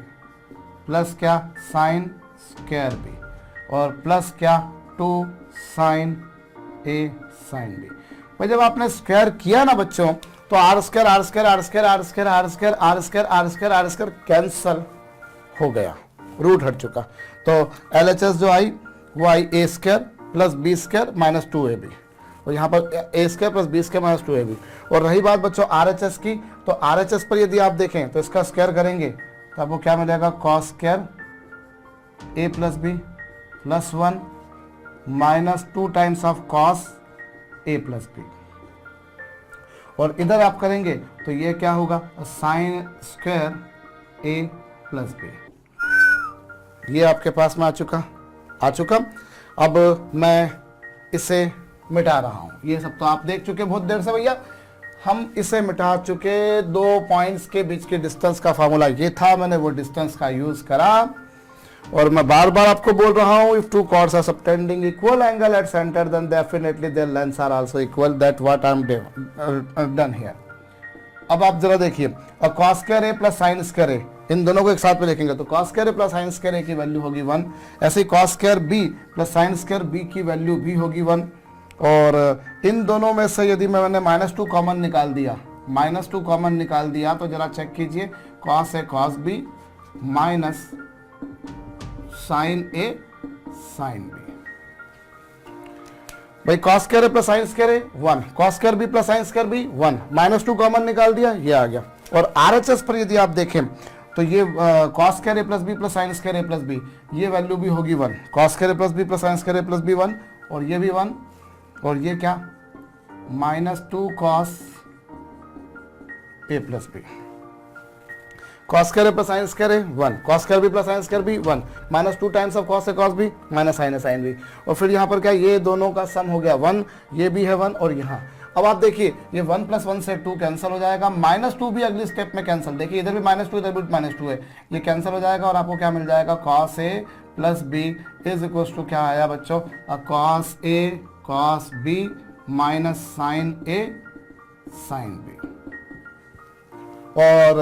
प्लस क्या, साइन स्क्वायर बी, और प्लस क्या, 2 साइन ए साइन बी। भाई जब आपने स्क्वायर किया ना बच्चों, तो R square R square R square R square R square R square R square R square cancel हो गया, रूट हट चुका। तो एल एच एस जो आई वो आई A square plus B square minus 2ab, और यहाँ पर A square plus B square minus 2ab। और रही बात बच्चों आर एच एस की, तो आर एच एस पर यदि आप देखें तो इसका स्क्वायर करेंगे तो आपको क्या मिलेगा, cos square A plus B plus 1 minus 2 times of cos A plus B, और इधर आप करेंगे तो ये क्या होगा, sine square A plus B. ये आपके पास में आ चुका। अब मैं इसे मिटा रहा हूं। ये सब तो आप देख चुके बहुत देर से भैया, हम इसे मिटा चुके। 2 पॉइंट्स के बीच के डिस्टेंस का फार्मूला ये था, मैंने वो डिस्टेंस का यूज करा, और मैं बार बार आपको बोल रहा हूं, if 2 chords are subtending equal angle at center then definitely their lengths are also equal, that what I'm done here। अब आप जरा देखिए, cos square A plus sine square A, इन दोनों को एक साथ में लिखेंगे तो cos square A plus sine square A की वैल्यू होगी 1, ऐसे ही cos square B plus sine square B की वैल्यू भी होगी 1। और इन दोनों में से यदि मैंने -2 कॉमन निकाल दिया, -2 कॉमन निकाल दिया, तो जरा चेक कीजिए, cos A cos B minus sine A sine B. भाई cos square A plus sine square A 1, cos square B plus sine square B 1, -2 common निकाल दिया, ये आ गया। और RHS पर यदि आप देखें तो ये cos square A plus B plus sine square A plus B, ये वैल्यू भी होगी 1, cos square A plus B plus sine square A plus B 1, और ये भी 1, और ये क्या, -2 cos A plus B, cos square A plus sine square A 1, cos square B plus sine square B 1, -2 times of cos A cos B minus sine A sine B, और फिर यहाँ पर क्या, ये दोनों का सम हो गया 1, ये भी है 1, और यहाँ अब आप देखिए ये 1 + 1 से 2 कैंसिल हो जाएगा, -2 भी अगली स्टेप में कैंसिल, देखिए इधर भी -2 इधर भी -2 है, ये कैंसिल हो जाएगा, और आपको क्या मिल जाएगा, cos a plus B is equal to क्या आया बच्चों, cos a cos b minus sine a sine b। और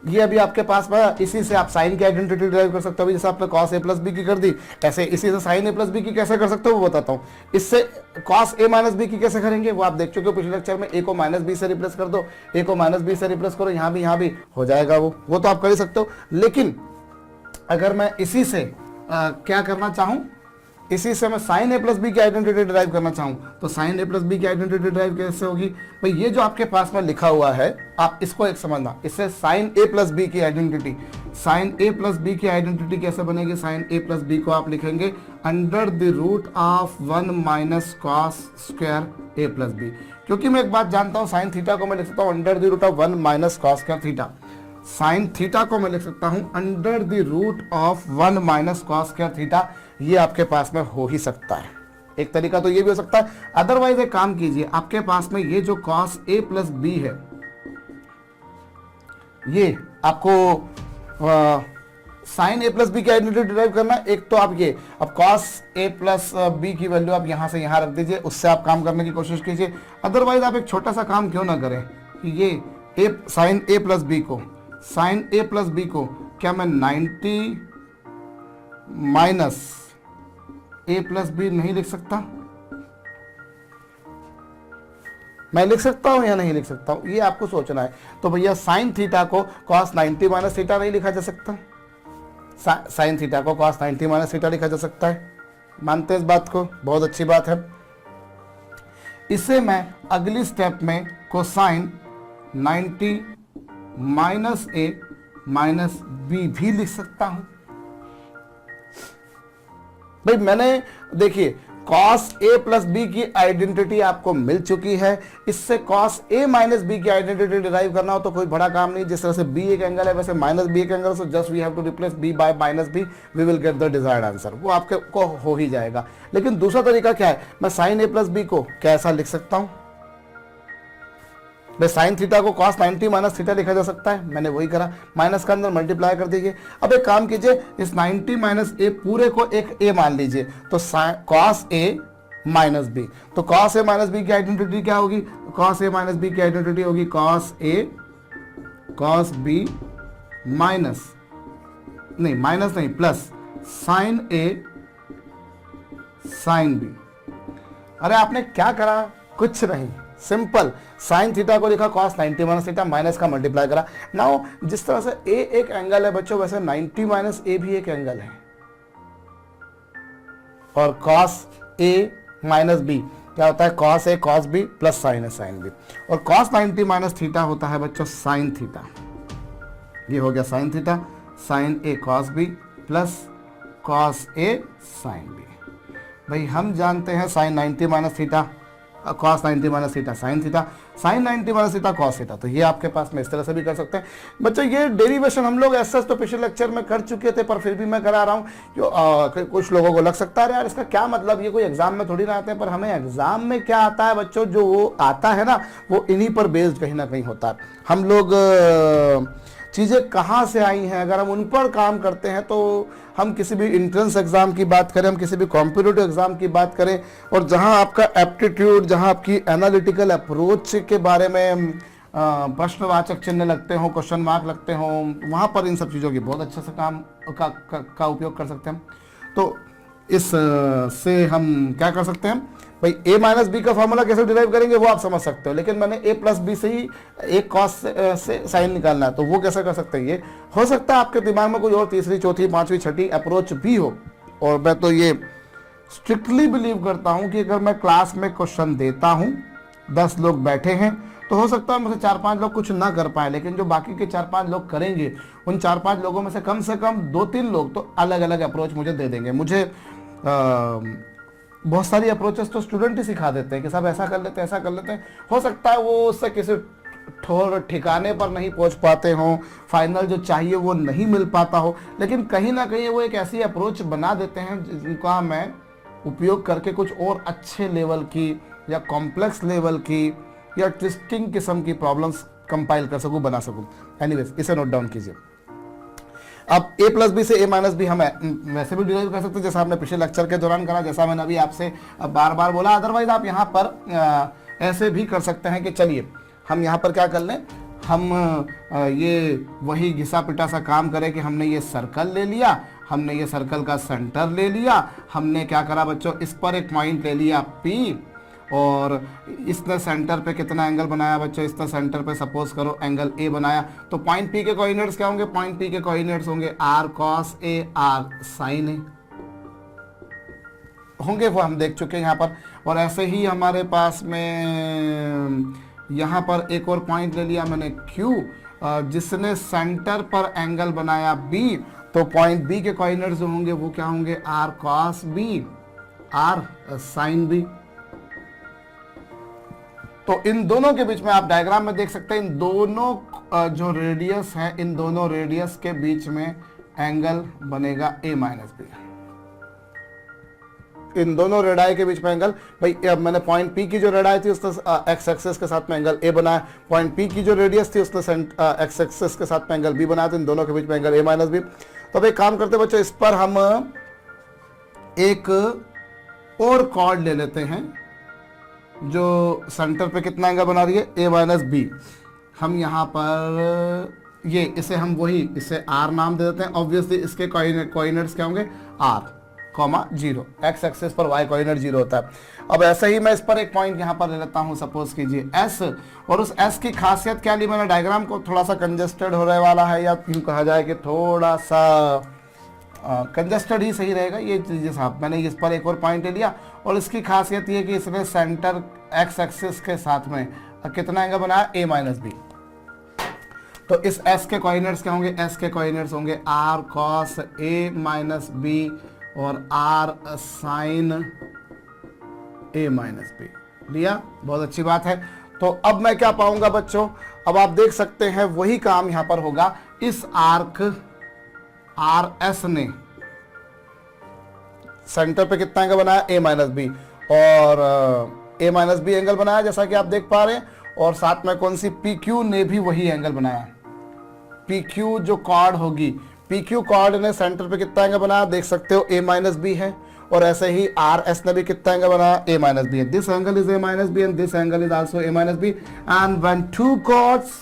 ये अभी आपके पास में इसी से आप साइन की आइडेंटिटी डिराइव कर सकते हो। जैसे आपने cos a प्लस बी की कर दी, ऐसे इसी से sin a प्लस बी की कैसे कर सकते हो वो बताता हूँ। इससे cos a माइनस बी की कैसे करेंगे वो आप देख चुके हो पिछले लेक्चर में। a को माइनस बी से रिप्लेस कर दो, a को माइनस बी से रिप्लेस करो, यहाँ भी हो जाएगा वो तो आप कर ही सकते हो। लेकिन अगर मैं इसी से क्या करना चाहूँ, इसी से मैं साइन ए प्लस बी की आइडेंटिटी डिराइव करना चाहूँ तो साइन ए प्लस बी की आइडेंटिटी डिराइव कैसे होगी भाई? ये जो आपके पास में लिखा हुआ है आप इसको एक समझना, इससे साइन ए प्लस बी की identity, sine A plus B की आइडेंटिटी कैसे बनेगी? साइन ए प्लस बी को आप लिखेंगे under the root of 1 minus cos square A plus B, क्योंकि मैं एक बात जानता हूँ साइन थीटा को मैं लिख सकता हूँ under the root of 1 minus cos square theta, sine theta को मैं लिख सकता हूं under the root of 1 minus cos square theta. ये आपके पास में हो ही सकता है, एक तरीका तो ये भी हो सकता है। अदरवाइज एक काम कीजिए, आपके पास में ये जो कॉस ए प्लस बी है ये आपको साइन ए प्लस बी की आइडेंटिटी डिराइव करना। एक तो आप ये अब कॉस ए प्लस बी की वैल्यू आप यहां से यहां रख दीजिए, उससे आप काम करने की कोशिश कीजिए। अदरवाइज आप एक छोटा सा काम क्यों ना करें कि ये साइन ए प्लस बी को, साइन ए प्लस बी को क्या मैं 90 माइनस ए प्लस बी नहीं लिख सकता? मैं लिख सकता हूं या नहीं लिख सकता हूं, ये आपको सोचना है। तो भैया साइन थीटा को कॉस 90 माइनस थीटा नहीं लिखा जा सकता? साइन थीटा को कॉस 90 माइनस थीटा लिखा जा सकता है, मानते हैं इस बात को? बहुत अच्छी बात है। इसे मैं अगली स्टेप में कोसाइन 90 माइनस ए माइनस बी भी लिख सकता हूं। भाई मैंने देखिए cos a प्लस बी की आइडेंटिटी आपको मिल चुकी है, इससे cos a माइनस बी की आइडेंटिटी डिराइव करना हो तो कोई बड़ा काम नहीं। जिस तरह से b एक एंगल है वैसे माइनस b एक angle, so just we have to replace b by minus b, we will get the desired answer, वो आपके को हो ही जाएगा। लेकिन दूसरा तरीका क्या है, मैं sin a प्लस बी को कैसा लिख सकता हूं? भाई साइन थीटा को cos 90 माइनस थीटा लिखा जा सकता है, मैंने वही करा, माइनस का अंदर मल्टीप्लाई कर दीजिए। अब एक काम कीजिए, इस 90 माइनस ए पूरे को एक ए मान लीजिए, तो cos a माइनस बी, तो cos a माइनस बी की आइडेंटिटी क्या होगी? cos a माइनस बी की आइडेंटिटी होगी cos a cos b minus नहीं, माइनस नहीं, plus sine a sine b। अरे आपने क्या करा? कुछ नहीं, सिंपल, साइन थीटा को लिखा cos 90 माइनस थीटा, माइनस का मल्टीप्लाई करा। नाउ जिस तरह से a एक एंगल है बच्चों, वैसे 90 माइनस a भी एक एंगल है, और cos a माइनस b क्या होता है? cos a cos b plus sine a sine b, और cos 90 माइनस थीटा होता है बच्चों साइन थीटा। ये हो गया sine theta, sine a cos b plus cos a sine b। भाई हम जानते हैं sine 90 minus theta cos 90 minus theta sine theta, sine 90 minus theta cos theta, तो ये आपके पास में इस तरह से भी कर सकते हैं। बच्चों ये डेरिवेशन हम लोग ऐसा तो पिछले लेक्चर में कर चुके थे, पर फिर भी मैं करा रहा हूँ। जो कुछ लोगों को लग सकता है यार इसका क्या मतलब, ये कोई एग्जाम में थोड़ी ना आते हैं, पर हमें एग्जाम में क्या आता है बच्चों, जो वो आता है ना वो इन्हीं पर बेस्ड कहीं ना कहीं होता है। हम लोग चीज़ें कहाँ से आई हैं, अगर हम उन पर काम करते हैं तो हम किसी भी इंट्रेंस एग्ज़ाम की बात करें, हम किसी भी कॉम्पिटिटिव एग्ज़ाम की बात करें, और जहाँ आपका एप्टीट्यूड, जहाँ आपकी एनालिटिकल अप्रोच के बारे में प्रश्नवाचक चिन्ह लगते हों, क्वेश्चन मार्क लगते हों, वहाँ पर इन सब चीज़ों की बहुत अच्छे से काम का उपयोग कर सकते हैं। तो इस से हम क्या कर सकते हैं भाई, a माइनस बी का फॉर्मूला कैसे डिराइव करेंगे वो आप समझ सकते हो, लेकिन मैंने a प्लस बी से ही एक कॉस से साइन निकालना है, तो वो कैसे कर सकते हैं? ये हो सकता है आपके दिमाग में कोई और तीसरी चौथी पांचवी छठी अप्रोच भी हो, और मैं तो ये स्ट्रिक्टली बिलीव करता हूं कि अगर मैं क्लास में क्वेश्चन देता हूं, 10 लोग बैठे हैं, तो हो सकता है उनमें से 4-5 लोग कुछ ना कर पाए, लेकिन जो बाकी के 4-5 लोग करेंगे, उन 4-5 लोगों में से कम 2-3 लोग तो अलग अलग अप्रोच मुझे दे देंगे। मुझे बहुत सारी अप्रोचेस तो स्टूडेंट ही सिखा देते हैं कि सब ऐसा कर लेते हैं, ऐसा कर लेते हैं। हो सकता है वो उससे किसी ठोर ठिकाने पर नहीं पहुंच पाते हों, फाइनल जो चाहिए वो नहीं मिल पाता हो, लेकिन कहीं ना कहीं वो एक ऐसी अप्रोच बना देते हैं जिनका मैं उपयोग करके कुछ और अच्छे लेवल की या कॉम्प्लेक्स लेवल की या ट्विस्टिंग किस्म की प्रॉब्लम्स कंपाइल कर सकूं, बना सकूं। एनीवेज इसे नोट डाउन कीजिए। अब a प्लस बी से a माइनस बी हम वैसे भी डिराइव कर सकते हैं, जैसा आपने पिछले लेक्चर के दौरान करा, जैसा मैंने अभी आपसे बार बार बोला। अदरवाइज आप यहाँ पर ऐसे भी कर सकते हैं कि चलिए हम यहाँ पर क्या कर लें, हम ये वही घिसा पिटा सा काम करें कि हमने ये सर्कल ले लिया, हमने ये सर्कल का सेंटर ले लिया, हमने क्या करा बच्चों, इस पर एक पॉइंट ले लिया P, और इसने सेंटर पे कितना एंगल बनाया बच्चों, इसने सेंटर पे सपोज करो एंगल A बनाया। तो पॉइंट P के कोऑर्डिनेट्स क्या होंगे, पॉइंट P के कोऑर्डिनेट्स होंगे r cos A r sin A होंगे, वो हम देख चुके हैं यहाँ पर। और ऐसे ही हमारे पास में यहाँ पर एक और पॉइंट ले लिया मैंने Q, जिसने सेंटर पर एंगल बनाया B, तो पॉइंट B के कोऑर्डिनेट्स जो होंगे वो क्या होंगे, r cos B r sin B। तो इन दोनों के बीच में आप डायग्राम में देख सकते हैं, इन दोनों जो रेडियस है, इन दोनों रेडियस के बीच में एंगल बनेगा A माइनस बी। इन दोनों रेडाई के बीच में एंगल, भाई मैंने पॉइंट P की जो रेडाई थी उसने एक्स एक्सिस के साथ में एंगल A बनाया, पॉइंट P की जो रेडियस थी उसने एक्स एक्सिस के साथ में एंगल B बनाया, तो इन दोनों के बीच में एंगल A माइनस बी। तो अब एक काम करते बच्चों, इस पर हम एक और कॉर्ड ले लेते हैं जो सेंटर पे कितना एंगल बना रही है, A माइनस बी। हम यहाँ पर ये इसे हम वही इसे R नाम दे देते हैं। ऑब्वियसली इसके कोऑर्डिनेट्स क्या होंगे, R, 0, एक्स एक्सिस पर y कोऑर्डिनेट 0 होता है। अब ऐसे ही मैं इस पर एक पॉइंट यहाँ पर ले लेता हूँ, सपोज कीजिए S, और उस S की खासियत क्या ली मैंने, डायग्राम को थोड़ा सा कंजेस्टेड हो रहे वाला है, या यूँ कहा जाए कि थोड़ा सा कंजेस्टेड ही सही रहेगा ये चीज़ें साहब। मैंने इस पर एक और पॉइंट ले लिया, और इसकी खासियत ये कि इसने सेंटर एक्स एक्सिस के साथ में कितना एंगल बनाया, A माइनस बी। तो इस S के कोऑर्डिनेट्स क्या होंगे, S के कोऑर्डिनेट्स होंगे r cos A minus B और r sin A minus b. लिया, बहुत अच्छी बात है। तो अब मैं क्या पाऊंगा बच्चों, अब आप देख सकते हैं वही काम यहां पर होगा। इस आर्क RS ने सेंटर पे कितना एंगल बनाया, A माइनस बी, और A माइनस बी एंगल बनाया जैसा कि आप देख पा रहे हैं, और साथ में कौन सी, PQ ने भी वही एंगल बनाया। PQ जो कॉर्ड होगी, PQ कॉर्ड ने सेंटर पे कितना एंगल बनाया, देख सकते हो A माइनस बी है, और ऐसे ही RS ने भी कितना एंगल बनाया, A माइनस बी है। This angle is A minus b and this angle is also A minus b, and when two chords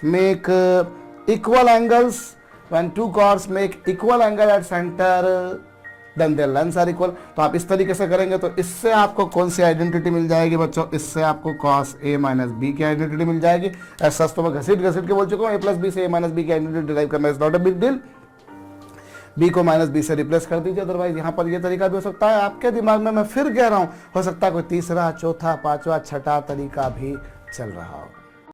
make equal angles, when two chords make equal angle at center then their lengths are equal। तो आप इस तरीके से करेंगे तो इससे आपको कौन सी आइडेंटिटी मिल जाएगी बच्चों, इससे आपको cos A माइनस बी की आइडेंटिटी मिल जाएगी। ऐसा तो मैं घसीट के बोल चुका हूँ, A प्लस बी से A माइनस बी की आइडेंटिटी डिराइव करना is not a big deal. B को माइनस बी से रिप्लेस कर दीजिए, अदरवाइज यहाँ पर ये तरीका भी हो सकता है आपके दिमाग में, मैं फिर कह रहा हूँ, हो सकता है कोई तीसरा, चौथा, पांचवा, छठा तरीका भी चल रहा हो।